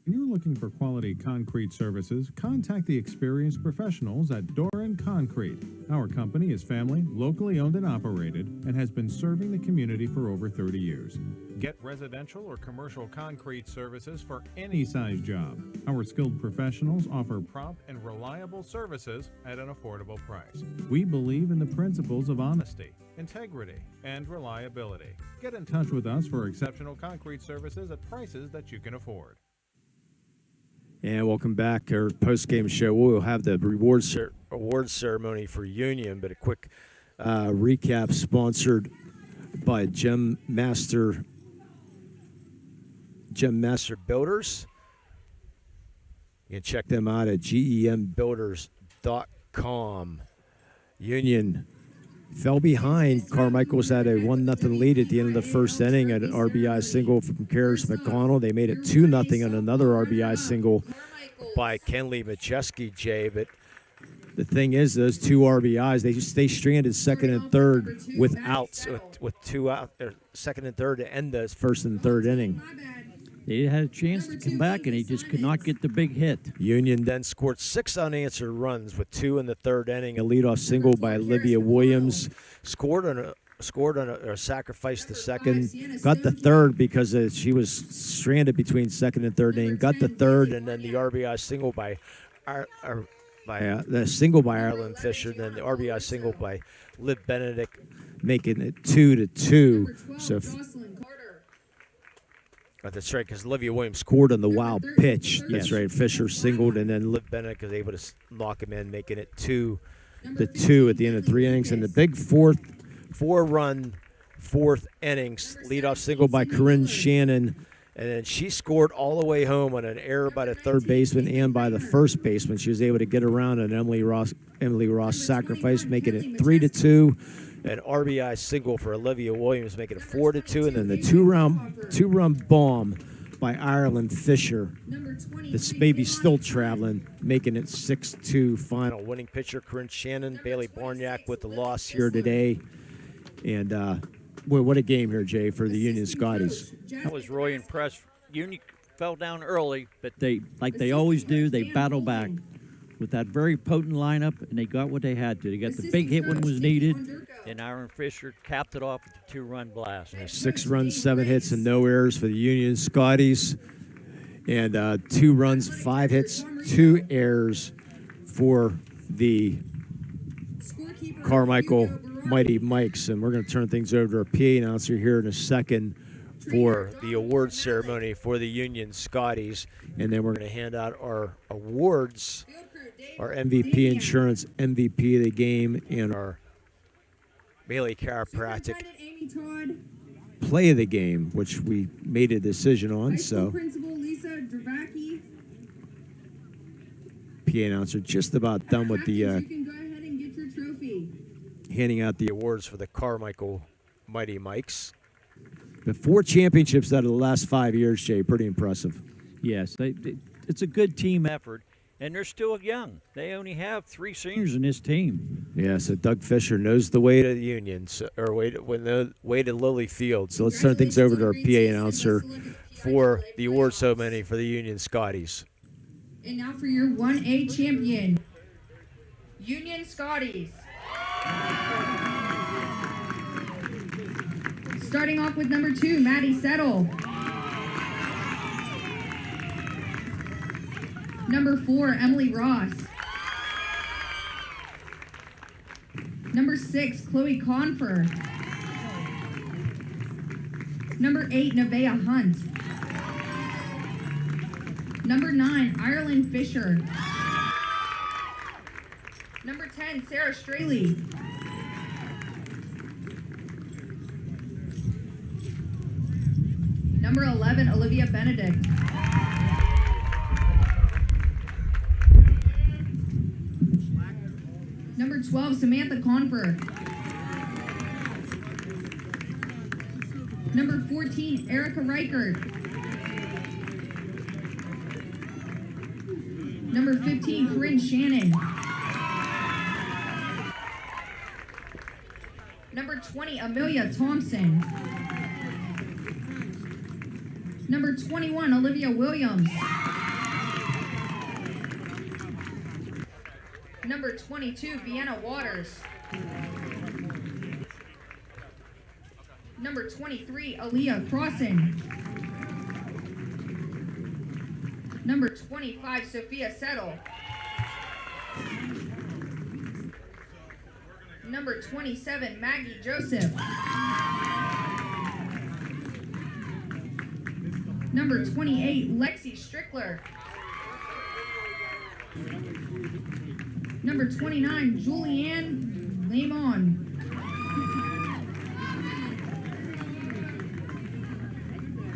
When you're looking for quality concrete services, contact the experienced professionals at Doran Concrete. Our company is family, locally owned and operated, and has been serving the community for over 30 years. Get residential or commercial concrete services for any size job. Our skilled professionals offer prompt and reliable services at an affordable price. We believe in the principles of honesty, integrity, and reliability. Get in touch with us for exceptional concrete services at prices that you can afford. And welcome back to our post-game show. We'll have the awards ceremony for Union, but a quick recap sponsored by Gem Master Builders. You can check them out at gembuilders.com. Union fell behind. Carmichaels had a 1-0 lead at the end of the first inning at an RBI single from Karis McConnell. They made it 2-0 on another RBI single by Kenley Majeski, Jay. But the thing is, those two RBIs, they just stay stranded second and third with outs, with two out, second and third to end the first and third inning. They had a chance to come back, and he just could not get the big hit. Union then scored 6 unanswered runs with 2 in the third inning. A leadoff single by Olivia Williams. Scored on a sacrifice to second. Got the third because she was stranded between second and third inning. Got the third, and then the RBI single by Ireland Fisher. Then the RBI single by Liv Benedict, making it 2-2. So. That's right, because Olivia Williams scored on the wild pitch. That's right. Fisher singled, and then Liv Bennett was able to knock him in, making it 2-2 at the end of 3 innings. And the big four-run fourth innings, leadoff single by Corinne Shannon, and then she scored all the way home on an error by the third baseman and by the first baseman. She was able to get around an Emily Ross sacrifice, making it 3-2. An RBI single for Olivia Williams, making it 4-2, and then the two-run bomb by Ireland Fisher. This baby's still traveling, making it 6-2 final. Winning pitcher Corinne Shannon, Bailey Barniak with the loss here today. And what a game here, Jay, for the Union Scotties. I was really impressed. Union fell down early, but they always do, they battle back with that very potent lineup, and they got what they had to. They got the big hit when it was needed. And Aaron Fisher capped it off with a 2-run blast. 6 runs, 7 hits, and no errors for the Union Scotties. And 2 runs, 5 hits, 2 errors for the Carmichael Mighty Mikes. And we're going to turn things over to our PA announcer here in a second for the awards ceremony for the Union Scotties. And then we're going to hand out our awards, our MVP Insurance MVP of the game, and our Bailey Chiropractic Play of the Game, which we made a decision on. So, PA announcer just about done with the handing out the awards for the Carmichael Mighty Mikes. The 4 championships out of the last 5 years, Jay, pretty impressive. Yes, it's a good team effort. And they're still young. They only have 3 seniors in this team. Yeah, so Doug Fisher knows the way to the Union, or way to Lily Field. So let's turn things over to our PA announcer for the award ceremony for the Union Scotties. And now for your 1A champion, Union Scotties. Starting off with number 2, Maddie Settle. Number 4, Emily Ross. Number 6, Chloe Confer. Number 8, Nevaeh Hunt. Number 9, Ireland Fisher. Number 10, Sarah Straley. Number 11, Olivia Benedict. Number 12, Samantha Confer. Number 14, Erica Reichert. Number 15, Corinne Shannon. Number 20, Amelia Thompson. Number 21, Olivia Williams. Number 22, Vienna Waters. Number 23, Aaliyah Crossan. Number 25, Sophia Settle. Number 27, Maggie Joseph. Number 28, Lexi Strickler. Number 29, Julianne Lamon.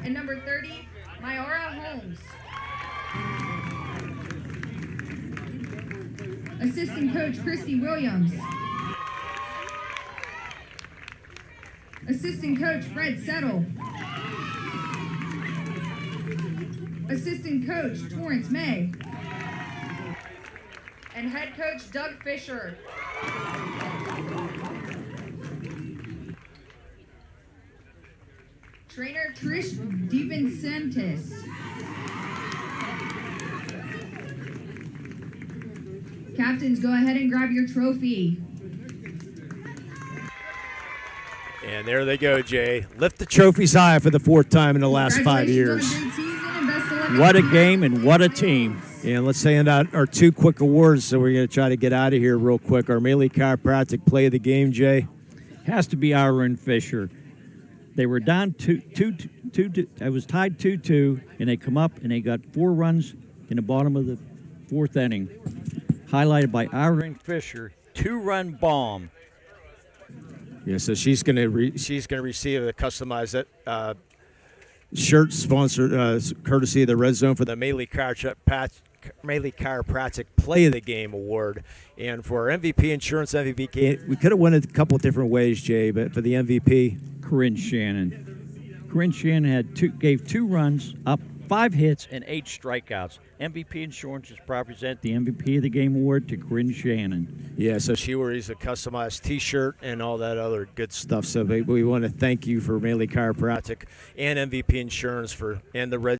And number 30, Myara Holmes. Assistant coach, Christy Williams. Assistant coach, Fred Settle. Assistant coach, Torrance May. And head coach, Doug Fisher. Trainer, Trish DeVincentis. Captains, go ahead and grab your trophy. And there they go, Jay. Lift the trophies high for the 4th time in the last 5 years. What a game and what a team. And let's send out our 2 quick awards, so we're going to try to get out of here real quick. Our Melee Chiropractic play of the game, Jay. Has to be Ireland Fisher. They were down 2-2. I was tied 2-2, and they come up and they got 4 runs in the bottom of the 4th inning. Highlighted by Ireland Fisher, 2-run bomb. Yeah, so she's going to receive a customized shirt sponsored courtesy of the Red Zone for the Melee Chiropractic Play of the Game Award. And for our MVP Insurance MVP game, we could have won it a couple of different ways, Jay, but for the MVP, Corinne Shannon. Corinne Shannon gave 2 runs, up 5 hits, and 8 strikeouts. MVP Insurance is proud to present the MVP of the Game Award to Corinne Shannon. Yeah, so she wears a customized T-shirt and all that other good stuff. So we want to thank you for Melee Chiropractic and MVP Insurance and the Red